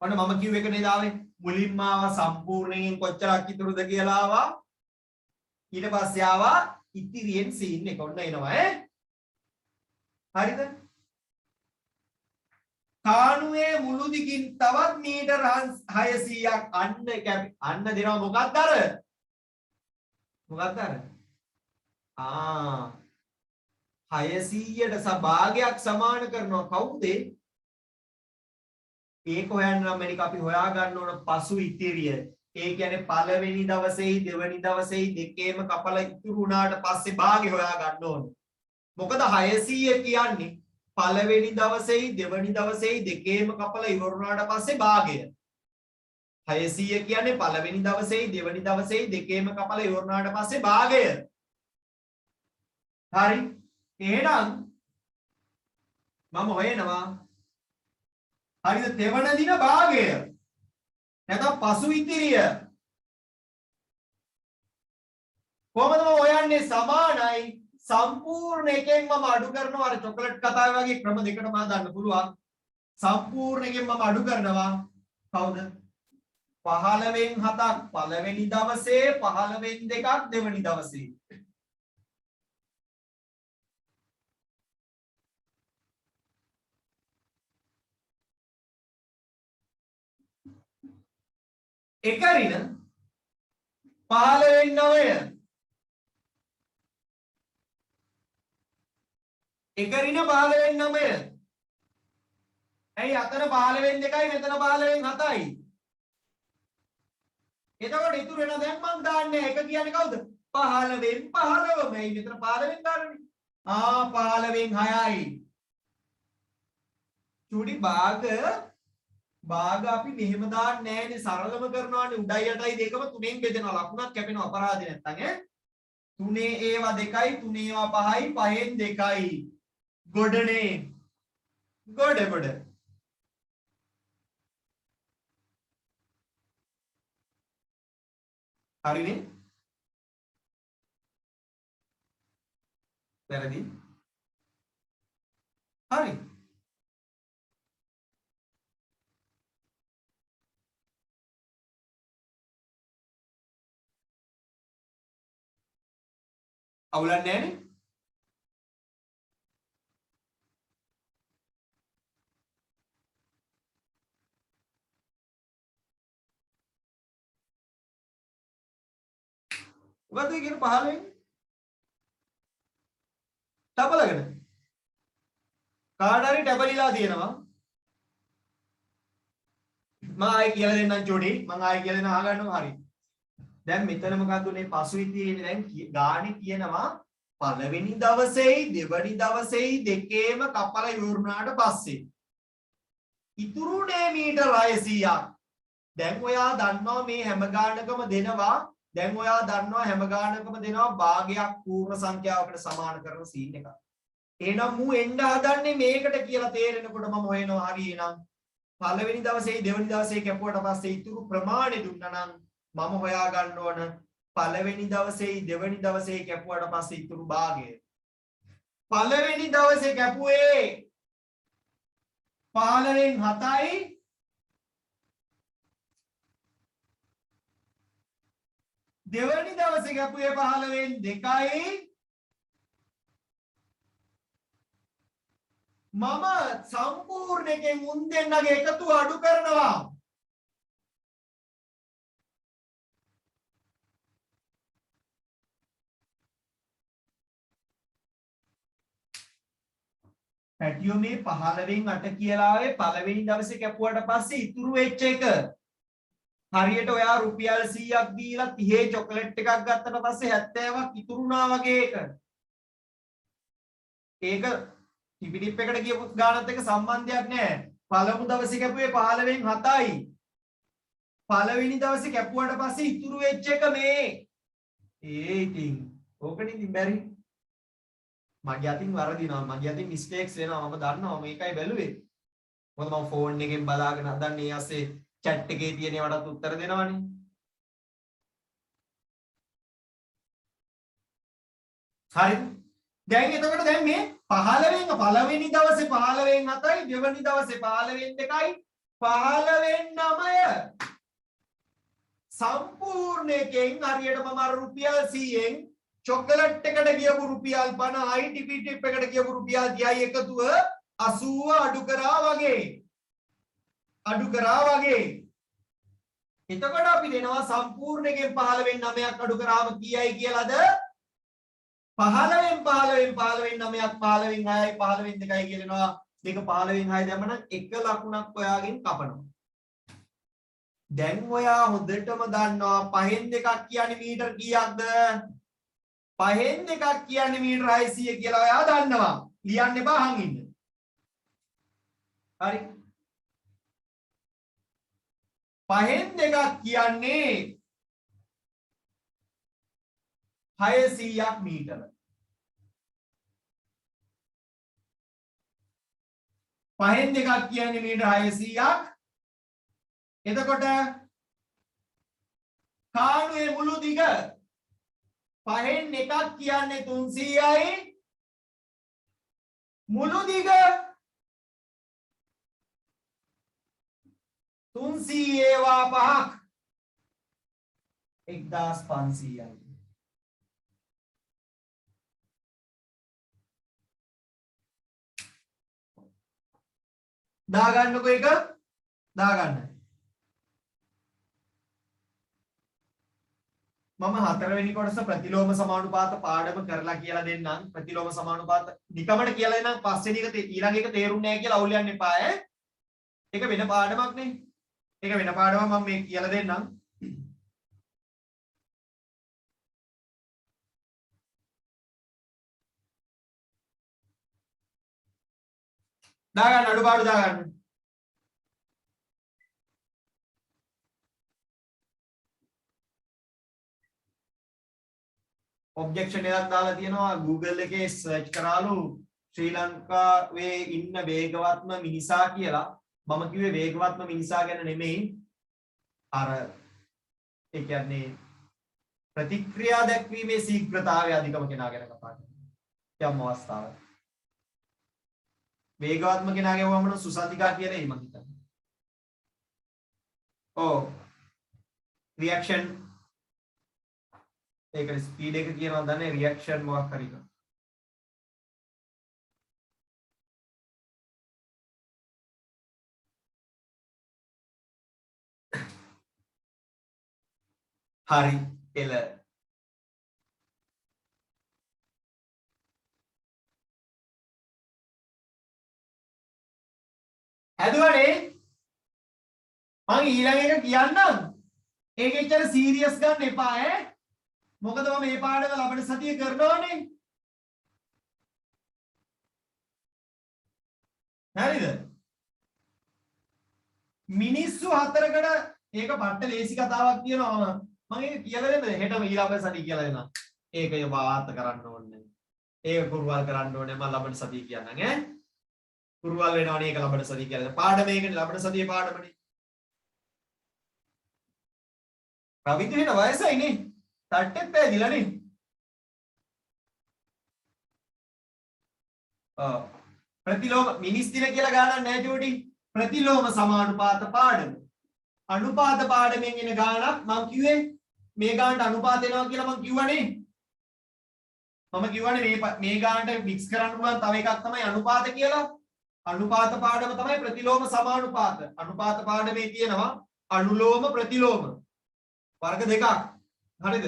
ඔන්න මම කිව්ව එක නේද ආවේ මුලින්ම ආවා සම්පූර්ණයෙන් කොච්චරක් ඉතුරුද කියලා ආවා. ඊට පස්සේ ආවා ඉතිරියෙන් සීන් එක ඔන්න එනවා ඈ. හරිද? කාණුවේ මුළු දිගින් තවත් මීටර 600ක් අන්න අන්න දෙනවා මොකක්ද අර? මොකක්ද අර? 600ට භාගයක් සමාන කරනවා කවුද? ඒක හොයන්න නම් මේක අපි හොයා ගන්න ඕන පසු ඉතිරිය. ඒ කියන්නේ පළවෙනි දවසේයි දෙවෙනි දවසේයි දෙකේම කපලා ඉතුරු වුණාට පස්සේ භාගය හොයා ගන්න ඕන. මොකද 600 කියන්නේ පළවෙනි දවසේයි දෙවෙනි දවසේයි දෙකේම කපලා ඉවර වුණාට පස්සේ භාගය. 600 කියන්නේ පළවෙනි දවසේයි දෙවෙනි දවසේයි දෙකේම කපලා ඉවර වුණාට පස්සේ භාගය. හරි. එහෙනම් මම හොයනවා හරිද තෙවන දින භාගය නැත්නම් පසු ඉතිරිය කොහොමද මම හොයන්නේ? සමානයි සම්පූර්ණ එකෙන් මම අඩු කරනවා. අර චොකලට් කතාවේ වගේ ක්‍රම දෙකටම දාන්න පුළුවන්. සම්පූර්ණ එකෙන් මම අඩු කරනවා කවුද? 15න් 7ක් පළවෙනි දවසේ 15න් 2ක් දෙවෙනි දවසේ. එකරින 15න් 9 එකරින 15න් 9 ඇයි අතන 15න් 2යි මෙතන 15න් 7යි එතකොට ඉතුරු වෙන දැන් මම දාන්නේ එක කියන්නේ කවුද 15න් 15ම ඇයි මෙතන 15න් දාන්නේ 15න් 6යි චුටි භාග අපි මෙහෙම දාන්නේ නැහැනේ සරලම කරනවානේ උඩයි යටයි දෙකම තුනෙන් බෙදෙනවා ලකුණක් කැපෙනවා අපරාධ නැත්තම් ඈ තුනේ ඒවා 2යි තුනේ ඒවා 5යි 5න් 2යි ගොඩනේ ගොඩ හරිනේ වැරදි හරි අවුලක් නැහැනේ මොකද කියන 15න් ටබලගෙන කාට හරි ටබලිලා තියෙනවා මම ආයෙ කියලා දෙන්නම් චොඩි මම ආයෙ කියලා දෙන්න අහගන්නවා හරි දැන් මෙතන මොකක්ද උනේ පසු ඉතිරියේ දැන් ගානේ කියනවා පළවෙනි දවසේයි දෙවෙනි දවසේයි දෙකේම කපලා ඉවරුනාට පස්සේ ඉතුරුනේ මීටර 600ක් දැන් ඔයා දන්නවා මේ හැම ගානකම දෙනවා දැන් ඔයා දන්නවා හැම ගානකම දෙනවා භාගයක් පූර්ණ සංඛ්‍යාවකට සමාන කරන සීන් එකක් එහෙනම් මු එන්න හදන්නේ මේකට කියලා තේරෙනකොට මම හොයනවා හරි එහෙනම් පළවෙනි දවසේයි දෙවෙනි දවසේ කැපුවට පස්සේ ඉතුරු ප්‍රමාණය දුන්නා නම් මම හොයා ගන්න ඕන පළවෙනි දවසේයි දෙවෙනි දවසේ කැපුවට පස්සේ ඉතුරු භාගය. පළවෙනි දවසේ කැපුවේ 15න් 7යි දෙවෙනි දවසේ කැපුවේ 15න් 2යි මම සම්පූර්ණ එකෙන් මුන් දෙන්නගේ එකතු අඩු කරනවා. පැටියෝ මේ 15න් 8 කියලා ආවේ පළවෙනි දවසේ කැපුවට පස්සේ ඉතුරු වෙච්ච එක. හරියට ඔයා රුපියල් 100ක් දීලා 30 චොකලට් එකක් ගත්තට පස්සේ 70ක් ඉතුරුනා වගේ එක. ඒක ටිපිටිප් එකට කියපු ගානත් එක්ක සම්බන්ධයක් නැහැ. පළමු දවසේ කැපුවේ 15න් 7යි. පළවෙනි දවසේ කැපුවට පස්සේ ඉතුරු වෙච්ච එක මේ. ඉතින් ඕකනේ ඉතින් බැරි. මගේ අතින් වරදිනවා මගේ අතින් මිස්ටේක්ස් වෙනවා මම දන්නවා මේකයි බැලුවේ මොකද මම ෆෝන් එකෙන් බලාගෙන හදන්නේ ඒ ASCII chat එකේ තියෙන ඒවාට උත්තර දෙනවනේ හරි දැන් එතකොට දැන් මේ 15න් පළවෙනි දවසේ 15න් 7යි දෙවෙනි දවසේ 15න් 2යි 15න් 9 සම්පූර්ණ එකෙන් හරියට මම අර රුපියල් 100න් චොකලට් එකට ගියපු රුපියල් 50යි ටිපි ටිප් එකට ගියපු රුපියල් 30යි එකතුව 80 අඩු කරා වගේ. එතකොට අපි දෙනවා සම්පූර්ණයෙන් 15න් 9ක් අඩු කරාම කීයයි කියලාද? 15න් 9ක් 15න් 6යි 15න් 2යි කියනවා. මේක 15න් 6 දැම්මම එක ලකුණක් ඔයාගෙන් කපනවා. දැන් ඔයා හොඳටම දන්නවා 5න් 2ක් කියන්නේ මීටර කීයක්ද? 5න් 2ක් කියන්නේ මීටර 600 කියලා ඔයා දන්නවා. ලියන්න එපා අහන් ඉන්න. හරි. 5න් 2ක් කියන්නේ 600ක් මීටර. 5න් 2ක් කියන්නේ මීටර 600ක්. එතකොට කාණුවේ මුළු දිග 5න් 1ක් කියන්නේ 300යි. මුළු දිග 300 ඒවා 5ක් 1500යි. දාගන්නකො එක දාගන්න. මම හතරවෙනි කොටස ප්‍රතිලෝම සමානුපාත පාඩම කරලා කියලා දෙන්නම්. ප්‍රතිලෝම සමානුපාත නිකමට කියලා දෙන්නම්. පස්වෙනි එක ඊළඟ එක තේරුන්නේ නැහැ කියලා අවුල් යන්න එපා ඈ. ඒක වෙන පාඩමක් නේ. ඒක වෙන පාඩමක් මම මේ කියලා දෙන්නම්. දාගන්න අඩුපාඩු දාගන්න. ඔබ්ජෙක්ෂන් එකක් දාලා තියෙනවා Google එකේ සර්ච් කරාලු ශ්‍රී ලංකාවේ ඉන්න වේගවත්ම මිනිසා කියලා. මම කිව්වේ වේගවත්ම මිනිසා ගැන නෙමෙයි. අර ඒ කියන්නේ ප්‍රතික්‍රියා දැක්වීමේ ශීඝ්‍රතාවය අධිකම කෙනා ගැන කතා කරනවා. යම් අවස්ථාවක්. වේගවත්ම කෙනා කියවම නම් සුසතිකා කියලා මම හිතන්නේ. ඔව්. රියැක්ෂන් ඒකට ස්පීඩ් එක කියනවා දන්නේ රියැක්ෂන් මොකක් හරි එක. හරි එල. හැදුවනේ මම ඊළඟ එක කියන්නම්. ඒක එච්චර සීරියස් ගන්න එපා ඈ. මොකද මම මේ පාඩම ලබන සතියේ කරනවානේ. හරිද? මිනිස්සු හතරකට ඒක පට්ට ලේසි කතාවක් කියනවා. මම ඒක කියලා දෙන්නද? හෙටම ඊළඟ සතිය කියලා දෙනවා. ඒක වාත කරන්න ඕනේ. ඒක කුරුවල් කරන්න ඕනේ. මම ලබන සතිය කියන්නම් ඈ. කුරුවල් වෙනවනේ ඒක ලබන සතිය කියලා. පාඩම ඒකනේ ලබන සතියේ පාඩමනේ. රවිදු වෙන වයසයි නේ. තට්ටෙත් පැදිලානේ. ප්‍රතිලෝම මිනිස් දින කියලා ගානක් නැහැ ජෝඩි. ප්‍රතිලෝම සමානුපාත පාඩම. අනුපාත පාඩමෙන් එන ගානක් මම කිව්වේ මේ ගානට අනුපාත එනවා කියලා මම කිව්වනේ. මම කිව්වනේ මේ ගානට මික්ස් කරන්න පුළුවන් තව එකක් තමයි අනුපාත කියලා. අනුපාත පාඩම තමයි ප්‍රතිලෝම සමානුපාත. අනුපාත පාඩමේ තියෙනවා අනුලෝම ප්‍රතිලෝම වර්ග දෙකක්. හරිද?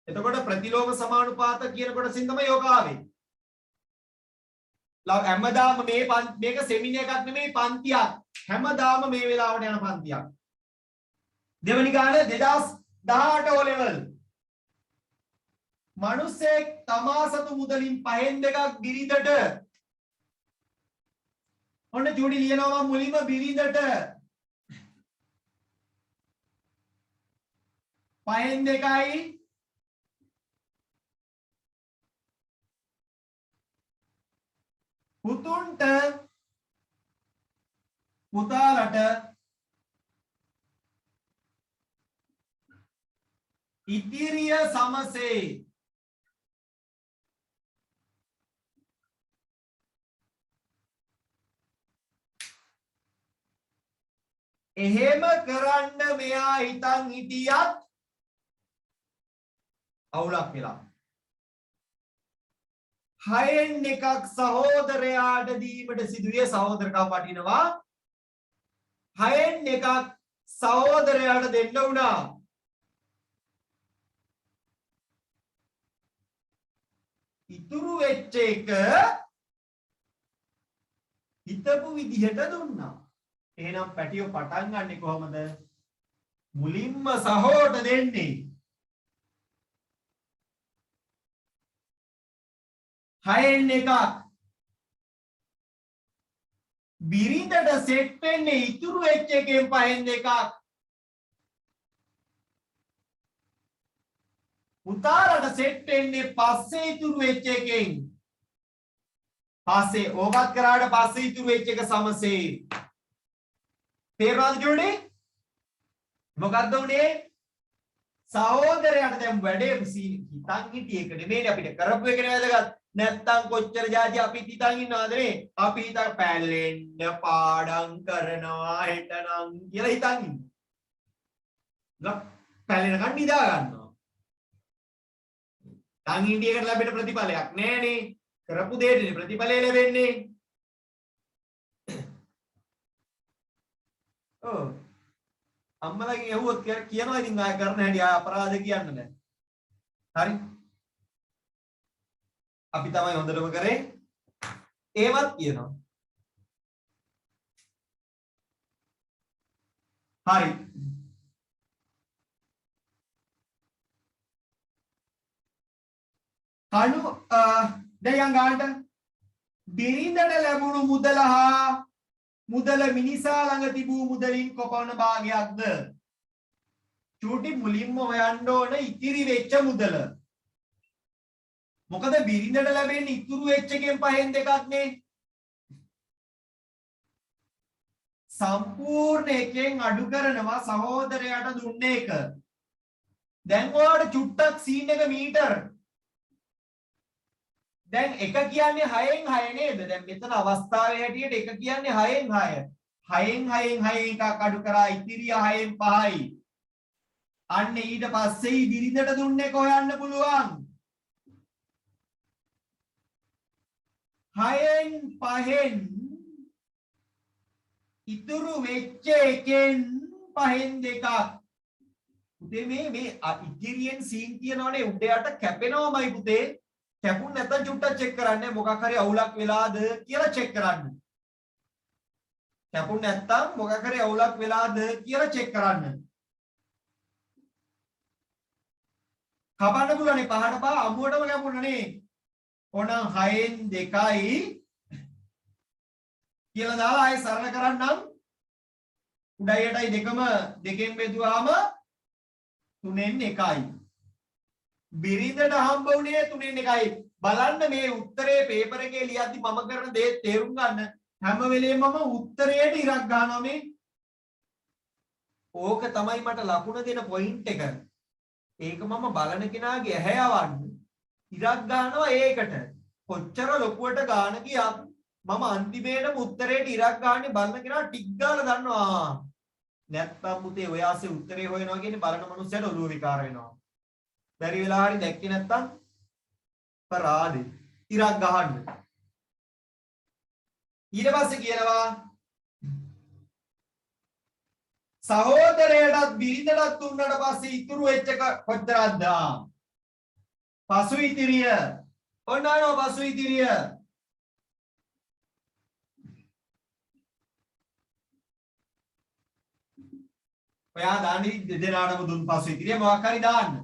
එතකොට ප්‍රතිලෝම සමානුපාත කියන කොටසින් තමයි යෝග ආවේ. හැමදාම මේක සෙමිනාර් එකක් නෙමෙයි පන්තියක්. හැමදාම මේ වෙලාවට යන පන්තියක්. දෙවනි ගාන 2018 O level. මිනිස්සෙක් තමා සතු මුදලින් 5න් 2ක් බිරිඳට. ඔන්න ජෝඩි ලියනවා මුලින්ම බිරිඳට 5න් 2යි පුතුන්ට පුතාලට ඉතිරිය සමසේ එහෙම කරන්න මෙයා හිතන් හිටියත් අවුලක් වෙලා 6න් එකක් සහෝදරයාට දීමට සිදුවේ සහෝදරකම් වටිනවා 6න් එකක් සහෝදරයාට දෙන්න වුණා ඉතුරු වෙච්ච එක හිතපු විදිහට දුන්නා එහෙනම් පැටියෝ පටන් ගන්නෙ කොහමද මුලින්ම සහෝට දෙන්නේ 6න් එකක් බිරිඳට සෙට් වෙන්නේ ඉතුරු වෙච්ච එකෙන් 5න් එකක් පුතාලට සෙට් වෙන්නේ පස්සේ ඉතුරු වෙච්ච එකෙන් පස්සේ ඕවත් කරාට පස්සේ ඉතුරු වෙච්ච එක සමසේ තේරුණාද ජෝඩි මොකද්ද උනේ සහෝදරයාට දැන් වැඩේ හිතන් හිටිය එක නෙමෙයි අපිට කරපු එක නේ වැදගත් නැත්තම් කොච්චර જાති අපි හිතන් ඉන්නවද නේ අපි හිතන් පැලෙන්න පාඩම් කරනවා හෙටනම් කියලා හිතන් ඉන්නවා පැලෙනකන් නිදා ගන්නවා තන් ඉන්දියකට ලැබෙන ප්‍රතිඵලයක් නෑනේ කරපු දෙයටනේ ප්‍රතිඵලය ලැබෙන්නේ ඔව් අම්මලාගෙන් ඇහුවොත් කියනවා ඉතින් ආය කරන හැටි ආය අපරාධ කියන්න බෑ හරි අපි තමයි හොඳටම කරේ ඒවත් කියනවා හරි කණු දැන් ගන්නට බිරිඳට ලැබුණු මුදල හා මුදල මිනිසා ළඟ තිබූ මුදලින් කොපමණ භාගයක්ද චූටි මුලින්ම හොයන්න ඕන ඉතිරි වෙච්ච මුදල මොකද බිරිඳට ලැබෙන්නේ ඉතුරු වෙච්ච එකෙන් 5න් දෙකක් නේ සම්පූර්ණ එකෙන් අඩු කරනවා සහෝදරයාට දුන්න එක දැන් ඔයාලට චුට්ටක් සීන් එක මීටර දැන් එක කියන්නේ 6න් 6 නේද දැන් මෙතන අවස්ථාවේ හැටියට එක කියන්නේ 6න් 6 6න් 6 එකක් අඩු කරා ඉතිරිය 6න් 5යි අන්න ඊට පස්සේ බිරිඳට දුන්නේ හොයන්න පුළුවන් 6න් 5න් ඉතුරු වෙච්ච එකෙන් 5න් දෙකක් පුතේ මේ ඉතිරියෙන් සීන් තියනවනේ උඩ යට කැපෙනවමයි පුතේ කැපුණ නැත්නම් චුට්ටක් චෙක් කරන්න මොකක් හරි අවුලක් වෙලාද කියලා චෙක් කරන්න. කැපුණ නැත්නම් මොකක් හරි අවුලක් වෙලාද කියලා චෙක් කරන්න. කපන්න පුළුවනේ පහට පහ අමුවටම කැපුණනේ. ඕනම් 6න් 2යි කියලා දාලා ආයෙ සරල කරන්නම්. උඩයි යටයි දෙකම දෙකෙන් බෙදුවාම 3න් 1යි. බිරිඳට හම්බ වුණේ 3න් 1යි. බලන්න මේ උත්තරේ පේපර් එකේ ලියද්දි මම කරන දේ තේරුම් ගන්න. හැම වෙලේම මම උත්තරයට ඉරක් ගන්නවා මේ. ඕක තමයි මට ලකුණ දෙන පොයින්ට් එක. ඒක මම බලන කෙනාගේ ඇහැ යවන්න. ඉරක් ගන්නවා ඒකට. කොච්චර ලොකුවට ගාන ගියත් මම අන්තිමේටම උත්තරයට ඉරක් ගන්නේ බලන කෙනා ටික් ගාලා දන්නවා. නැත්තම් පුතේ ඔය ආසේ උත්තරේ හොයනවා කියන්නේ බලන මනුස්සයට ඔළුව විකාර වෙනවා. බැරි වෙලා හරි දැක්කේ නැත්තම් පරාදේ ඉරක් ගහන්න. ඊට පස්සේ කියනවා සහෝදරයටත් බිරිඳටත් දුන්නට පස්සේ ඉතුරු වෙච්ච කොච්චරක්ද? පසු ඉතිරිය. ඔන්න ආනෝ පසු ඉතිරිය. ඔයා දාන්නේ දෙදෙනාටම දුන් පසු ඉතිරිය මොකක් හරි දාන්න.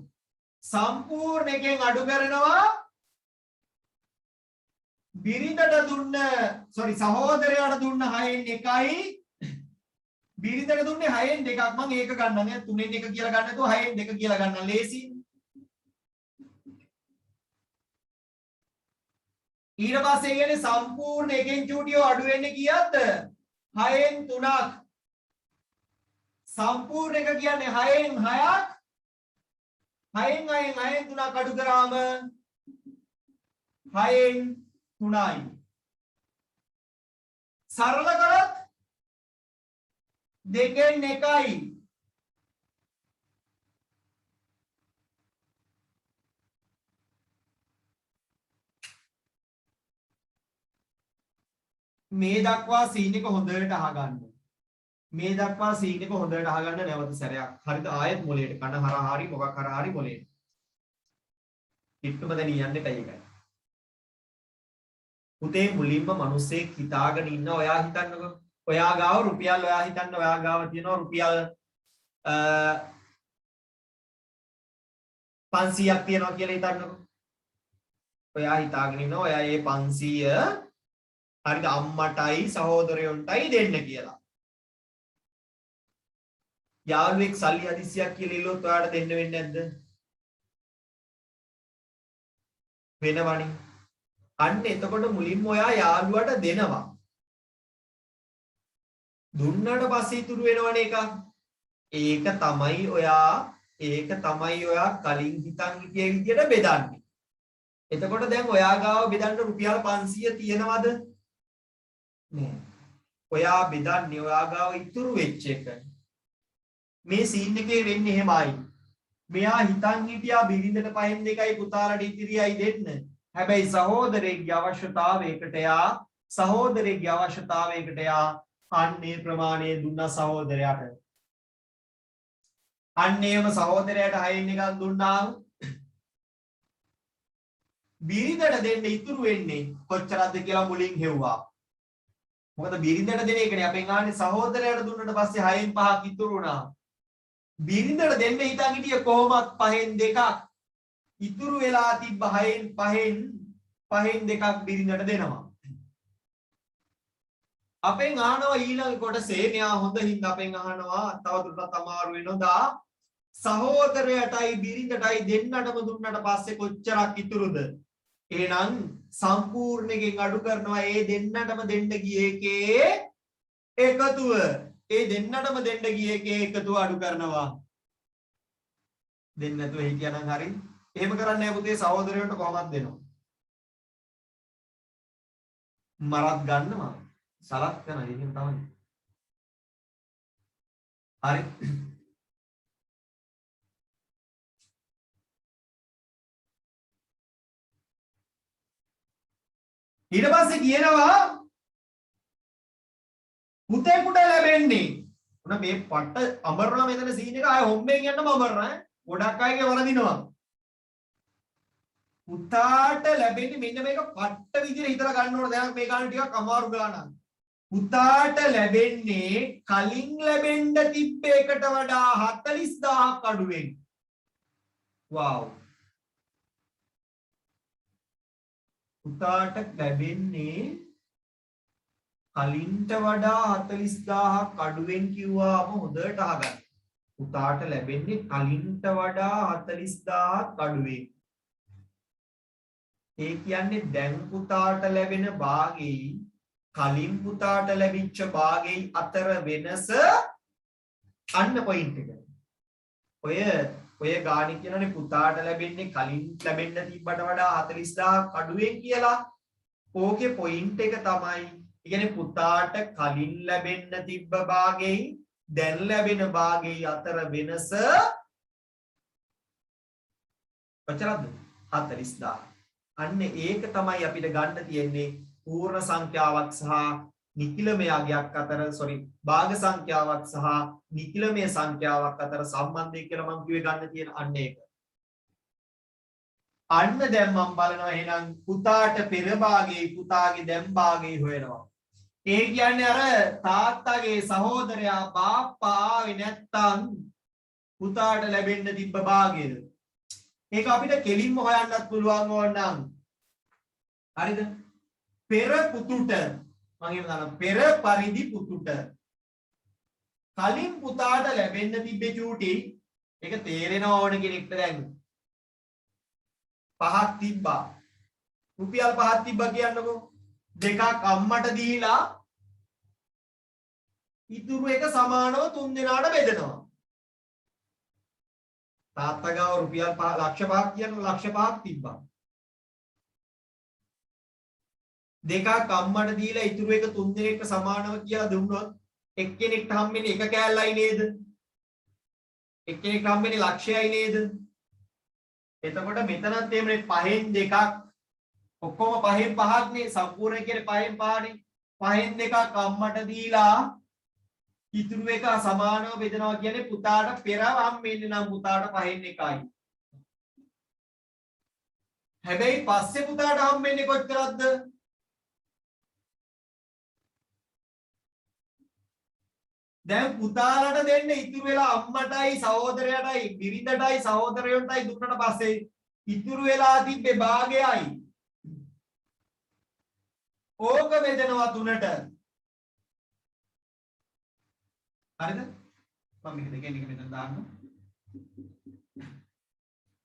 සම්පූර්ණ එකෙන් අඩු කරනවා බිරිඳට දුන්න සහෝදරයාට දුන්න 6න් 1යි බිරිඳට දුන්නේ 6න් 2ක් මම ඒක ගන්නම් 3න් 1 කියලා ගන්න නැතුව 6න් 2 කියලා ගන්නම් ලේසි ඊට පස්සේ කියන්නේ සම්පූර්ණ එකෙන් චූටියෝ අඩු වෙන්නේ කීයක්ද 6න් 3ක් සම්පූර්ණ එක කියන්නේ 6න් 6ක් 6න් 3ක් අඩු කරාම 6න් 3යි සරල කරත් 2න් 1යි මේ දක්වා සීන් එක හොඳට අහගන්න. මේ දක්වා සීන් එක හොඳට අහගන්න නැවත සැරයක්. හරිද? ආයෙත් මොලේට කන හරහා හරි මොකක් හරහා හරි මොලේට. කිට්ටුම දැන් යන්නේ එකයි. පුතේ මුලින්ම මිනිස්සෙක් හිතාගෙන ඉන්න ඔයා හිතන්නකෝ. ඔයා ගාව රුපියල් ඔයා හිතන්න ඔයා ගාව තියෙනවා රුපියල් 500ක් තියෙනවා කියලා හිතන්නකෝ. ඔයා හිතාගෙන ඉන්නවා ඔයා මේ 500 හරිද අම්මටයි සහෝදරයොන්ටයි දෙන්න කියලා. යාළුවෙක් සල්ලි හදිස්සියක් කියලා ඉල්ලුවොත් ඔයාට දෙන්න වෙන්නේ නැද්ද? වෙනවනේ. අන්න එතකොට මුලින්ම ඔයා යාළුවාට දෙනවා. දුන්නාට පස්සේ ඉතුරු වෙනවනේ එකක්. ඒක තමයි ඔයා කලින් හිතන් හිටිය විදියට බෙදන්නේ. එතකොට දැන් ඔයා ගාව බෙදන්න රුපියල් 500 තියෙනවද? නෑ. ඔයා බෙදන්නේ ඔයා ගාව ඉතුරු වෙච්ච එක. මේ සීන් එකේ වෙන්නේ එහෙමයි. මෙයා හිතන් හිටියා බිරිඳට පහෙන් දෙකයි පුතාලට ඉතිරියයි දෙන්න. හැබැයි සහෝදරයෙක්ගේ අවශ්‍යතාවයකට යා අන්නේ ප්‍රමාණය දුන්නා සහෝදරයාට. අන්නේම සහෝදරයාට 6න් එකක් දුන්නාම බිරිඳට දෙන්න ඉතුරු වෙන්නේ කොච්චරද කියලා මුලින් හෙව්වා. මොකද බිරිඳට දෙන එකනේ අපෙන් ආන්නේ සහෝදරයාට දුන්නට පස්සේ 6න් 5ක් ඉතුරු වුණා. බිරිඳට දෙන්න හිතන් හිටිය කොහොමත් 5න් 2ක් ඉතුරු වෙලා තිබ්බ 6න් 5න් 2ක් බිරිඳට දෙනවා. අපෙන් අහනවා ඊළඟ කොටසේ මෙයා හොඳ හින්දා අපෙන් අහනවා තවදුරටත් අමාරු වෙනොදා සහෝදරයටයි බිරිඳටයි දෙන්නටම දුන්නට පස්සේ කොච්චරක් ඉතුරුද? එහෙනම් සම්පූර්ණයෙන් අඩු කරනවා ඒ දෙන්නටම දෙන්න ගිය එකේ එකතුව. ඒ දෙන්නටම දෙන්න ගිය එකේ එකතුව අඩු කරනවා. දෙන්න නැතුව හිටියනම් හරි. එහෙම කරන්නේ නැහැ පුතේ සහෝදරයන්ට කොහොමද දෙනවා? මරත් ගන්නවා. සලක් කරන එහෙම තමයි. හරි. ඊට පස්සේ කියනවා පුතේකට ලැබෙන්නේ උන මේ පට්ට අමරනවා මෙතන සීන් එක ආය හොම්බෙන් යන්නම අමරනවා ගොඩක් අයගේ වරදිනවා. පුතාට ලැබෙන්නේ මෙන්න මේක පට්ට විදිහට හිතලා ගන්න ඕන. දැන් මේ ගාන ටිකක් අමාරු ගානක්. පුතාට ලැබෙන්නේ කලින් ලැබෙන්න තිබ්බ එකට වඩා 40000ක් අඩුවෙන්. වව්. පුතාට ලැබෙන්නේ කලින්ට වඩා 40000ක් අඩුවෙන් කිව්වාම හොඳට අහගන්න. පුතාට ලැබෙන්නේ කලින්ට වඩා 40000ක් අඩුවෙන්. ඒ කියන්නේ දැන් පුතාට ලැබෙන භාගෙයි කලින් පුතාට ලැබිච්ච භාගෙයි අතර වෙනස අන්න පොයින්ට් එක. ඔය ගාණි කියනනේ පුතාට ලැබෙන්නේ කලින් ලැබෙන්න තිබ්බට වඩා 40000ක් අඩුවෙන් කියලා. ඕකේ පොයින්ට් එක තමයි. ඒ කියන්නේ පුතාට කලින් ලැබෙන්න තිබ්බ භාගෙයි දැන් ලැබෙන භාගෙයි අතර වෙනස කොච්චරද? 40000. අන්න ඒක තමයි අපිට ගන්න තියෙන්නේ පූර්ණ සංඛ්‍යාවක් සහ නිකිලමයාගයක් අතර භාග සංඛ්‍යාවක් සහ නිකිලමය සංඛ්‍යාවක් අතර සම්බන්ධය කියලා මම කිව්වේ ගන්න තියෙන අන්න ඒක. අන්න දැන් මම බලනවා එහෙනම් පුතාට පෙර භාගයේ පුතාගේ දැන් භාගයේ හොයනවා. ඒ කියන්නේ අර තාත්තගේ සහෝදරයා බාප්පා ආවේ නැත්තම් පුතාට ලැබෙන්න තිබ්බ භාගයද? ඒක අපිට කෙලින්ම හොයන්නත් පුළුවන් ඕනනම්. හරිද? පෙර පුතුට මම එහෙම දානවා පෙර පරිදි පුතුට කලින් පුතාට ලැබෙන්න තිබ්බ චූටි ඒක තේරෙනව ඕන කෙනෙක්ට දැන් 5ක් තිබ්බා. රුපියල් 5ක් තිබ්බා කියන්නකෝ. 2ක් අම්මට දීලා ඉතුරු එක සමානව 3 දෙනාට බෙදනවා. තාත්තා ගාව රුපියල් 5 ලක්ෂ 5ක් කියන ලක්ෂ 5ක් තිබ්බා. 2ක් අම්මට දීලා ඉතුරු එක 3 දෙනෙක්ට සමානව කියලා දුන්නොත් එක්කෙනෙක්ට හම්බෙන්නේ එක කෑල්ලයි නේද? එක්කෙනෙක්ට හම්බෙන්නේ ලක්ෂයයි නේද? එතකොට මෙතනත් එමනේ 5න් 2ක් ඔක්කොම 5න් 5ක් නේ සම්පූර්ණ කියන්නේ 5න් 5නේ. පහෙන් එකක් අම්මට දීලා ඉතුරු එක සමානව බෙදනවා කියන්නේ පුතාට පෙරව හම්බෙන්නේ නම් පුතාට පහෙන් එකයි. හැබැයි පස්සේ පුතාට හම්බෙන්නේ කොච්චරක්ද? දැන් පුතාලට දෙන්න ඉතුරු වෙලා අම්මටයි සහෝදරයටයි බිරිඳටයි සහෝදරයන්ටයි දුන්නට පස්සේ ඉතුරු වෙලා තිබ්බේ භාගයයි. ඕක බෙදනවා 3ට. හරිද? මම මේක දෙකෙන් එක මෙතන දාන්න.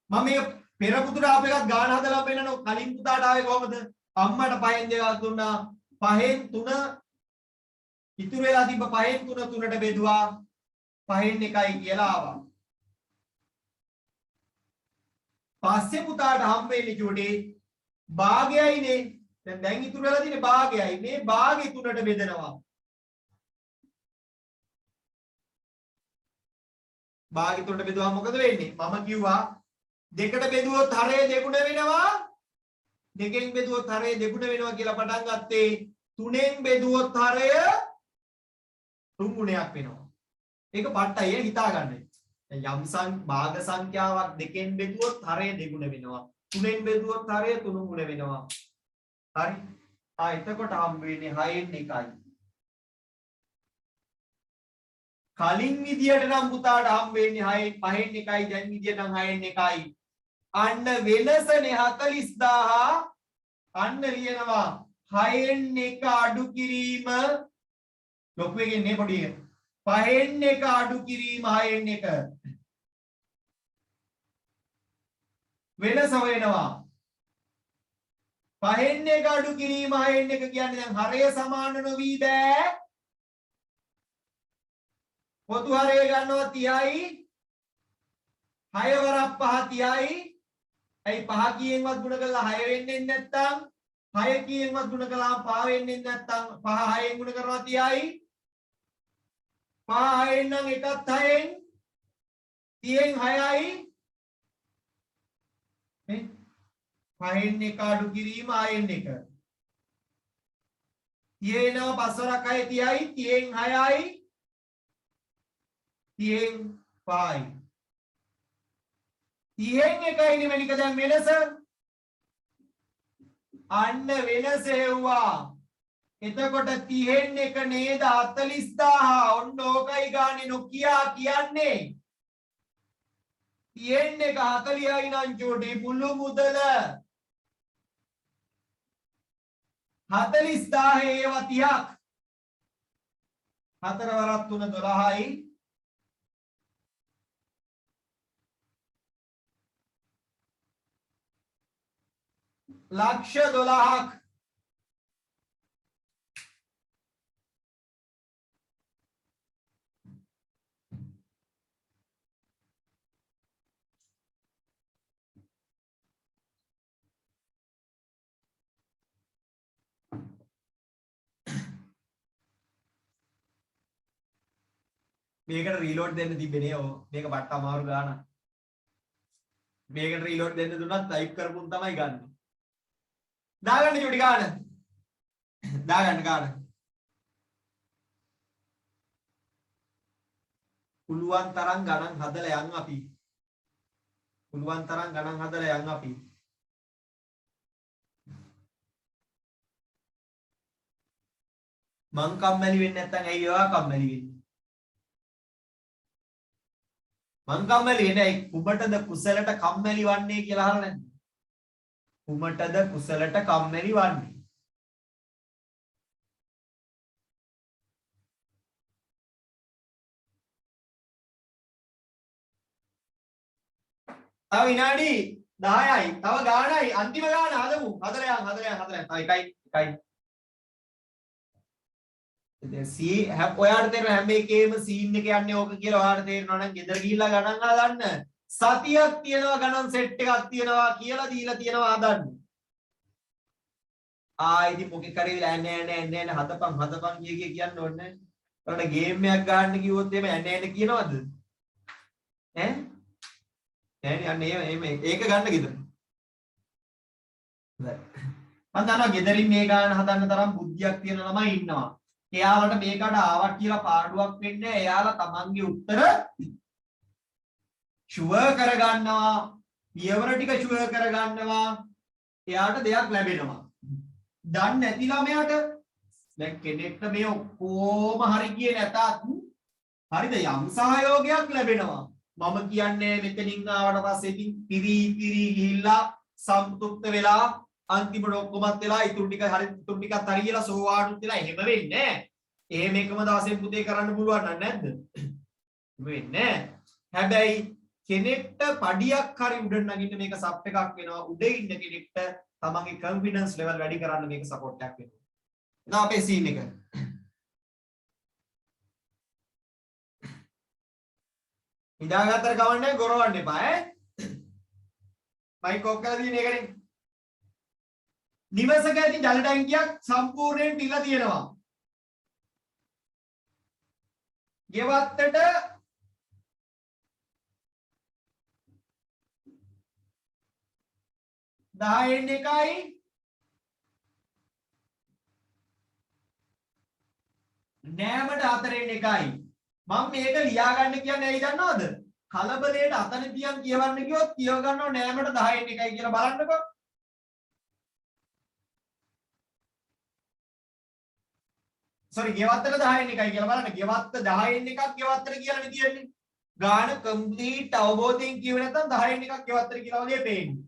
මම මේ පෙර පුතුට ආපු එකක් ගාන හදලා පෙන්නන කලින් පුතාට ආවේ කොහමද? අම්මට පහෙන් දෙකක් දුන්නා. පහෙන් 3 ඉතුරු වෙලා තිබ්බ පහෙන් 3 3ට බෙදුවා. පහෙන් එකයි කියලා ආවා. පස්සේ පුතාට හම්බ වෙන්නේ චූටි භාගයයිනේ. දැන් ඉතුරු වෙලා තියෙන්නේ භාගයයි. මේ භාගෙ 3ට බෙදනවා. භාගෙ 3ට බෙදුවා මොකද වෙන්නේ? මම කිව්වා දෙකට බෙදුවොත් හරය දෙගුණ වෙනවා. දෙකෙන් බෙදුවොත් හරය දෙගුණ වෙනවා කියලා පටන් ගත්තේ. 3ෙන් බෙදුවොත් හරය 3 ගුණයක් වෙනවා. ඒක පට්ටයි හිතා ගන්න. යම් භාග සංඛ්‍යාවක් දෙකෙන් බෙදුවොත් හරය දෙගුණ වෙනවා. 3ෙන් බෙදුවොත් හරය 3 ගුණ වෙනවා. හරි. එතකොට හම්බ වෙන්නේ 6ෙන් 1යි. කලින් විදියට නම් පුතාට හම්බ වෙන්නේ 6ෙන් 5ෙන් 1යි. දැන් විදියට නම් 6ෙන් 1යි. අන්න වෙනසනේ 40000. අන්න ලියනවා 6ෙන් 1 අඩු කිරීම ලොකු එකෙන් නේ පොඩි එක. 5ෙන් 1 අඩු කිරීම 6ෙන් 1 වෙනස වෙනවා. 5ෙන් 1 අඩු කිරීම 6ෙන් 1 කියන්නේ දැන් හරය සමාන නොවි බෑ. පොදු හරය ගන්නවා 30යි. 6 වරක් 5 30යි. ඇයි 5 කීයෙන්වත් ගුණ කරලා 6 වෙන්නේ නැත්තම් 6 කීයෙන්වත් ගුණ කළාම 5 වෙන්නේ නැත්තම් 5 6ෙන් ගුණ කරනවා 30යි. 5 6ෙන් නම් එකත් 6ෙන් 30ෙන් 6යි. නේ 5ෙන් 1 අඩු කිරීම 6ෙන් 1. 30 එනවා 5 වරක් 6 30යි. 30ෙන් 6යි. 30ෙන් 5යි. 30ෙන් 1යි නෙමෙයික දැන් වෙනස. අන්න වෙනස හෙව්වා. එතකොට 30ෙන් 1 නේද 40000. ඔන්න ඕකයි ගානේ නොකියා කියන්නේ. 30ෙන් 1 40යි නම් චෝටි මුළු මුදල 40000 ඒවා 30ක්. 4 වරක් 3 12යි. ලක්ෂ 12ක්. මේකට රීලෝඩ් දෙන්න තිබෙනේ ඕ. මේක බට්ට අමාරු ගාන. මේකට රීලෝඩ් දෙන්න දුන්නත් ටයිප් කරපුන් තමයි ගන්න. දාගන්න චුටි ගාන. දාගන්න ගාන. පුළුවන් තරම් ගණන් හදලා යන් අපි. පුළුවන් තරම් ගණන් හදලා යන් අපි. මං කම්මැලි වෙන්නේ නැත්නම් ඇයි ඔයා කම්මැලි වෙන්නේ? මං කම්මැලි වෙන්නේ ඇයි? කුඹටද කුසලට කම්මැලි වන්නේ කියලා අහලා නැද්ද? කුමටද කුසලට කම්මැලි වන්නේ? තව විනාඩි 10යි. තව ගානයි. අන්තිම ගාන හදමු. හදලා යන්. තව එකයි. දැන් ඔයාලට තේරෙන හැම එකේම සීන් එක යන්නේ ඕක කියලා ඔයාලට තේරෙනවා නම් ගෙදර ගිහිල්ලා ගණන් හදන්න. සතියක් තියෙනවා ගණන් සෙට් එකක් තියෙනවා කියලා දීලා තියෙනවා හදන්න. ඉතින් මොකෙක් කරේ නෑ හදපන් කියන්න ඕනේ නෑ. ඔයාලට ගේම් එකක් ගන්න කිව්වොත් එහෙම නෑ කියනවද? නෑනේ අන්න ඒක ගන්න ගෙදර. මම දන්නවා ගෙදරින් මේ ගාන හදන්න තරම් බුද්ධියක් තියෙන ළමයි ඉන්නවා. එයාලට මේකට ආවක් කියලා පාඩුවක් වෙන්නේ එයාලා තමන්ගේ උත්තර ෂුවර් කරගන්නවා. පියවර ටික ෂුවර් කරගන්නවා. එයාට දෙයක් ලැබෙනවා. දන්නේ නැති ළමයාට දැන් කෙනෙක්ට මේ ඔක්කොම හරි කියේ නැතත් හරිද යම් සහයෝගයක් ලැබෙනවා. මම කියන්නේ මෙතනින් ආවට පස්සේ ඉතින් පිරි ගිහිල්ලා සම්තුෂ්ත වෙලා අන්තිමට ඔක්කොමත් වෙලා ඉතුරු ටික හරි ඉතුරු ටිකත් හරි කියලා සෝවානුත් වෙලා එහෙම වෙන්නේ නැහැ. එහෙම එකම දවසේ පුතේ කරන්න පුළුවන් නැද්ද? වෙන්නේ නැහැ. හැබැයි කෙනෙක්ට පඩියක් හරි උඩ නගින්න මේක සප් එකක් වෙනවා. උඩ ඉන්න කෙනෙක්ට තමන්ගේ කොන්ෆිඩන්ස් ලෙවල් වැඩි කරන්න මේක සපෝට් එකක් වෙනවා. එනවා අපේ සීන් එක. ඉඳාගත්තර කවන්නේ ගොරවන්න එපා ඈ. මයික් ඔෆ් කරලා තියෙන එකනේ. නිවසක ඇති ජල ටැංකියක් සම්පූර්ණයෙන් පිරලා තියෙනවා. ගෙවත්තට දහයෙන් එකයි නෑමට හතරෙන් එකයි. මම මේක ලියා ගන්න කියන්නේ ඇයි දන්නවද? කලබලයට අතන තියන් කියවන්න කිව්වොත් කියව ගන්නව නෑමට 10න් එකයි කියලා බලන්නකෝ. sorry ගෙවත්තට 10න් එකයි කියලා බලන්න. ගෙවත්ත 10න් එකක් ගෙවත්තට කියලා විදියන්නේ. ගාන කම්ප්ලීට් අවබෝධයෙන් කියව නැත්නම් 10න් එකක් ගෙවත්තට කියලා වගේ පේන්නේ.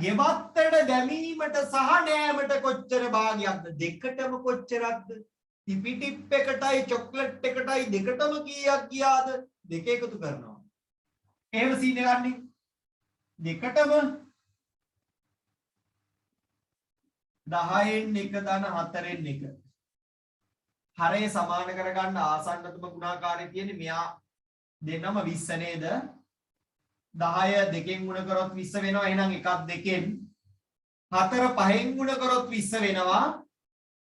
ගෙවත්තට දැමීමට සහ නෑමට කොච්චර භාගයක්ද? දෙකටම කොච්චරක්ද? ටිපි ටිප් එකටයි චොක්ලට් එකටයි දෙකටම කීයක් ගියාද? දෙක එකතු කරනවා. එහෙම සීන් එක ගන්නේ. දෙකටම 10න් 1 ධන 4න් 1. හරය සමාන කරගන්න ආසන්නතම ගුණාකාරය තියෙන්නේ මෙයා දෙන්නම 20 නේද? 10 දෙකෙන් ගුණ කරොත් 20 වෙනවා. එහෙනම් එකක් දෙකෙන් 4 5න් ගුණ කරොත් 20 වෙනවා.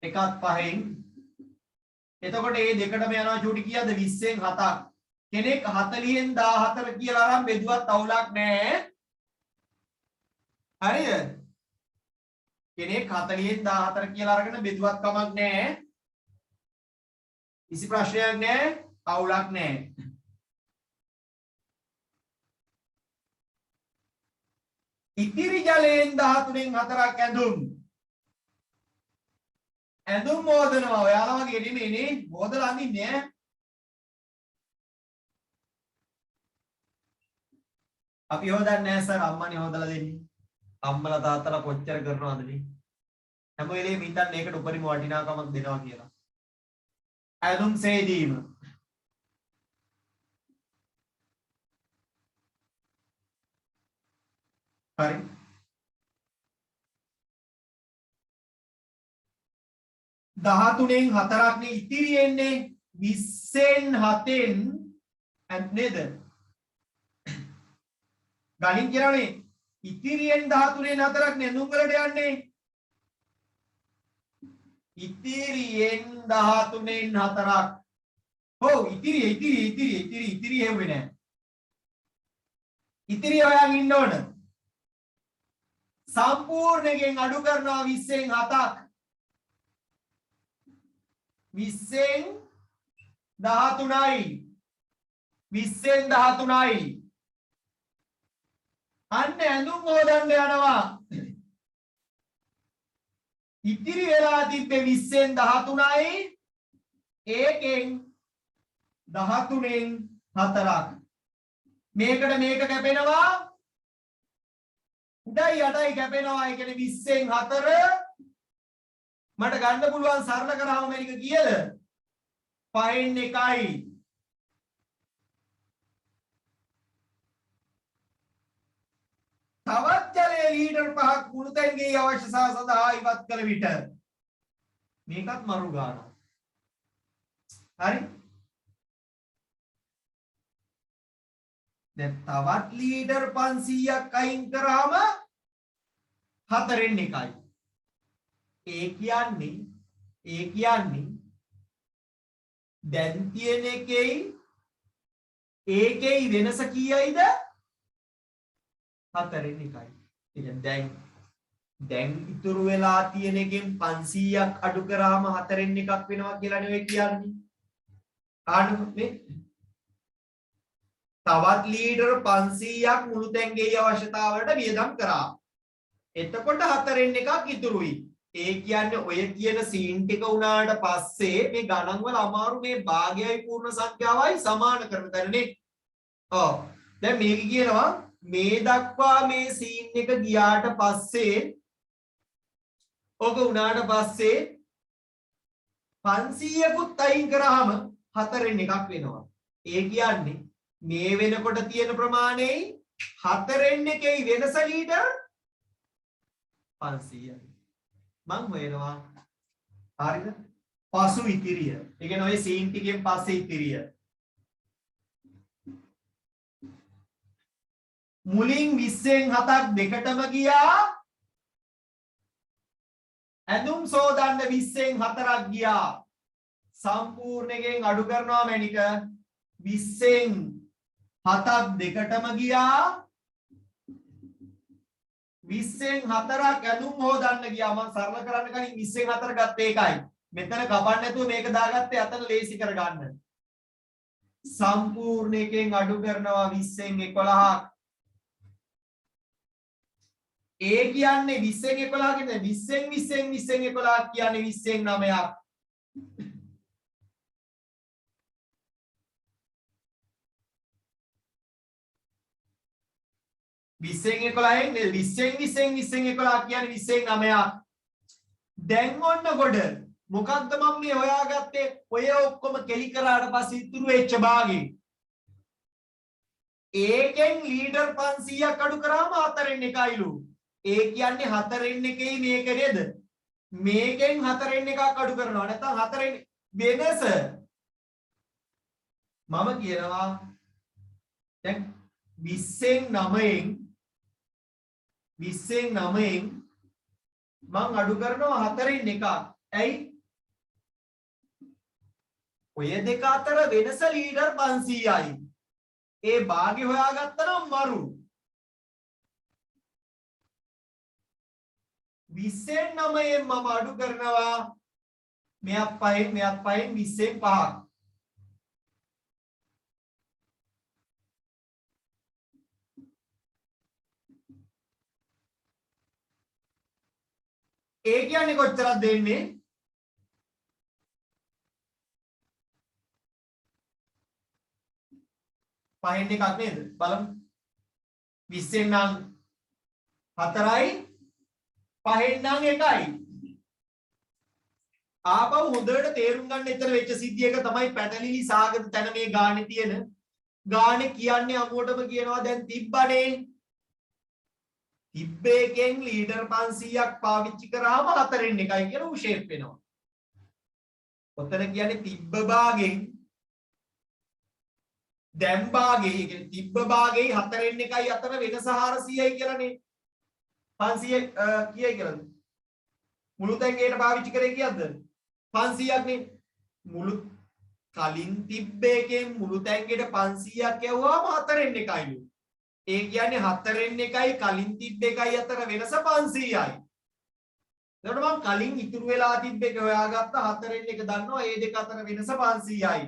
එකක් 5න්. එතකොට මේ දෙකටම යනවා චූටි කීයද? 20න් 7ක්. කෙනෙක් 40න් 14 කියලා අරන් බෙදුවත් අවුලක් නැහැ. හරිද? කෙනෙක් 40න් 14 කියලා අරගෙන බෙදුවත් කමක් නැහැ. කිසි ප්‍රශ්නයක් නැහැ. අවුලක් නැහැ. ඉතිරි ජලයෙන් 13න් 4ක් ඇඳුම්. ඇඳුම් මෝදනවා. ඔයාලා වගේ නෙමෙයිනේ. මෝදලා අඳින්නේ ඈ. අපි හොදන්නේ නැහැ සර්. අම්මනේ හොදලා දෙන්නේ. අම්මලා තාත්තලා කොච්චර කරනවද නේ? හැම වෙලේම හිතන්නේ ඒකට උපරිම වටිනාකමක් දෙනවා කියලා. ඇඳුම් සේදීම. හරි. දහතුනෙන් 4ක් නේ ඉතිරි එන්නේ 20න් 7න් නේද? ගණන් කියනනේ ඉතිරියෙන් 13න් 4ක් නෙඳුම් වලට යන්නේ. ඉතිරියෙන් 13න් 4ක්. ඔව් ඉතිරි හෙව්වේ නෑ. ඉතිරි හොයන් ඉන්න ඕන. සම්පූර්ණයෙන් අඩු කරනවා 20න් 7ක්. 20න් 13යි. 20න් 13යි. අන්න ඇඳුම් හොදන්න යනවා. ඉතිරි වෙලා තිබ්බේ 20න් 13යි. ඒකෙන් 13න් 4ක්. මේකට මේක කැපෙනවා. උඩයි යටයි කැපෙනවා. ඒ කියන්නේ 20න් 4 මට ගන්න පුළුවන් සරල කරාම මේක කීයද? 5න් 1යි. තවත් ජලයේ ලීටර් 5ක් කුණුතැන්ගේ අවශ්‍යතාව සඳහා ඉවත් කළ විට මේකත් මරු ගානක්. හරි? දැන් තවත් ලීටර් 500ක් අයින් කරාම 4න් 1යි. ඒ කියන්නේ දැන් තියෙන එකේ ඒකේ වෙනස කීයයිද? හතරෙන් එකයි. ඒ කියන්නේ දැන් ඉතුරු වෙලා තියෙන එකෙන් 500ක් අඩු කරාම හතරෙන් එකක් වෙනවා කියලා නෙවෙයි කියන්නේ. ආන්නේ තවත් ලීටර් 500ක් මුළු තැන්ගේ අවශ්‍යතාවලට වියදම් කරා. එතකොට හතරෙන් එකක් ඉතුරුයි. ඒ කියන්නේ ඔය කියන සීන් ටික උනාට පස්සේ මේ ගණන් වල අමාරු මේ භාගයයි පූර්ණ සංඛ්‍යාවයි සමාන කරන තැනනේ. ඔව්. දැන් මේක කියනවා මේ දක්වා මේ සීන් එක ගියාට පස්සේ ඔක උනාට පස්සේ 500කුත් අයින් කරාම හතරෙන් එකක් වෙනවා. ඒ කියන්නේ මේ වෙනකොට තියෙන ප්‍රමාණයයි හතරෙන් එකේ වෙනස ලීටර් 500යි. මං හොයනවා හරිද? පසු ඉතිරිය. ඒ කියන්නේ ඔය සීන් ටිකෙන් පස්සේ ඉතිරිය. මුලින් 20න් 7ක් දෙකටම ගියා. ඇඳුම් සෝදන්න 20න් 4ක් ගියා. සම්පූර්ණයෙන් අඩු කරනවා මැනික 20න් 7ක් දෙකටම ගියා. 20න් 4ක් ඇඳුම් හොදන්න ගියා. මම සරල කරන්න කලින් 20න් 4 ගත්තේ ඒකයි. මෙතන කපන්න නැතුව මේක දාගත්තේ අතන ලේසි කරගන්න. සම්පූර්ණයෙන් අඩු කරනවා 20න් 11ක්. ඒ කියන්නේ 20න් 11 කියන්නේ 20න් 11 කියන්නේ 20න් 9ක්. 20න් 11න් 20න් 11 කියන්නේ 20න් 9ක්. දැන් ඔන්න කොට මොකක්ද මම මේ හොයාගත්තේ? ඔය ඔක්කොම කෙලි කරාට පස්සේ ඉතුරු වෙච්ච භාගෙ. ඒකෙන් ලීටර් 500ක් අඩු කරාම හතරෙන් එකයිලු. ඒ කියන්නේ හතරෙන් එකයි මේක නේද? මේකෙන් හතරෙන් එකක් අඩු කරනවා. නැත්නම් හතරෙන් වෙනස මම කියනවා දැන් 20න් 9න් මං අඩු කරනවා හතරෙන් එකක්. ඇයි? ඔය දෙක අතර වෙනස ලීටර් 500යි. ඒ භාගය හොයාගත්තා නම් මරු 20න් 9න් මම අඩු කරනවා මෙයක් පහෙන් 20න් 5ක්. ඒ කියන්නේ කොච්චරක් දෙන්නේ? පහෙන් එකක් නේද? බලමු. 20න් නම් 4යි පහෙන් නම් 1යි. ආපහු හොඳට තේරුම් ගන්න එතන වෙච්ච සිද්ධියක තමයි පැටලිලි සාගත තැන මේ ගානේ තියෙන. ගානේ කියන්නේ අමුවටම කියනවා දැන් තිබ්බනේ. තිබ්බේකෙන් ලීටර් 500ක් පාවිච්චි කරාම හතරෙන් එකයි කියලා උ ෂේප් වෙනවා. ඔතන කියන්නේ තිබ්බ භාගෙන් දැන් භාගේ කියන්නේ තිබ්බ භාගේ හතරෙන් එකයි අතර වෙනස 400යි කියලානේ. 500 කීයයි කියලාද? මුළු තැන්ගේට පාවිච්චි කරේ කීයක්ද? 500ක් නේ. මුළු කලින් තිබ්බ එකෙන් මුළු තැන්ගේට 500ක් යවුවාම හතරෙන් එකයිලු. ඒ කියන්නේ හතරෙන් එකයි කලින් තිබ්බ එකයි අතර වෙනස 500යි. එතකොට මම කලින් ඉතුරු වෙලා තිබ්බ එක හොයාගත්ත හතරෙන් එක දන්නවා ඒ දෙක අතර වෙනස 500යි.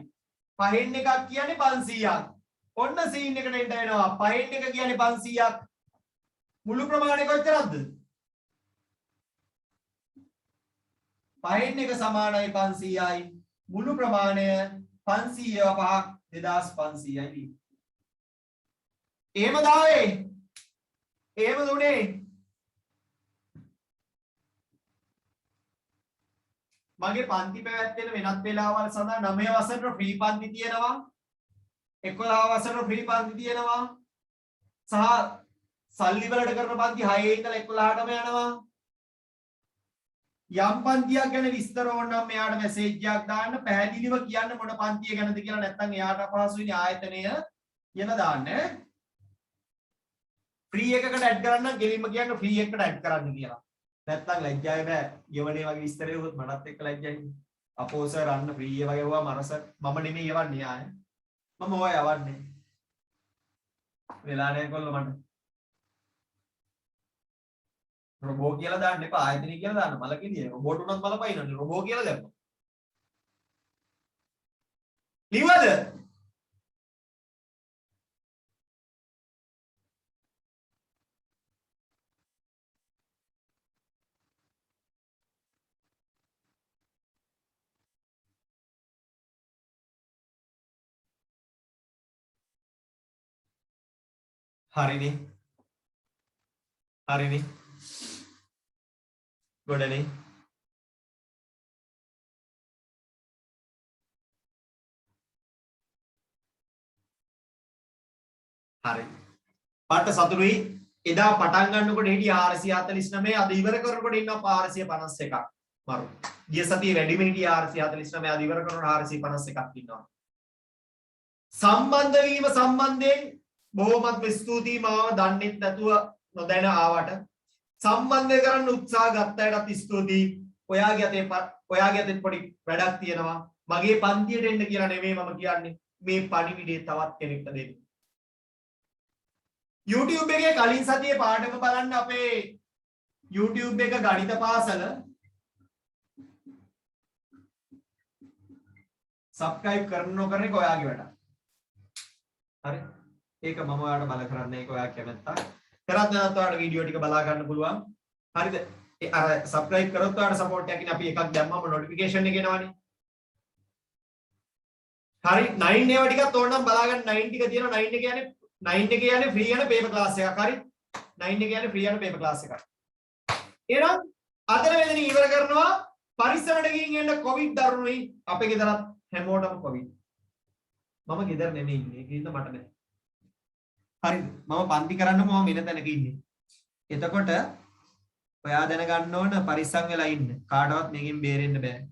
පහෙන් එකක් කියන්නේ 500ක්. ඔන්න සීන් එකට එන්න වෙනවා. පහෙන් එක කියන්නේ 500ක්. මුළු ප්‍රමාණය කොච්චරද? පහෙන් එක සමානයි 500යි. මුළු ප්‍රමාණය 500 5ක් 2500යි. එහෙම දාවේ. එහෙම දුනේ. මගේ පන්ති පැවැත්වෙන වෙනත් වෙලාවල් සඳහා 9 වසරට ෆ්‍රී පන්ති තියෙනවා. 11 වසරට ෆ්‍රී පන්ති තියෙනවා. සහ සල්ලි වලට කරන පන්ති 6 ඉඳලා 11ටම යනවා. යම් පන්තියක් ගැන විස්තර ඕන නම් මෙයාට මැසේජ් එකක් දාන්න. පැහැදිලිව කියන්න මොන පන්තිය ගැනද කියලා. නැත්නම් එයාට අපහසුයිනේ ආයතනය කියලා දාන්න. ෆ්‍රී එකකට ඇඩ් කරන්න ගෙලින්ම කියන්න ෆ්‍රී එකකට ඇඩ් කරන්න කියලා. නැත්තම් ලැජ්ජාය බෑ. ගෙවනේ වගේ විස්තරය උත් මටත් එක්ක ලැජ්ජයි. අපෝ සර් අන්න ෆ්‍රී ඒ වගේ වුණා මරස මම නෙමෙයි යවන්නේ ආය. මම ඔය යවන්නේ. වෙලා නැහැ කොල්ල මට. රොබෝ කියලා දාන්න එපා ආයතනය කියලා දාන්න මලකෙලිය රොබෝට් උනත් බලපයින්නනේ රොබෝ කියලා දැම්මා ලිව්වද හරිනේ හරිනේ ගොඩනේ හරි පාට සතුරුයි එදා පටන් ගන්නකොට හිටිය 449 අද ඉවර කරනකොට ඉන්නවා 451ක් මරු ගිය සතියේ වැඩිම හිටිය 449 අද ඉවර කරනකොට 451ක් ඉන්නවා සම්බන්ධ වීම සම්බන්ධයෙන් බොහොමත් ස්තුතියි මාව දන්නෙත් නැතුව නොදැන ආවට සම්බන්ධ කරන්න උත්සාහ ගත්තයටත් ස්තුතියි ඔයාගේ අතේ පොඩි වැඩක් තියෙනවා මගේ පන්තියට එන්න කියලා නෙමෙයි මම කියන්නේ මේ පණිවිඩය තවත් කෙනෙක්ට දෙන්න YouTube එකේ කලින් සතියේ පාඩම බලන්න අපේ YouTube එක ගණිත පාසල subscribe කරන්න නොකරන එක ඔයාගේ වැඩ. හරි. ඒක මම ඔයාලට බල කරන්නේ ඒක ඔයා කැමැත්තා. කරත් නැත්නම් ඔයාලට වීඩියෝ ටික බලා ගන්න පුළුවන්. හරිද? ඒ අර subscribe කරොත් ඔයාලට support එකකින් අපි එකක් දැම්මම notification එක එනවනේ. හරි 9 ඒවා ටිකත් ඕනනම් බලා ගන්න 9 ටික තියෙනවා 9 එක කියන්නේ 9 එක කියන්නේ free යන paper class එකක් හරි 9 එක කියන්නේ free යන paper class එකක් එහෙනම් අතන වෙලෙන් ඉවර කරනවා පරිස්සමට ගිහින් එන්න covid දරුණුයි අපේ ගෙදරත් හැමෝටම covid මම ගෙදර නෙමෙයි ඉන්නේ ඒක ඉන්න මට නෑ හරිද මම පන්ති කරන්නම මම වෙන තැනක ඉන්නේ එතකොට ඔයා දැනගන්න ඕන පරිස්සම් වෙලා ඉන්න කාටවත් මේකෙන් බේරෙන්න බෑ